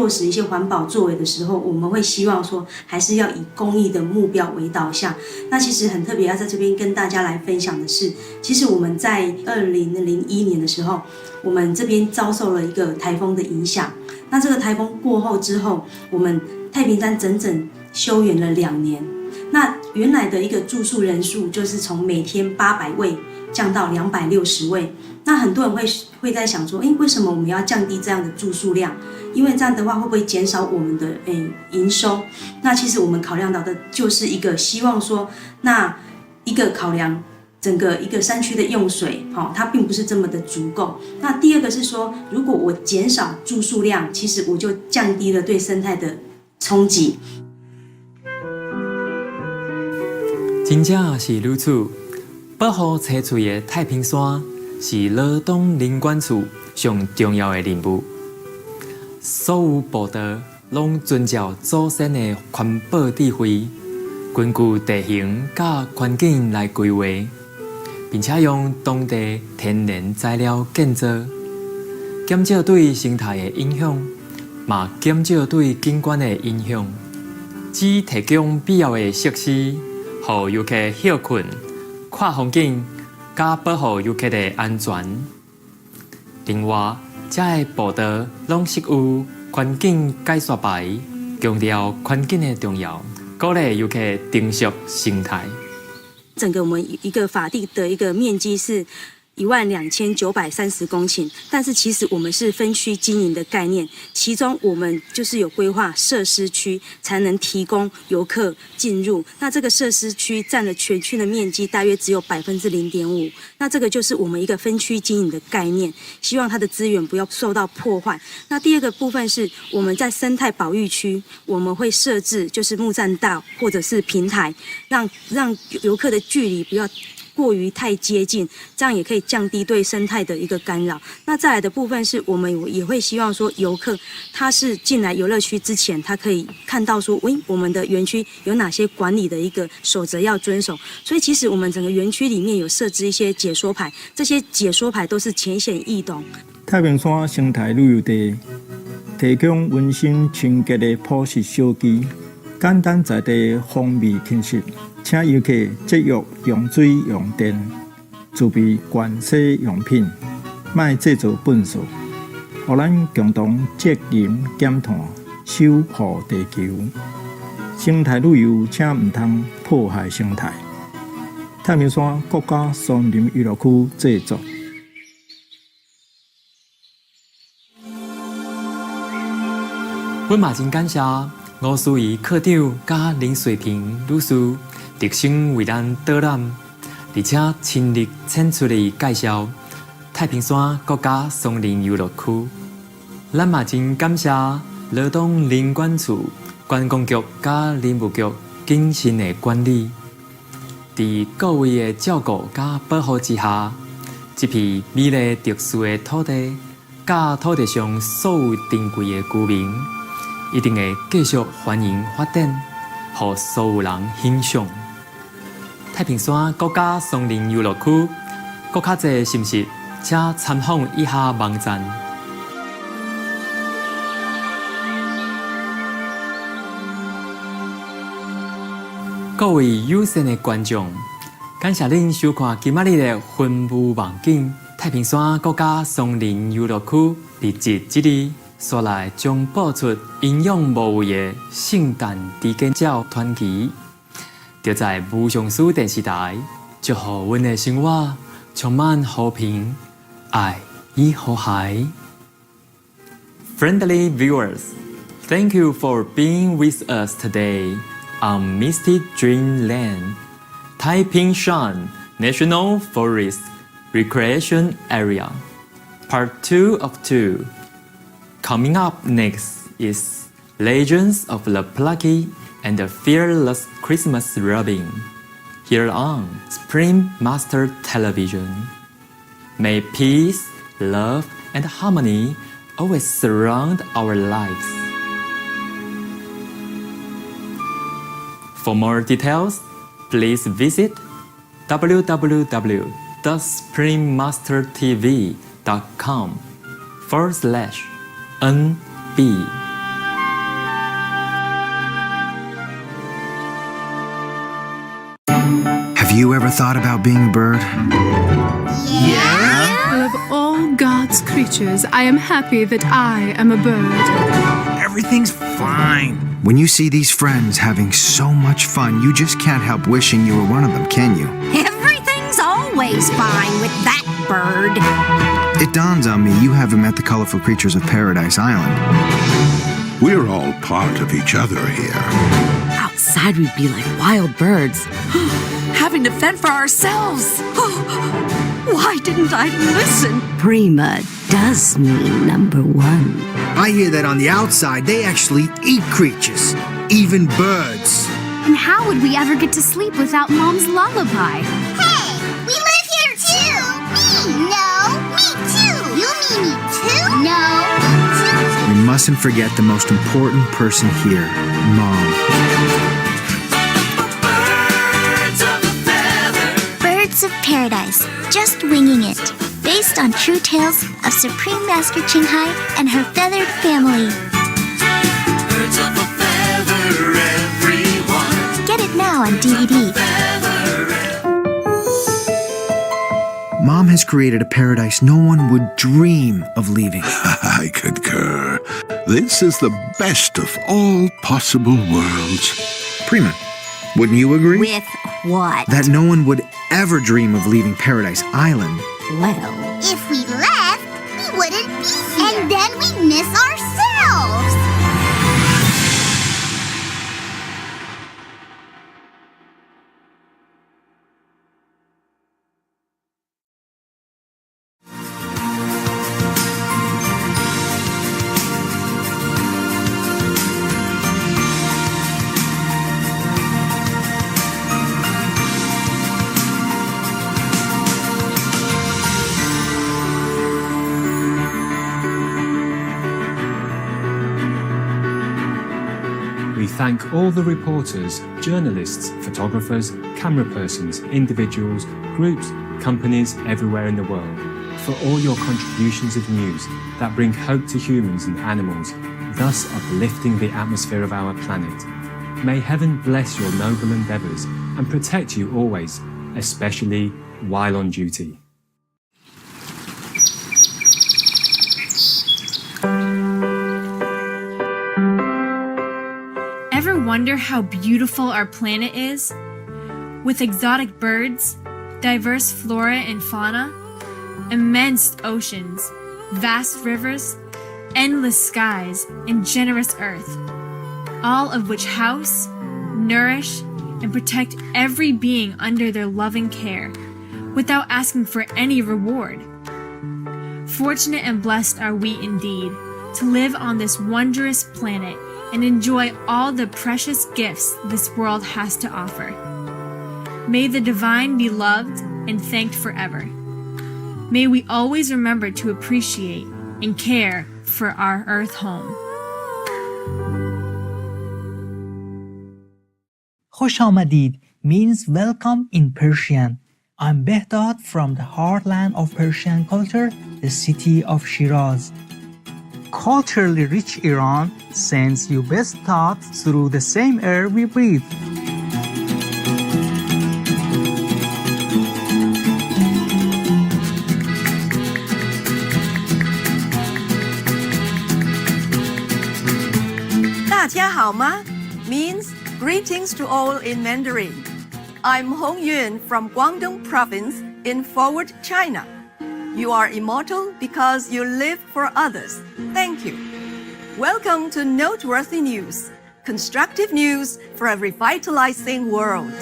实一些环保作为的时候，我们会希望说还是要以公益的目标为导向。那其实很特别要在这边跟大家来分享的是，其实我们在2001年的时候，我们这边遭受了一个台风的影响。那这个台风过后之后，我们太平山整整休园了2年。那原来的一个住宿人数就是从每天800位降到260位。那很多人会在想说，为什么我们要降低这样的住宿量？因为这样的话会不会减少我们的营收？那其实我们考量到的就是一个希望说，那一个考量整个一个山区的用水，它并不是这么的足够。那第二个是说，如果我减少住宿量，其实我就降低了对生态的冲击。
真正是如此，保护青翠的太平山是罗东林管处上重要的任务。所有步道拢遵照祖先的环保智慧，根据地形甲环境来规划，并且用当地天然材料建造，减少对生态的影响，嘛减少对景观的影响。只提供必要的设施，予游客休困、看风景，加保护游客的安全。另外，这个步道拢设有环境解说牌，强调环境的重要，鼓励游客珍惜生态。
整个我们一个法地的一个面积是12930公顷，但是其实我们是分区经营的概念，其中我们就是有规划设施区，才能提供游客进入。那这个设施区占了全区的面积大约只有0.5%，那这个就是我们一个分区经营的概念，希望它的资源不要受到破坏。那第二个部分是我们在生态保育区，我们会设置就是木栈道或者是平台，让游客的距离不要过于太接近，这样也可以降低对生态的一个干扰。那再来的部分是我们也会希望说，游客他是进来游乐区之前，他可以看到说，我们的园区有哪些管理的一个守则要遵守。所以其实我们整个园区里面有设置一些解说牌，这些解说牌都是浅显易懂。
太平山生态旅游地提供温馨清洁的朴实小机，简单在地，风味轻食。请游客节约用水用电，自备原洗用品，莫制造粪扫，互咱共同责任减碳，守护地球。生态旅游请唔通破坏生态。太平山国家森林娱乐区制作。
阮嘛真感谢吴思怡科长甲林水平女士特心为咱导览，而且亲力亲出的介绍太平山国家松林游乐区。咱嘛真感谢罗东林管处观光局甲林务局谨慎的管理，在各位的照顾甲保护之下，这片美丽特殊的土地，甲土地上所有珍贵的居民，一定会继续欢迎发展，予所有人欣赏。太平山国家松林游乐区，搁较侪信息，请参访以下网站。各位友善的观众，感谢您收看今仔日的云雾望景太平山国家松林游乐区日这日。所来将播出营养无味的圣诞猪肩饺传奇，就在无上师电视台，祝福阮的生活充满和平、爱与和谐。Friendly viewers, thank you for being with us today on Misty Dreamland, Taiping-shan National Forest Recreation Area, Part 2 of 2. Coming up next is Legends of the Plucky and the Fearless Christmas Robin, here on Spring Master Television. May peace, love, and harmony always surround our lives. For more details, please visit www.springmastertv.com/NB.
Have you ever thought about being a bird?
Of all God's creatures, I am happy that I am a bird.
Everything's fine. When you see these friends having so much fun, you just can't help wishing you were one of them, can you?
Everything's always fine with that bird.
It dawns on me you haven't met the colorful creatures of Paradise Island.
We're all part of each other here.
Outside we'd be like wild birds, having to fend for ourselves.
Why didn't I listen?
Prima does mean number one.
I hear that on the outside they actually eat creatures, even birds.
And how would we ever get to sleep without Mom's lullaby?
Hey, we live here too! Me! No, me too! You mean me
mustn't forget the most important person here, Mom.
Birds of Paradise, just winging it. Based on true tales of Supreme Master Qinghai and her feathered family.
Birds of a feather, everyone.
Get it now on DVD.
Mom has created a paradise no one would dream of leaving.
I concur. This is the best of all possible worlds.
Prima, wouldn't you agree?
With what?
That no one would ever dream of leaving Paradise Island.
Well,
If we left, we wouldn't be here. And then we'd miss ourselves.
We thank all the reporters, journalists, photographers, camera persons, individuals, groups, companies everywhere in the world for all your contributions of news that bring hope to humans and animals, thus uplifting the atmosphere of our planet. May heaven bless your noble endeavours and protect you always, especially while on duty.
Ever wonder how beautiful our planet is? With exotic birds, diverse flora and fauna, immense oceans, vast rivers, endless skies, and generous earth, all of which house, nourish, and protect every being under their loving care, without asking for any reward. Fortunate and blessed are we indeed to live on this wondrous planet and enjoy all the precious gifts this world has to offer. May the divine be loved and thanked forever. May we always remember to appreciate and care for our earth home.
خوش آمدید means welcome in Persian. I'm Behdad from the heartland of Persian culture, the city of Shiraz. Culturally rich Iran sends you best thoughts through the same air we breathe.
Means greetings to all in Mandarin. I'm Hong Yun from Guangdong province in Forward, China. You are immortal because you live for others. Thank you. Welcome to Noteworthy News, constructive news for a revitalizing world.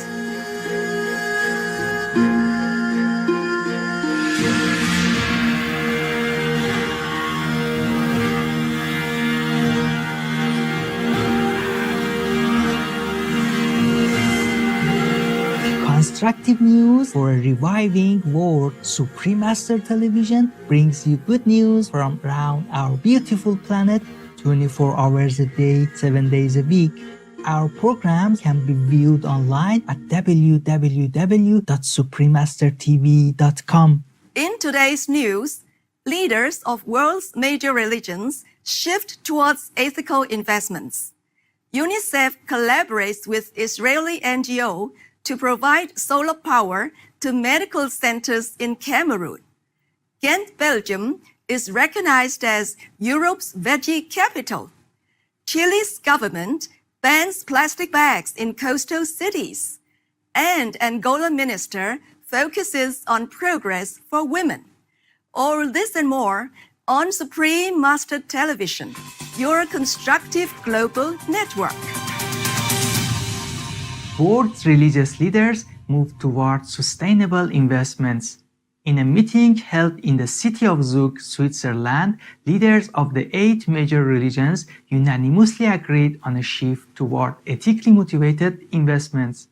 Constructive news for a reviving world. Supreme Master Television brings you good news from around our beautiful planet 24 hours a day, 7 days a week. Our programs can be viewed online at www.suprememastertv.com.
In today's news, leaders of world's major religions shift towards ethical investments. UNICEF collaborates with Israeli NGO to provide solar power to medical centers in Cameroon. Ghent, Belgium is recognized as Europe's veggie capital. Chile's government bans plastic bags in coastal cities. And Angola minister focuses on progress for women. All this and more on Supreme Master Television, your constructive global network.
World's religious leaders move toward sustainable investments. In a meeting held in the city of Zug, Switzerland, leaders of the 8 major religions unanimously agreed on a shift toward ethically motivated investments.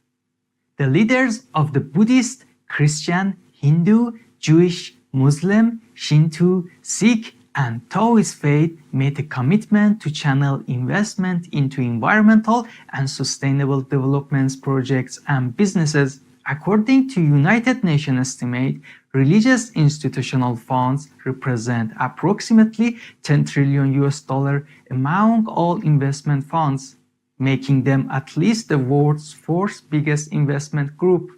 The leaders of the Buddhist, Christian, Hindu, Jewish, Muslim, Shinto, Sikh, and Taoist faith made a commitment to channel investment into environmental and sustainable development projects and businesses. According to United Nations estimate, religious institutional funds represent approximately $10 trillion among all investment funds, making them at least the world's fourth biggest investment group.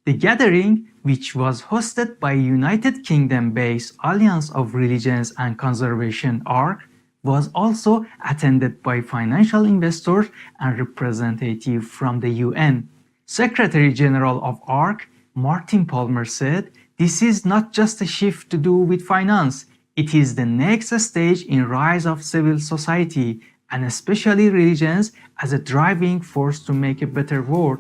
The gathering, which was hosted by United Kingdom-based Alliance of Religions and Conservation ARC, was also attended by financial investors and representatives from the UN. Secretary General of ARC, Martin Palmer, said, "This is not just a shift to do with finance, it is the next stage in rise of civil society, and especially religions as a driving force to make a better world.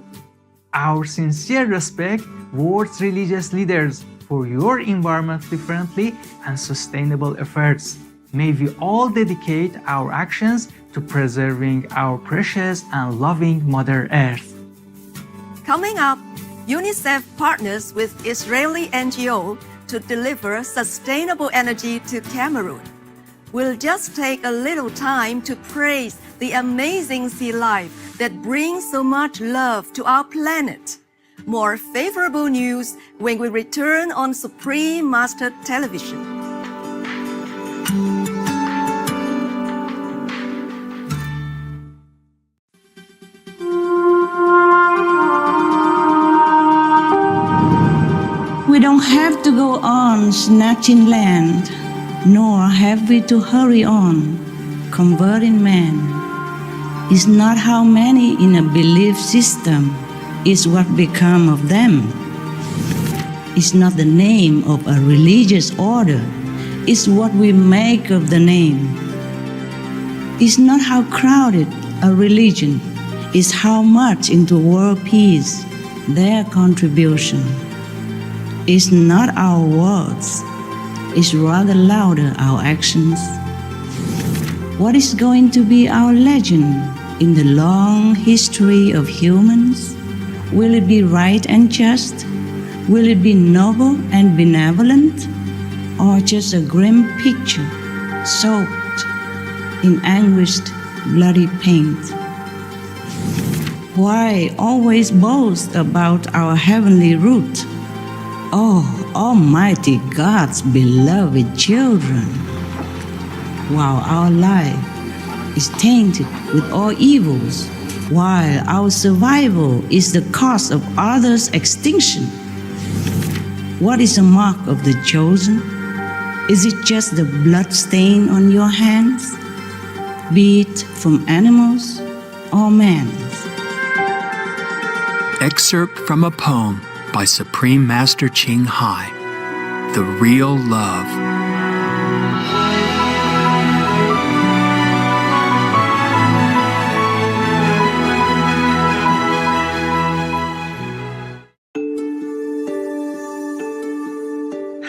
Our sincere respect, world's religious leaders, for your environmentally friendly and sustainable efforts. May we all dedicate our actions to preserving our precious and loving Mother Earth."
Coming up, UNICEF partners with Israeli NGO to deliver sustainable energy to Cameroon. We'll just take a little time to praise the amazing sea life that brings so much love to our planet. More favorable news when we return on Supreme Master Television.
We don't have to go on snatching land, nor have we to hurry on converting man. It's not how many in a belief system, it's what become of them. It's not the name of a religious order, it's what we make of the name. It's not how crowded a religion, it's how much into world peace their contribution. It's not our words, it's rather louder our actions. What is going to be our legend in the long history of humans? Will it be right and just? Will it be noble and benevolent? Or just a grim picture soaked in anguished, bloody paint? Why always boast about our heavenly root? Oh, Almighty God's beloved children, while our life is tainted with all evils, while our survival is the cause of others' extinction. What is the mark of the chosen? Is it just the blood stain on your hands, be it from animals or man's?
Excerpt from a poem by Supreme Master Ching Hai, The Real Love.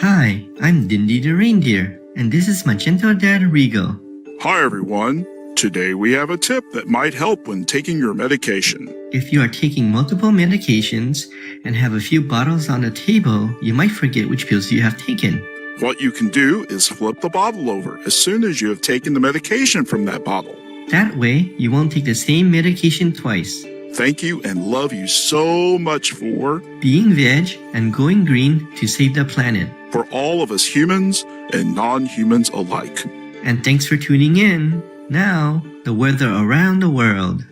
Hi, I'm Dindy the Reindeer, and this is my gentle dad Regal.
Hi everyone. Today we have a tip that might help when taking your medication.
If you are taking multiple medications and have a few bottles on the table, you might forget which pills you have taken.
What you can do is flip the bottle over as soon as you have taken the medication from that bottle.
That way, you won't take the same medication twice.
Thank you and love you so much for
being veg and going green to save the planet.
For all of us humans and non-humans alike.
And thanks for tuning in. Now, the weather around the world.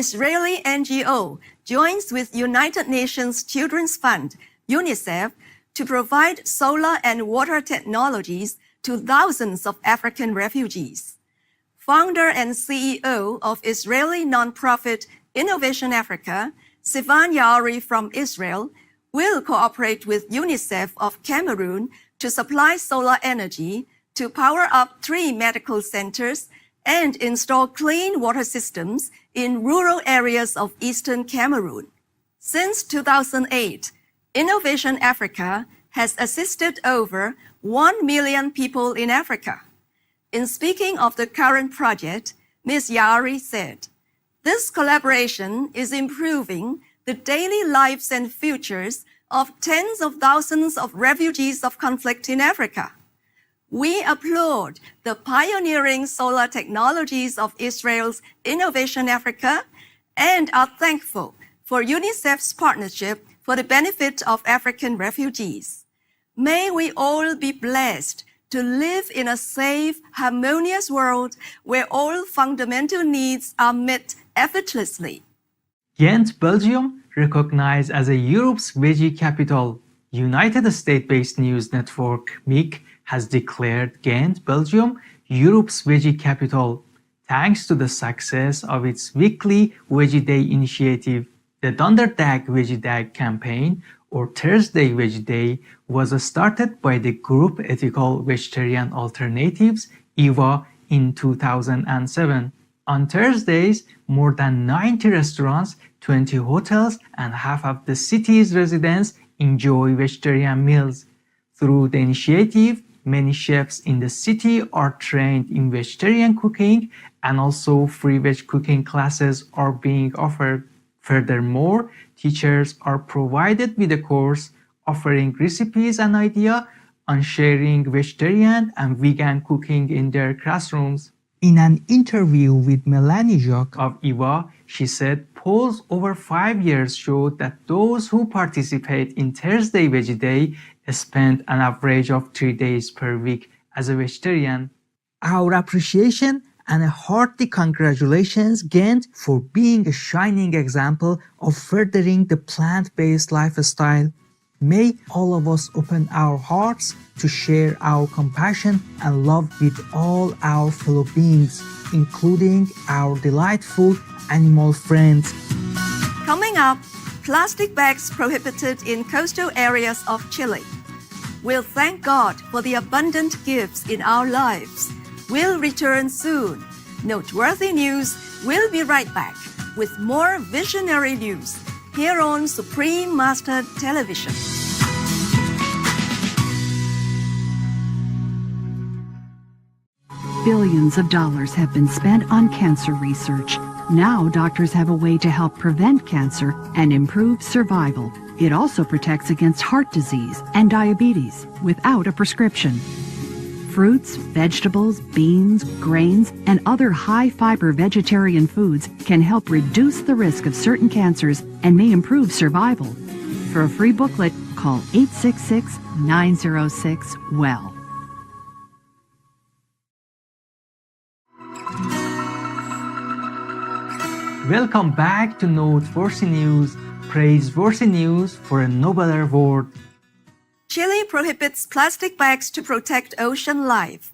Israeli NGO joins with United Nations Children's Fund, UNICEF, to provide solar and water technologies to thousands of African refugees. Founder and CEO of Israeli nonprofit Innovation Africa, Sivan Yaari from Israel, will cooperate with UNICEF of Cameroon to supply solar energy to power up 3 medical centers and install clean water systems in rural areas of eastern Cameroon. Since 2008, Innovation Africa has assisted over 1 million people in Africa. In speaking of the current project, Ms. Yaari said, "This collaboration is improving the daily lives and futures of tens of thousands of refugees of conflict in Africa. We applaud the pioneering solar technologies of Israel's Innovation Africa and are thankful for UNICEF's partnership for the benefit of African refugees. May we all be blessed to live in a safe, harmonious world where all fundamental needs are met effortlessly."
Ghent, Belgium, recognized as a Europe's veggie capital. United States-based news network MIC has declared Ghent, Belgium, Europe's veggie capital, thanks to the success of its weekly Veggie Day initiative. The Donderdag Veggie Day campaign, or Thursday Veggie Day, was started by the group Ethical Vegetarian Alternatives, EVA, in 2007. On Thursdays, more than 90 restaurants, 20 hotels, and half of the city's residents enjoy vegetarian meals. Through the initiative, many chefs in the city are trained in vegetarian cooking, and also free veg cooking classes are being offered. Furthermore, teachers are provided with a course offering recipes and ideas on sharing vegetarian and vegan cooking in their classrooms. In an interview with Melanie Jacques of EVA, she said polls over 5 years showed that those who participate in Thursday Veggie Day spend an average of 3 days per week as a vegetarian. Our appreciation and a hearty congratulations, Ghent, for being a shining example of furthering the plant-based lifestyle. May all of us open our hearts to share our compassion and love with all our fellow beings, including our delightful animal friends.
Coming up, plastic bags prohibited in coastal areas of Chile. We'll thank God for the abundant gifts in our lives. We'll return soon. Noteworthy news. We'll be right back with more visionary news here on Supreme Master Television.
Billions of dollars have been spent on cancer research. Now doctors have a way to help prevent cancer and improve survival. It also protects against heart disease and diabetes without a prescription. Fruits, vegetables, beans, grains, and other high-fiber vegetarian foods can help reduce the risk of certain cancers and may improve survival. For a free booklet, call 866-906-WELL.
Welcome back to Noteworthy News, praiseworthy news for a nobler world.
Chile prohibits plastic bags to protect ocean life.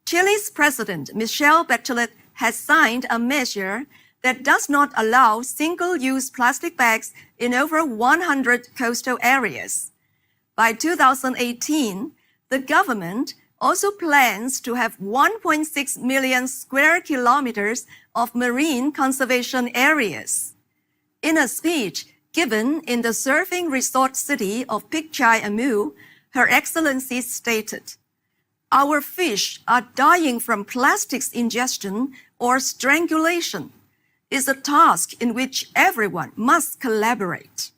Chile's President Michelle Bachelet has signed a measure that does not allow single-use plastic bags in over 100 coastal areas. By 2018, the government also plans to have 1.6 million square kilometers of marine conservation areas. In a speech given in the surfing resort city of Pichai Amu, Her Excellency stated, "Our fish are dying from plastics ingestion or strangulation. It's a task in which everyone must collaborate."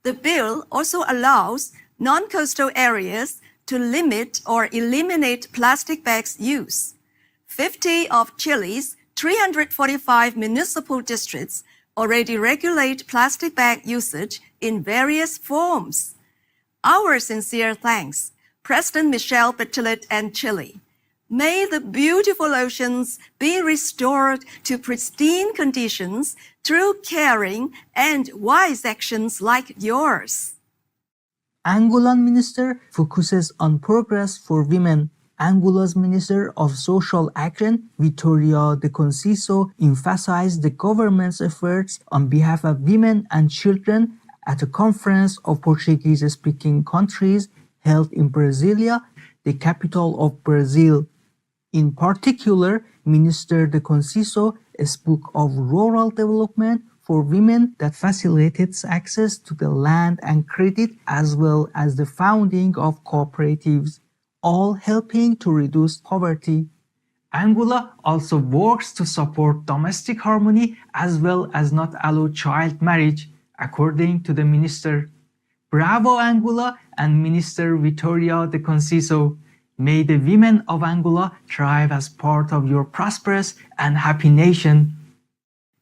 The bill also allows non-coastal areas to limit or eliminate plastic bags use. 50 of Chile's 345 municipal districts already regulate plastic bag usage in various forms. Our sincere thanks, President Michelle Bachelet and Chile. May the beautiful oceans be restored to pristine conditions through caring and wise actions like yours.
Angolan Minister focuses on progress for women. Angola's Minister of Social Action, Vitória de Conceição, emphasized the government's efforts on behalf of women and children at a conference of Portuguese-speaking countries held in Brasilia, the capital of Brazil. In particular, Minister de Conceição spoke of rural development for women that facilitates access to the land and credit, as well as the founding of cooperatives, all helping to reduce poverty. Angola also works to support domestic harmony as well as not allow child marriage, according to the minister. Bravo Angola and Minister Vitória de Conceição. May the women of Angola thrive as part of your prosperous and happy nation.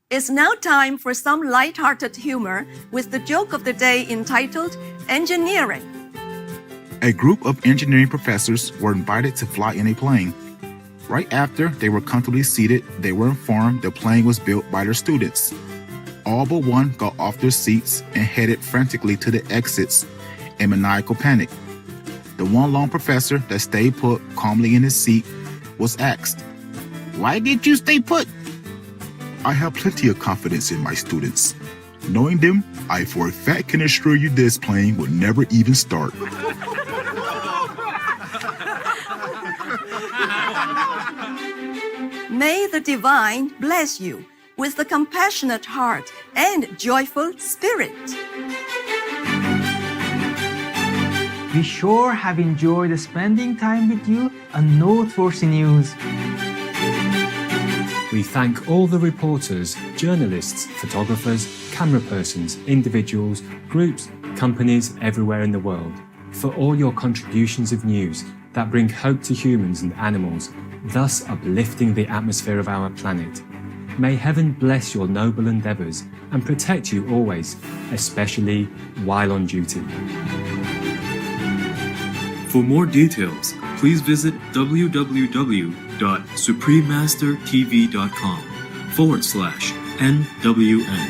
It's now time for some light-hearted humor with the joke of the day entitled Engineering.
A group of engineering professors were invited to fly in a plane. Right after they were comfortably seated, they were informed the plane was built by their students. All but one got off their seats and headed frantically to the exits in maniacal panic. The one lone professor that stayed put calmly in his seat was asked, "Why did you stay put?"
I have plenty of confidence in my students. Knowing them, I for a fact can assure you this plane will never even start.
May the divine bless you with the compassionate heart and joyful spirit.
We sure have enjoyed spending time with you on Noteworthy News.
We thank all the reporters, journalists, photographers, camera persons, individuals, groups, companies everywhere in the world for all your contributions of news that bring hope to humans and animals, thus uplifting the atmosphere of our planet. May heaven bless your noble endeavours and protect you always, especially while on duty.
For more details, please visit www.suprememastertv.com/NWN.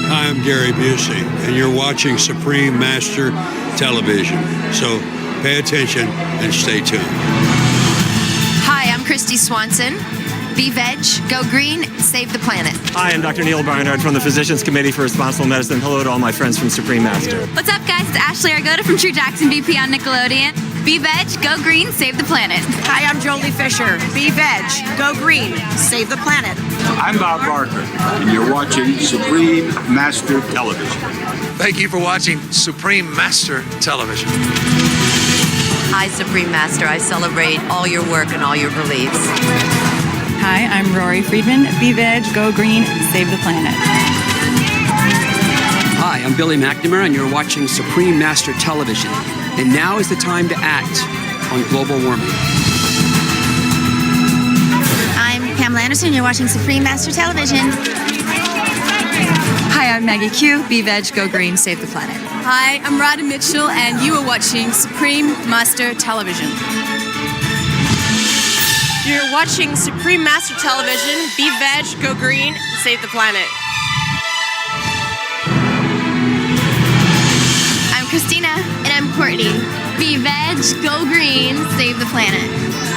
Hi, I'm Gary Busey, and you're watching Supreme Master Television. So pay attention and stay tuned.
Hi, I'm Christy Swanson. Be veg, go green, save the planet.
Hi, I'm Dr. Neil Barnard from the Physicians Committee for Responsible Medicine. Hello to all my friends from Supreme Master.
What's up, guys? It's Ashley Argota from True Jackson BP on Nickelodeon. Be veg, go green, save the planet.
Hi, I'm Jolie Fisher. Be veg, go green, save the planet.
I'm Bob Barker, and you're watching Supreme Master Television.
Thank you for watching Supreme Master Television.
Hi, Supreme Master. I celebrate all your work and all your beliefs.
Hi, I'm Rory Friedman. Be veg, go green, save the planet.
Hi, I'm Billy McNamara, and you're watching Supreme Master Television. And now is the time to act on global warming.
I'm Pamela Anderson. You're watching Supreme Master Television.
Hi, I'm Maggie Q. Be veg, go green, save the planet.
Hi, I'm Rhoda Mitchell, and you are watching Supreme Master Television. You're watching Supreme Master Television. Be veg, go green, save the planet.
I'm Christina. And I'm Courtney. Be veg, go green, save the planet.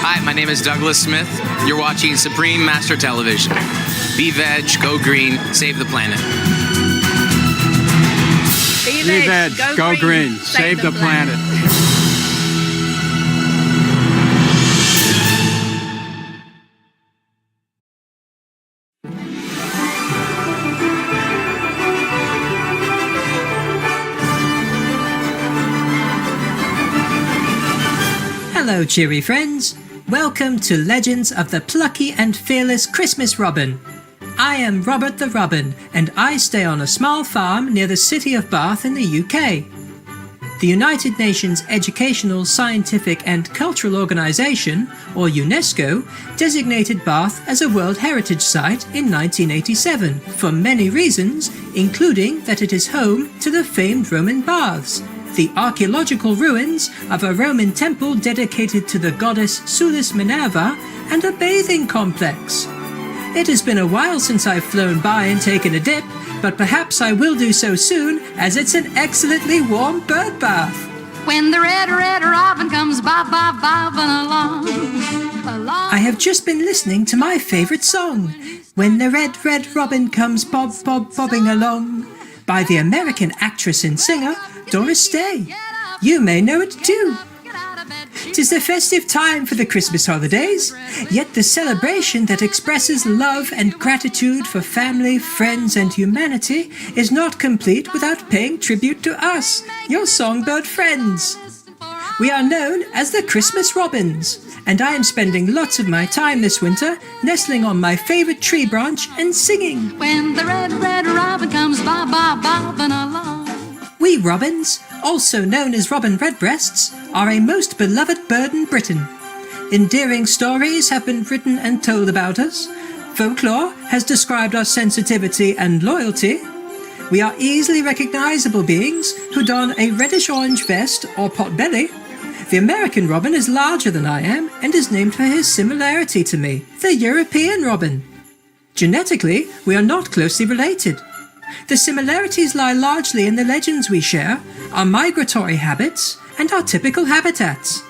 Hi, my name is Douglas Smith. You're watching Supreme Master Television. Be veg, go green, save the planet.
Be veg, go green, save the planet. Hello, cheery friends. Welcome to Legends of the Plucky and Fearless Christmas Robin. I am Robert the Robin, and I stay on a small farm near the city of Bath in the UK. The United Nations Educational, Scientific and Cultural Organization, or UNESCO, designated Bath as a World Heritage Site in 1987 for many reasons, including that it is home to the famed Roman baths, the archaeological ruins of a Roman temple dedicated to the goddess Sulis Minerva, and a bathing complex. It has been a while since I've flown by and taken a dip, but perhaps I will do so soon, as it's an excellently warm bird bath.
When the red, red robin comes bobbing along.
I have just been listening to my favorite song, When the Red, Red Robin Comes Bobbing Along, by the American actress and singer Doris Day. You may know it too. 'Tis the festive time for the Christmas holidays, yet the celebration that expresses love and gratitude for family, friends, and humanity is not complete without paying tribute to us, your songbird friends. We are known as the Christmas Robins, and I am spending lots of my time this winter nestling on my favorite tree branch and singing.
When the red, red robin comes bobbing along.
We robins, also known as robin redbreasts, are a most beloved bird in Britain. Endearing stories have been written and told about us. Folklore has described our sensitivity and loyalty. We are easily recognizable beings who don a reddish-orange vest or potbelly. The American robin is larger than I am and is named for his similarity to me, the European robin. Genetically, we are not closely related. The similarities lie largely in the legends we share, our migratory habits, and our typical habitats.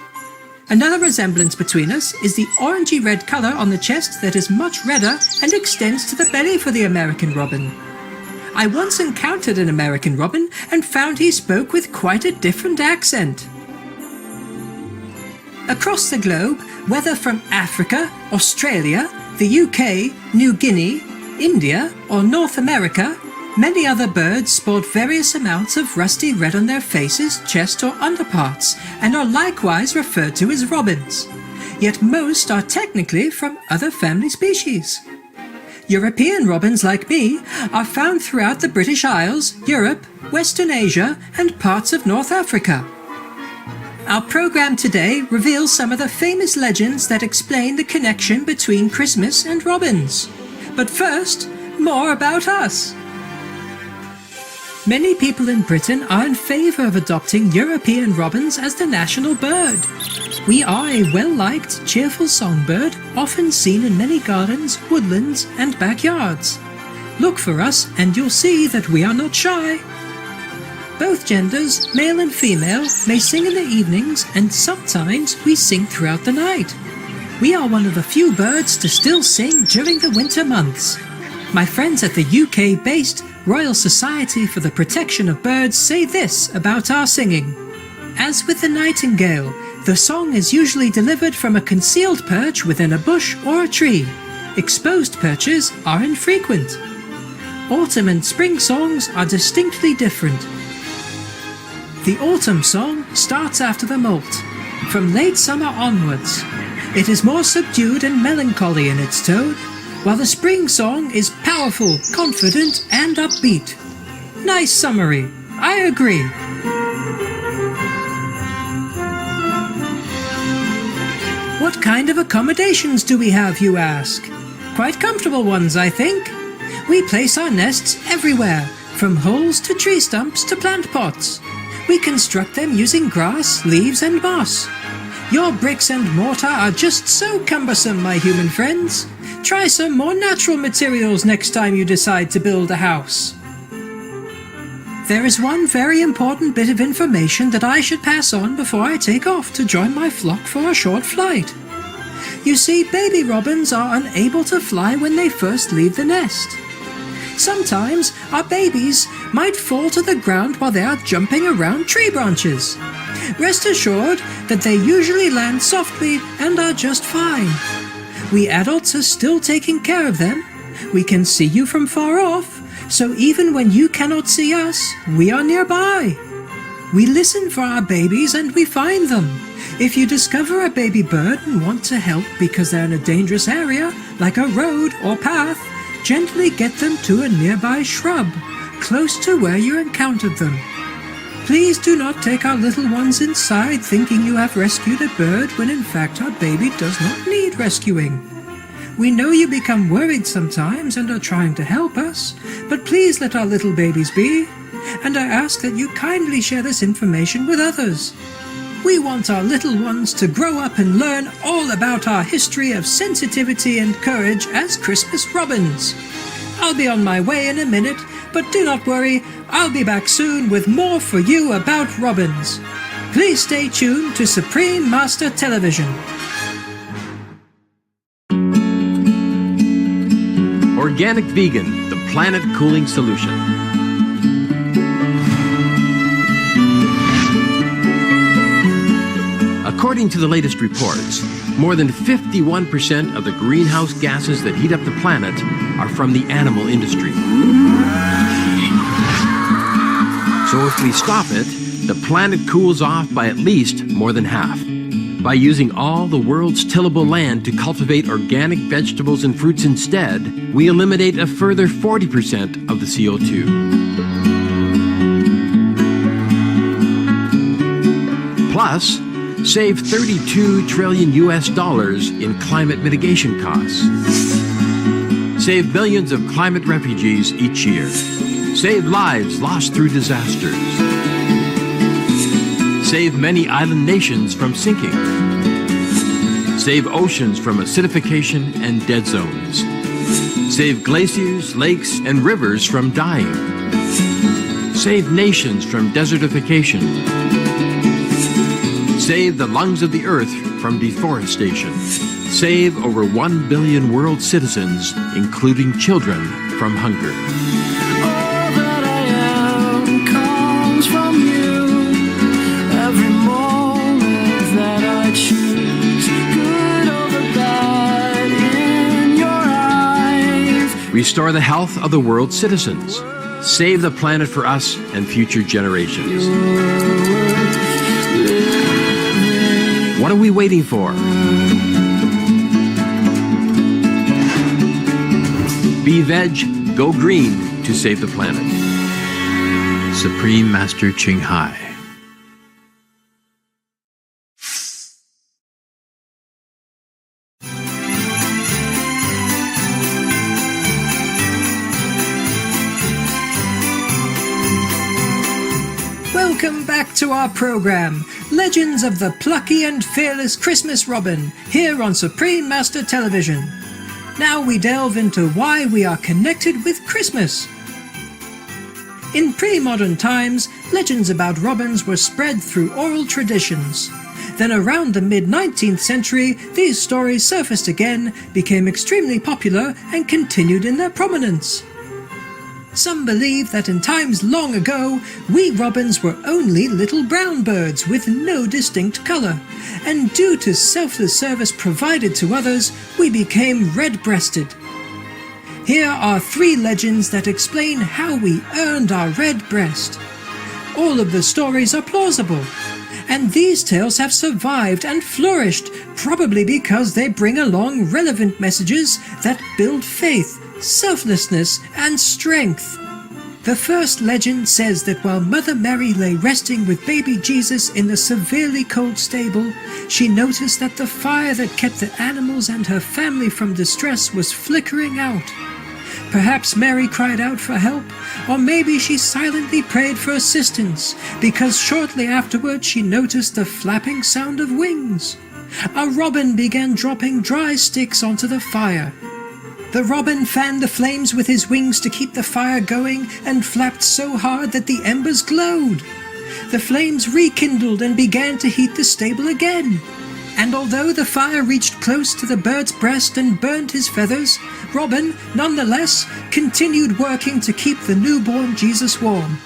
Another resemblance between us is the orangey-red color on the chest that is much redder and extends to the belly for the American robin. I once encountered an American robin and found he spoke with quite a different accent. Across the globe, whether from Africa, Australia, the UK, New Guinea, India, or North America, many other birds sport various amounts of rusty red on their faces, chest, or underparts, and are likewise referred to as robins. Yet most are technically from other family species. European robins like me are found throughout the British Isles, Europe, Western Asia, and parts of North Africa. Our program today reveals some of the famous legends that explain the connection between Christmas and robins. But first, more about us. Many people in Britain are in favour of adopting European robins as the national bird. We are a well-liked, cheerful songbird, often seen in many gardens, woodlands, and backyards. Look for us and you'll see that we are not shy. Both genders, male and female, may sing in the evenings, and sometimes we sing throughout the night. We are one of the few birds to still sing during the winter months. My friends at the UK-based Royal Society for the Protection of Birds say this about our singing. As with the nightingale, the song is usually delivered from a concealed perch within a bush or a tree. Exposed perches are infrequent. Autumn and spring songs are distinctly different. The autumn song starts after the molt, from late summer onwards. It is more subdued and melancholy in its tone, while the spring song is powerful, confident, and upbeat. Nice summary. I agree. What kind of accommodations do we have, you ask? Quite comfortable ones, I think. We place our nests everywhere, from holes to tree stumps to plant pots. We construct them using grass, leaves, and moss. Your bricks and mortar are just so cumbersome, my human friends. Try some more natural materials next time you decide to build a house. There is one very important bit of information that I should pass on before I take off to join my flock for a short flight. You see, baby robins are unable to fly when they first leave the nest. Sometimes our babies might fall to the ground while they are jumping around tree branches. Rest assured that they usually land softly and are just fine. We adults are still taking care of them. We can see you from far off, so even when you cannot see us, we are nearby. We listen for our babies and we find them. If you discover a baby bird and want to help because they're in a dangerous area, like a road or path, gently get them to a nearby shrub, close to where you encountered them. Please do not take our little ones inside thinking you have rescued a bird when in fact our baby does not need rescuing. We know you become worried sometimes and are trying to help us, but please let our little babies be. and I ask that you kindly share this information with others. We want our little ones to grow up and learn all about our history of sensitivity and courage as Christmas robins. I'll be on my way in a minute, but do not worry, I'll be back soon with more for you about robins. Please stay tuned to Supreme Master Television.
Organic Vegan, the planet cooling solution. According to the latest reports, more than 51% of the greenhouse gases that heat up the planet are from the animal industry. So if we stop it, the planet cools off by at least more than half. By using all the world's tillable land to cultivate organic vegetables and fruits instead, we eliminate a further 40% of the CO2. Plus, save $32 trillion in climate mitigation costs. Save millions of climate refugees each year. Save lives lost through disasters. Save many island nations from sinking. Save oceans from acidification and dead zones. Save glaciers, lakes, and rivers from dying. Save nations from desertification. Save the lungs of the earth from deforestation. Save over 1 billion world citizens, including children, from hunger.
All that I am comes from you. Every moment that I choose, good over bad in your eyes.
Restore the health of the world's citizens. Save the planet for us and future generations. What are we waiting for? Be veg, go green to save the planet. Supreme Master Ching Hai.
Welcome back to our program, Legends of the Plucky and Fearless Christmas Robin, here on Supreme Master Television. Now we delve into why we are connected with Christmas. In pre-modern times, legends about robins were spread through oral traditions. Then around the mid-19th century, these stories surfaced again, became extremely popular, and continued in their prominence. Some believe that in times long ago, we robins were only little brown birds with no distinct color, and due to selfless service provided to others, we became red-breasted. Here are 3 legends that explain how we earned our red breast. All of the stories are plausible, and these tales have survived and flourished, probably because they bring along relevant messages that build faith, selflessness, and strength. The first legend says that while Mother Mary lay resting with baby Jesus in the severely cold stable, she noticed that the fire that kept the animals and her family from distress was flickering out. Perhaps Mary cried out for help, or maybe she silently prayed for assistance, because shortly afterward she noticed the flapping sound of wings. A robin began dropping dry sticks onto the fire. The robin fanned the flames with his wings to keep the fire going and flapped so hard that the embers glowed. The flames rekindled and began to heat the stable again. And although the fire reached close to the bird's breast and burned his feathers, Robin, nonetheless, continued working to keep the newborn Jesus warm.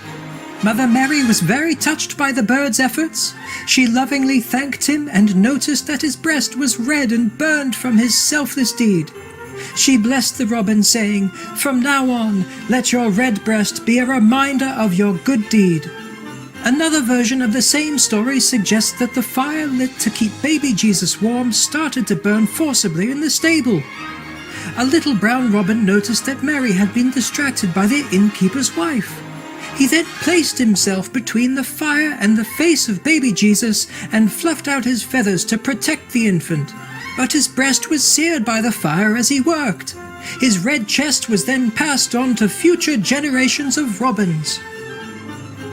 Mother Mary was very touched by the bird's efforts. She lovingly thanked him and noticed that his breast was red and burned from his selfless deed. She blessed the robin, saying, "From now on, let your red breast be a reminder of your good deed." Another version of the same story suggests that the fire lit to keep baby Jesus warm started to burn forcibly in the stable. A little brown robin noticed that Mary had been distracted by the innkeeper's wife. He then placed himself between the fire and the face of baby Jesus and fluffed out his feathers to protect the infant. But his breast was seared by the fire as he worked. His red chest was then passed on to future generations of robins.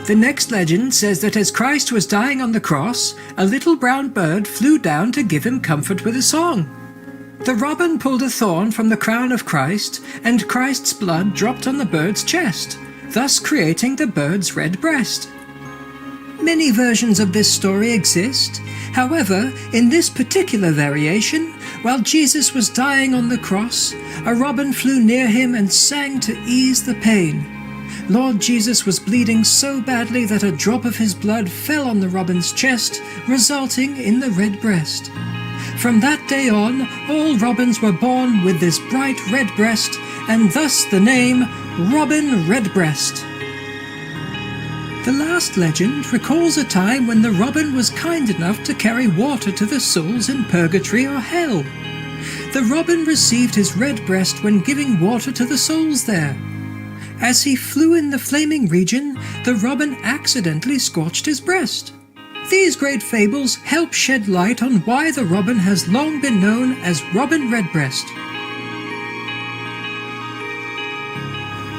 The next legend says that as Christ was dying on the cross, a little brown bird flew down to give him comfort with a song. The robin pulled a thorn from the crown of Christ, and Christ's blood dropped on the bird's chest, thus creating the bird's red breast. Many versions of this story exist. However, in this particular variation, while Jesus was dying on the cross, a robin flew near him and sang to ease the pain. Lord Jesus was bleeding so badly that a drop of his blood fell on the robin's chest, resulting in the red breast. From that day on, all robins were born with this bright red breast, and thus the name Robin Redbreast. The last legend recalls a time when the robin was kind enough to carry water to the souls in purgatory or hell. The robin received his red breast when giving water to the souls there. As he flew in the flaming region, the robin accidentally scorched his breast. These great fables help shed light on why the robin has long been known as Robin Redbreast.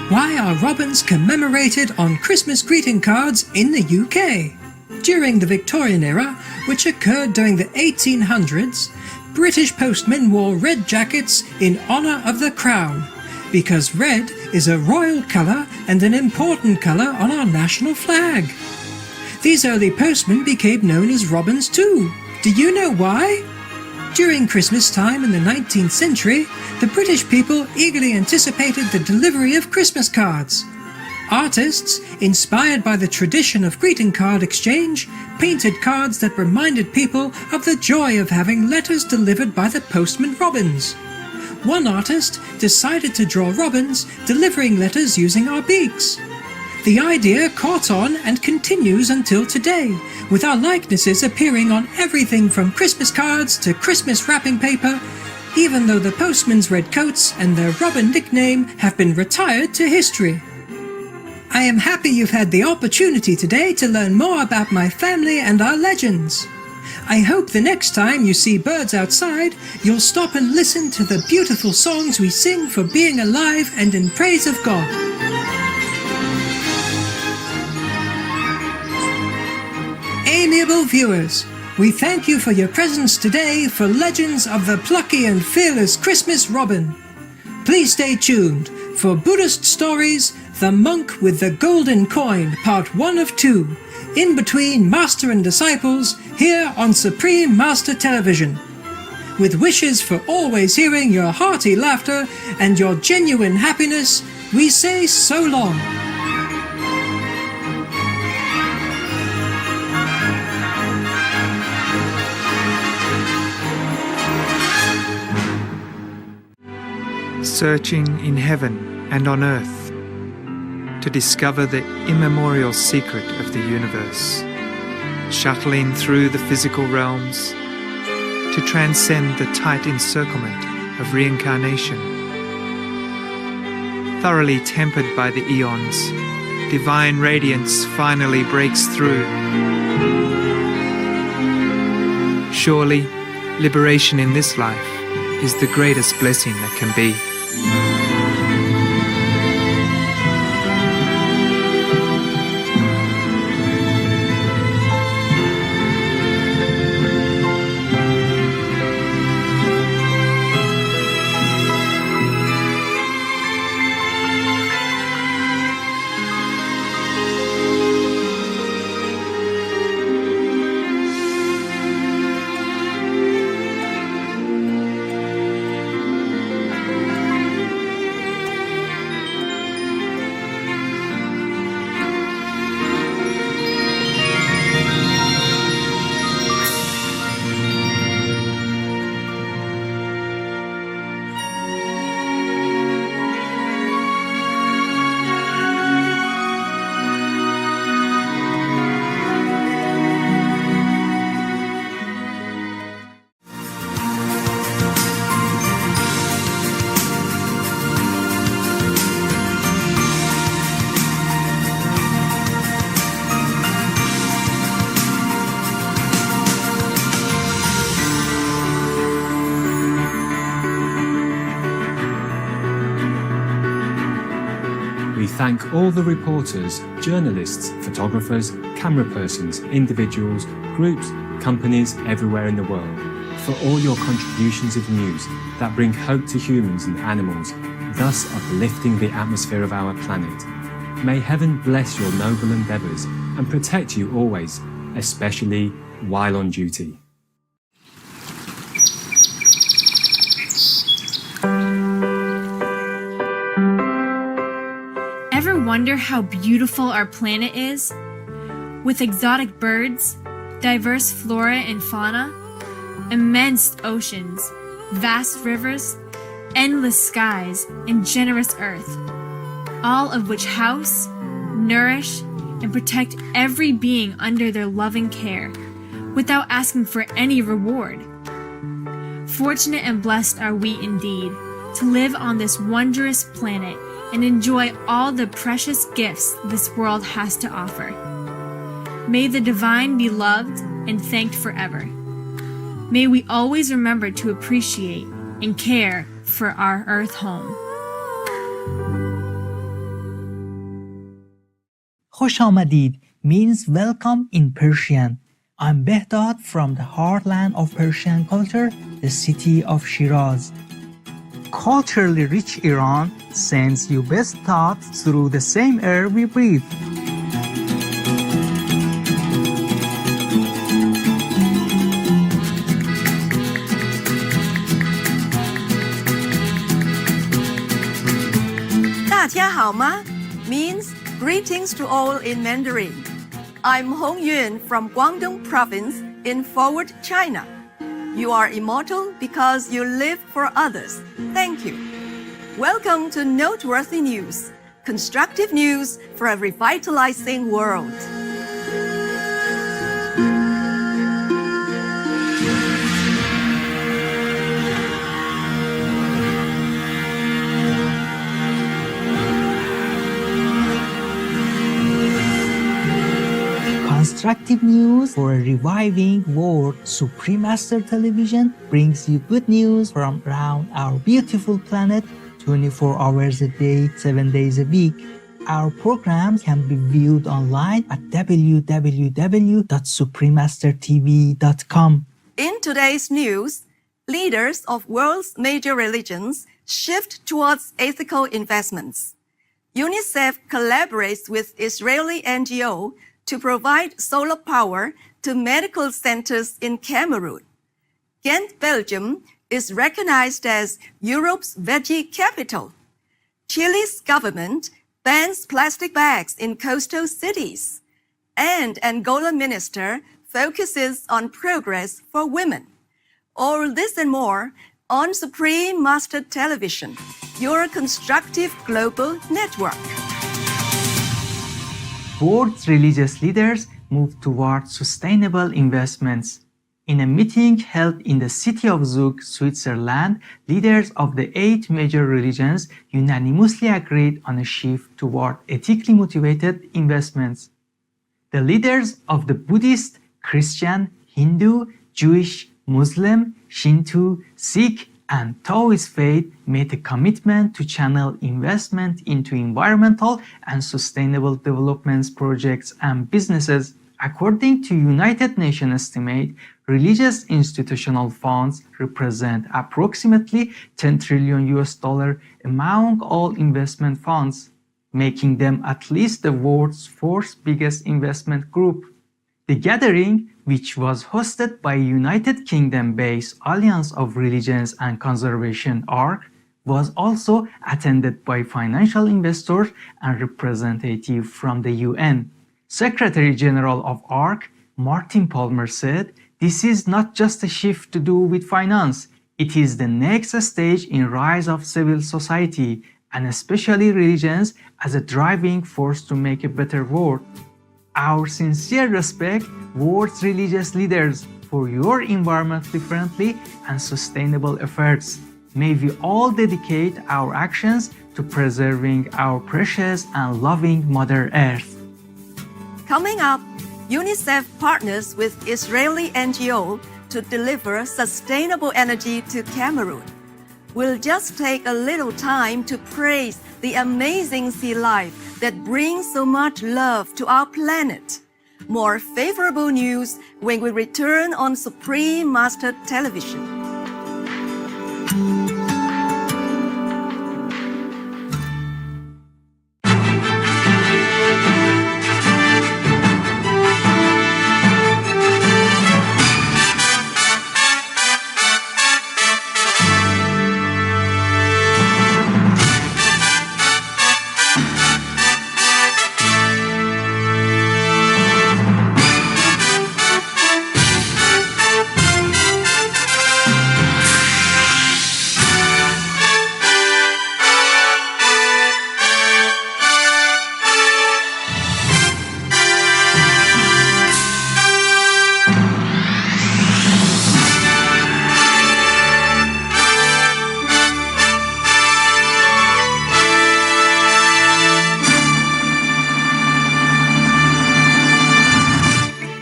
Why are robins commemorated on Christmas greeting cards in the UK? During the Victorian era, which occurred during the 1800s, British postmen wore red jackets in honour of the Crown, because red is a royal colour and an important colour on our national flag. These early postmen became known as robins too. Do you know why? During Christmas time in the 19th century, the British people eagerly anticipated the delivery of Christmas cards. Artists, inspired by the tradition of greeting card exchange, painted cards that reminded people of the joy of having letters delivered by the postman robins. One artist decided to draw robins delivering letters using our beaks. The idea caught on and continues until today, with our likenesses appearing on everything from Christmas cards to Christmas wrapping paper, even though the postman's red coats and their robin nickname have been retired to history. I am happy you've had the opportunity today to learn more about my family and our legends. I hope the next time you see birds outside, you'll stop and listen to the beautiful songs we sing for being alive and in praise of God. Amiable viewers, we thank you for your presence today for Legends of the Plucky and Fearless Christmas Robin. Please stay tuned for Buddhist Stories, The Monk with the Golden Coin, Part 1 of 2, in between Master and Disciples, here on Supreme Master Television. With wishes for always hearing your hearty laughter and your genuine happiness, we say so long.
Searching in heaven and on earth to discover the immemorial secret of the universe, shuttling through the physical realms to transcend the tight encirclement of reincarnation. Thoroughly tempered by the eons, divine radiance finally breaks through. Surely, liberation in this life is the greatest blessing that can be.
thank all the reporters, journalists, photographers, camera persons, individuals, groups, companies everywhere in the world for all your contributions of news that bring hope to humans and animals, thus uplifting the atmosphere of our planet. May heaven bless your noble endeavours and protect you always, especially while on duty.
Ever wonder how beautiful our planet is? With exotic birds, diverse flora and fauna, immense oceans, vast rivers, endless skies, and generous earth, all of which house, nourish, and protect every being under their loving care, without asking for any reward. Fortunate and blessed are we indeed to live on this wondrous planet and enjoy all the precious gifts this world has to offer. May the divine be loved and thanked forever. May we always remember to appreciate and care for our earth home.
خوش آمدید means welcome in Persian. I'm Behdad from the heartland of Persian culture, the city of Shiraz. Culturally rich Iran sends you best thoughts through the same air we breathe.
Means greetings to all in Mandarin. I'm Hong Yun from Guangdong province in Forward, China. You are immortal because you live for others. Thank you. Welcome to Noteworthy News, constructive news for a revitalizing world.
Constructive news for a reviving world. Supreme Master Television brings you good news from around our beautiful planet 24 hours a day, 7 days a week. Our programs can be viewed online at www.suprememastertv.com.
In today's news, leaders of world's major religions shift towards ethical investments. UNICEF collaborates with Israeli NGO to provide solar power to medical centers in Cameroon. Ghent, Belgium is recognized as Europe's veggie capital. Chile's government bans plastic bags in coastal cities. And Angola minister focuses on progress for women. All this and more on Supreme Master Television, your constructive global network.
World's religious leaders move toward sustainable investments. In a meeting held in the city of Zug, Switzerland, leaders of the 8 major religions unanimously agreed on a shift toward ethically motivated investments. The leaders of the Buddhist, Christian, Hindu, Jewish, Muslim, Shinto, Sikh, and Taoist faith made a commitment to channel investment into environmental and sustainable development projects and businesses. According to United Nations estimate, religious institutional funds represent approximately $10 trillion among all investment funds, making them at least the world's 4th biggest investment group. The gathering, which was hosted by United Kingdom-based Alliance of Religions and Conservation ARC, was also attended by financial investors and representatives from the UN. Secretary General of ARC, Martin Palmer, said, "This is not just a shift to do with finance. It is the next stage in rise of civil society, and especially religions, as a driving force to make a better world." Our sincere respect, world's religious leaders, for your environmentally friendly and sustainable efforts. May we all dedicate our actions to preserving our precious and loving Mother Earth.
Coming up, UNICEF partners with Israeli NGO to deliver sustainable energy to Cameroon. We'll just take a little time to praise the amazing sea life that brings so much love to our planet. More favorable news when we return on Supreme Master Television.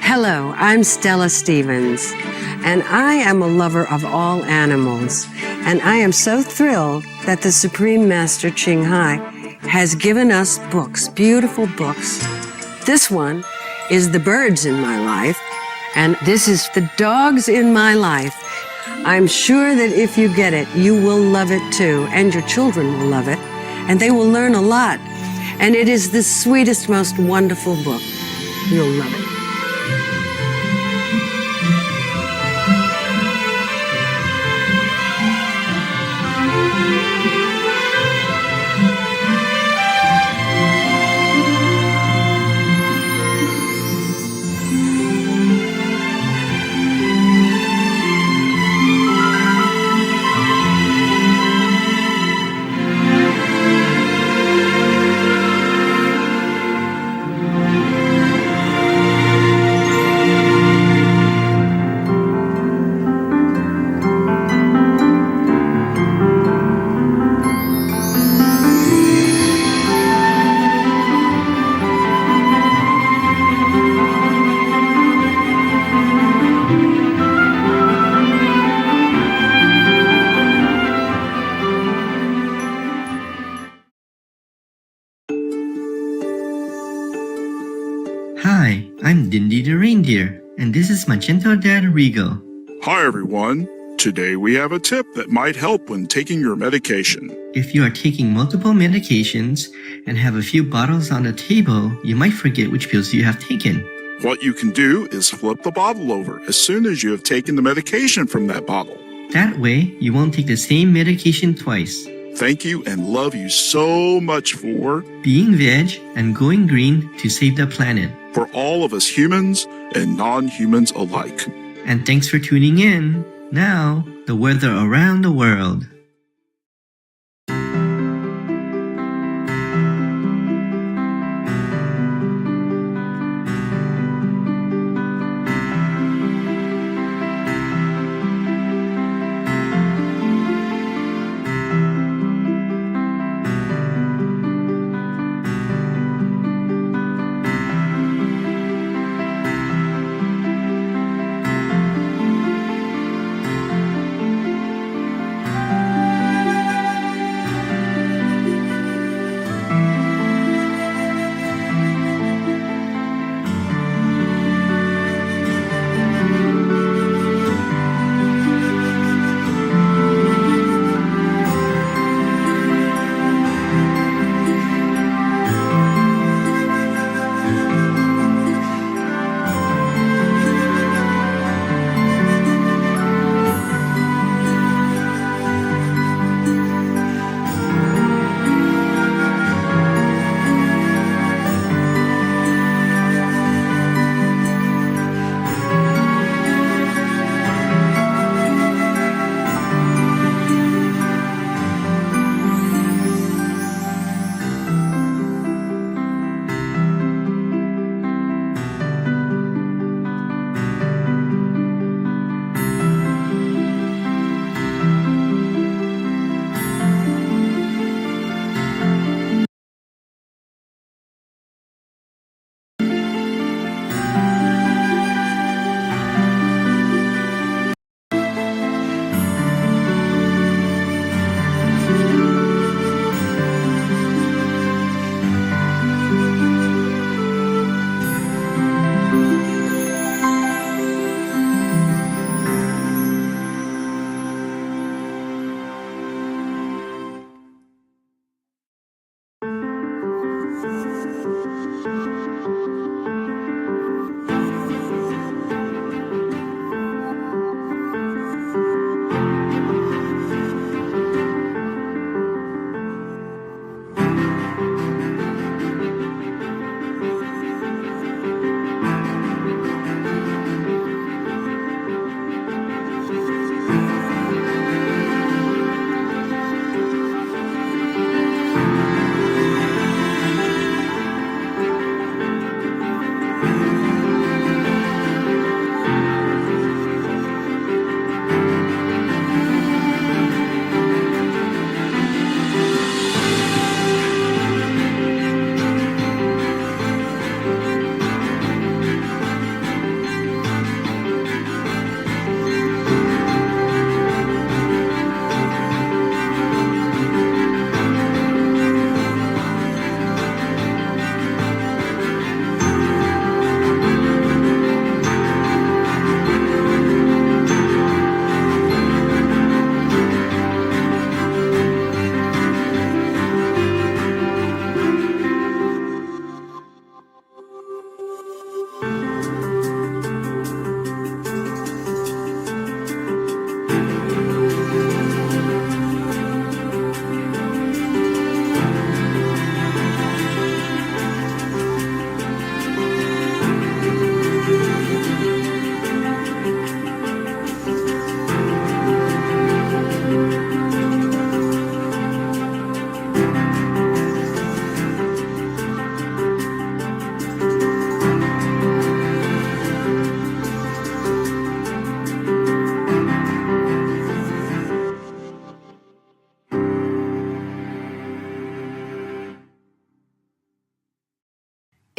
Hello, I'm Stella Stevens, and I am a lover of all animals, and I am so thrilled that the Supreme Master Ching Hai has given us books, beautiful books. This one is The Birds in My Life, and this is The Dogs in My Life. I'm sure that if you get it, you will love it too, and your children will love it, and they will learn a lot. And it is the sweetest, most wonderful book. You'll love it.
Hi, I'm Dindy the Reindeer, and this is my gentle dad Regal.
Hi everyone. Today we have a tip that might help when taking your medication.
If you are taking multiple medications and have a few bottles on the table, you might forget which pills you have taken.
What you can do is flip the bottle over as soon as you have taken the medication from that bottle.
That way, you won't take the same medication twice.
Thank you and love you so much for
being veg and going green to save the planet.
For all of us humans and non-humans alike.
And thanks for tuning in. Now, the weather around the world.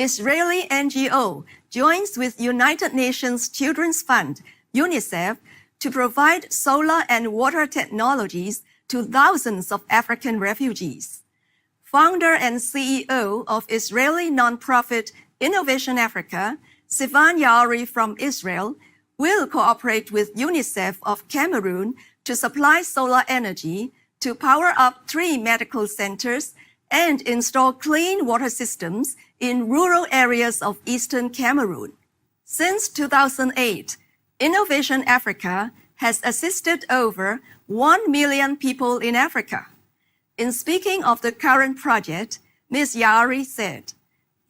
Israeli NGO joins with United Nations Children's Fund, UNICEF, to provide solar and water technologies to thousands of African refugees. Founder and CEO of Israeli nonprofit Innovation Africa, Sivan Yaari from Israel, will cooperate with UNICEF of Cameroon to supply solar energy to power up 3 medical centers and install clean water systems in rural areas of eastern Cameroon. Since 2008, Innovation Africa has assisted over 1 million people in Africa. In speaking of the current project, Ms. Yaari said,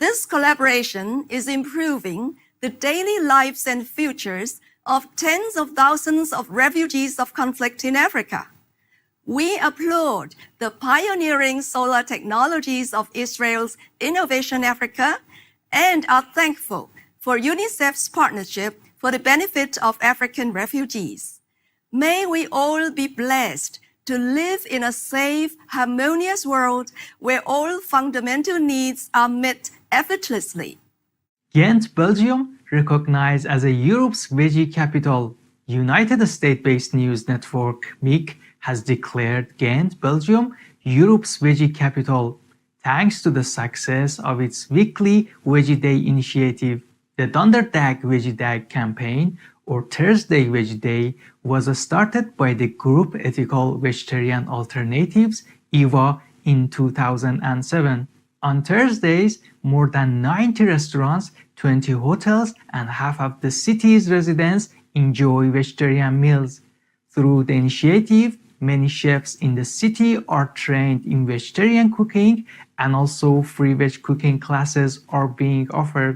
"This collaboration is improving the daily lives and futures of tens of thousands of refugees of conflict in Africa. We applaud the pioneering solar technologies of Israel's Innovation Africa and are thankful for UNICEF's partnership for the benefit of African refugees. May we all be blessed to live in a safe, harmonious world where all fundamental needs are met effortlessly."
Ghent, Belgium, recognized as a Europe's veggie capital. United States-based news network MIC has declared Ghent, Belgium, Europe's veggie capital, thanks to the success of its weekly Veggie Day initiative. The Donderdag Veggie Day campaign, or Thursday Veggie Day, was started by the group Ethical Vegetarian Alternatives, EVA, in 2007. On Thursdays, more than 90 restaurants, 20 hotels, and half of the city's residents enjoy vegetarian meals. Through the initiative, many chefs in the city are trained in vegetarian cooking, and also free veg cooking classes are being offered.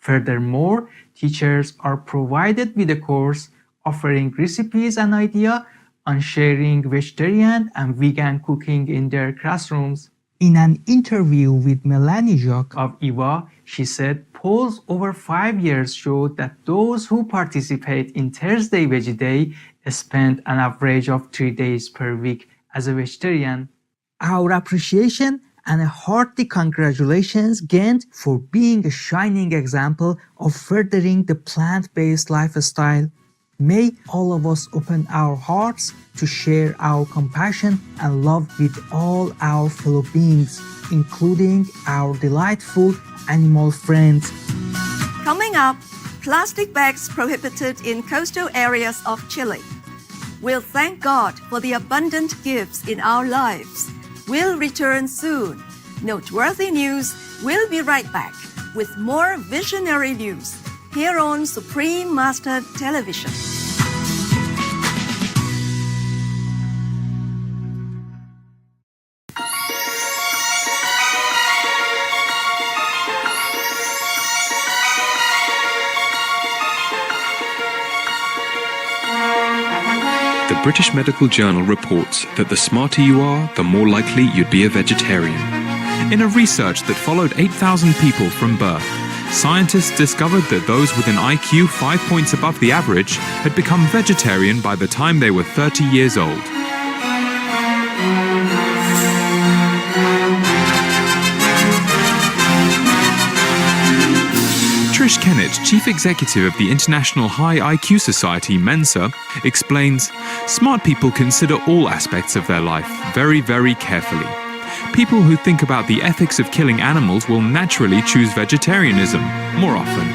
Furthermore, teachers are provided with a course offering recipes and ideas on sharing vegetarian and vegan cooking in their classrooms. In an interview with Melanie Jacques of EVA, she said polls over 5 years showed that those who participate in Thursday Veggie Day spend an average of 3 days per week as a vegetarian. Our appreciation and a hearty congratulations, Ghent, for being a shining example of furthering the plant-based lifestyle. May all of us open our hearts to share our compassion and love with all our fellow beings, including our delightful animal friends.
Coming up, plastic bags prohibited in coastal areas of Chile. We'll thank God for the abundant gifts in our lives. We'll return soon. Noteworthy news. We'll be right back with more visionary news here on Supreme Master Television.
The British Medical Journal reports that the smarter you are, the more likely you'd be a vegetarian. In a research that followed 8,000 people from birth, scientists discovered that those with an IQ 5 points above the average had become vegetarian by the time they were 30 years old. Trish Kennett, Chief Executive of the International High IQ Society, Mensa, explains, smart people consider all aspects of their life very, very carefully. People who think about the ethics of killing animals will naturally choose vegetarianism more often.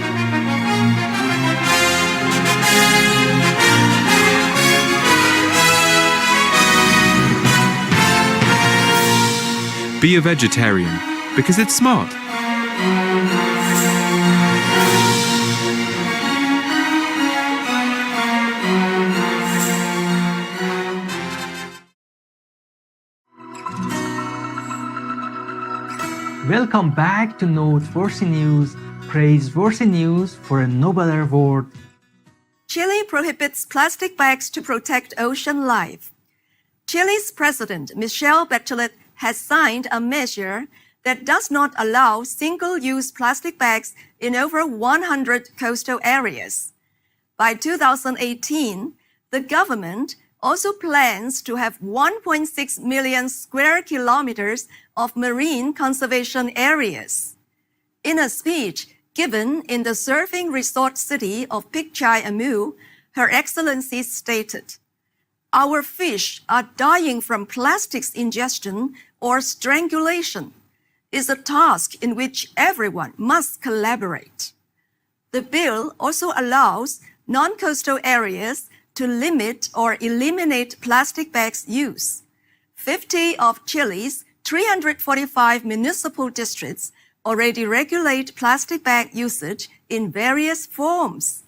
Be a vegetarian, because it's smart.
Welcome back to Noteworthy News, praiseworthy news for a nobler world.
Chile prohibits plastic bags to protect ocean life. Chile's President Michelle Bachelet has signed a measure that does not allow single-use plastic bags in over 100 coastal areas. By 2018, the government also plans to have 1.6 million square kilometers of marine conservation areas. In a speech given in the surfing resort city of Pichai Amu, Her Excellency stated, "Our fish are dying from plastics ingestion or strangulation. Is a task in which everyone must collaborate." The bill also allows non-coastal areas to limit or eliminate plastic bags use. 50 of Chile's 345 municipal districts already regulate plastic bag usage in various forms.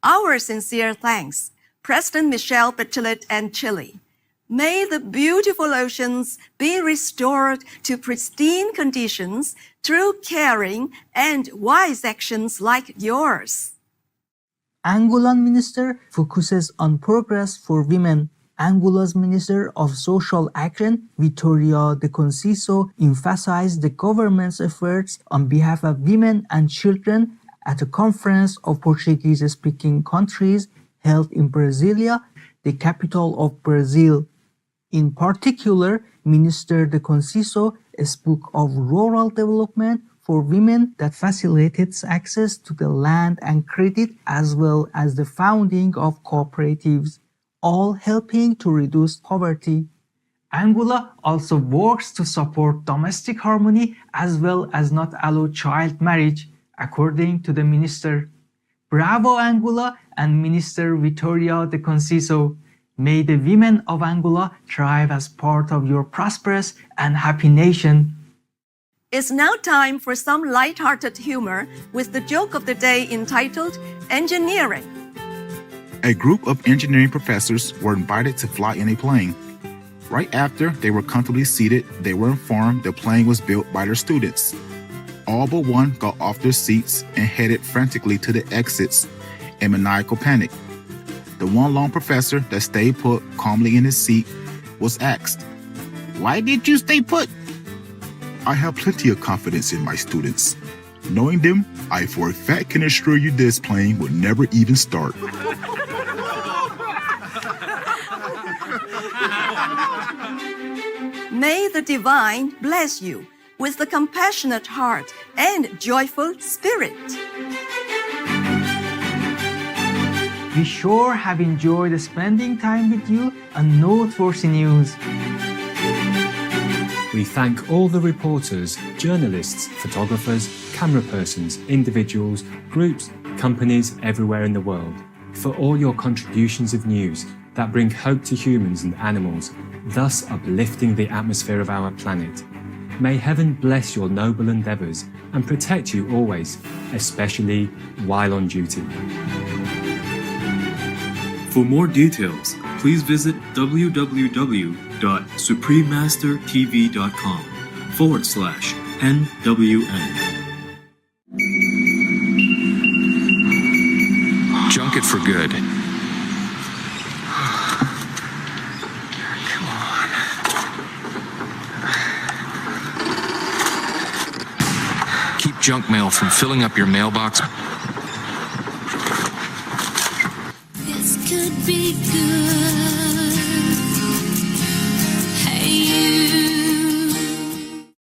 Our sincere thanks, President Michelle Bachelet and Chile. May the beautiful oceans be restored to pristine conditions through caring and wise actions like yours.
Angolan Minister focuses on progress for women. Angola's Minister of Social Action, Vitória de Conciso, emphasized the government's efforts on behalf of women and children at a conference of Portuguese-speaking countries held in Brasilia, the capital of Brazil. In particular, Minister de Conciso spoke of rural development for women that facilitates access to the land and credit, as well as the founding of cooperatives, all helping to reduce poverty. Angola also works to support domestic harmony as well as not allow child marriage, according to the minister. Bravo Angola and Minister Vitória de Conciso. May the women of Angola thrive as part of your prosperous and happy nation.
It's now time for some light-hearted humor with the joke of the day entitled Engineering.
A group of engineering professors were invited to fly in a plane. Right after they were comfortably seated, they were informed the plane was built by their students. All but one got off their seats and headed frantically to the exits in maniacal panic. The one lone professor that stayed put calmly in his seat was asked, "Why did you stay put?" "I have plenty of confidence in my students. Knowing them, I for a fact can assure you this plane would never even start."
May the divine bless you with the compassionate heart and joyful spirit.
We sure have enjoyed spending time with you on Noteworthy News.
We thank all the reporters, journalists, photographers, camera persons, individuals, groups, companies everywhere in the world for all your contributions of news that bring hope to humans and animals, thus uplifting the atmosphere of our planet. May heaven bless your noble endeavours and protect you always, especially while on duty.
For more details, please visit www.suprememastertv.com/NWN.
Junk it for good. Keep junk mail from filling up your mailbox.
This could be good.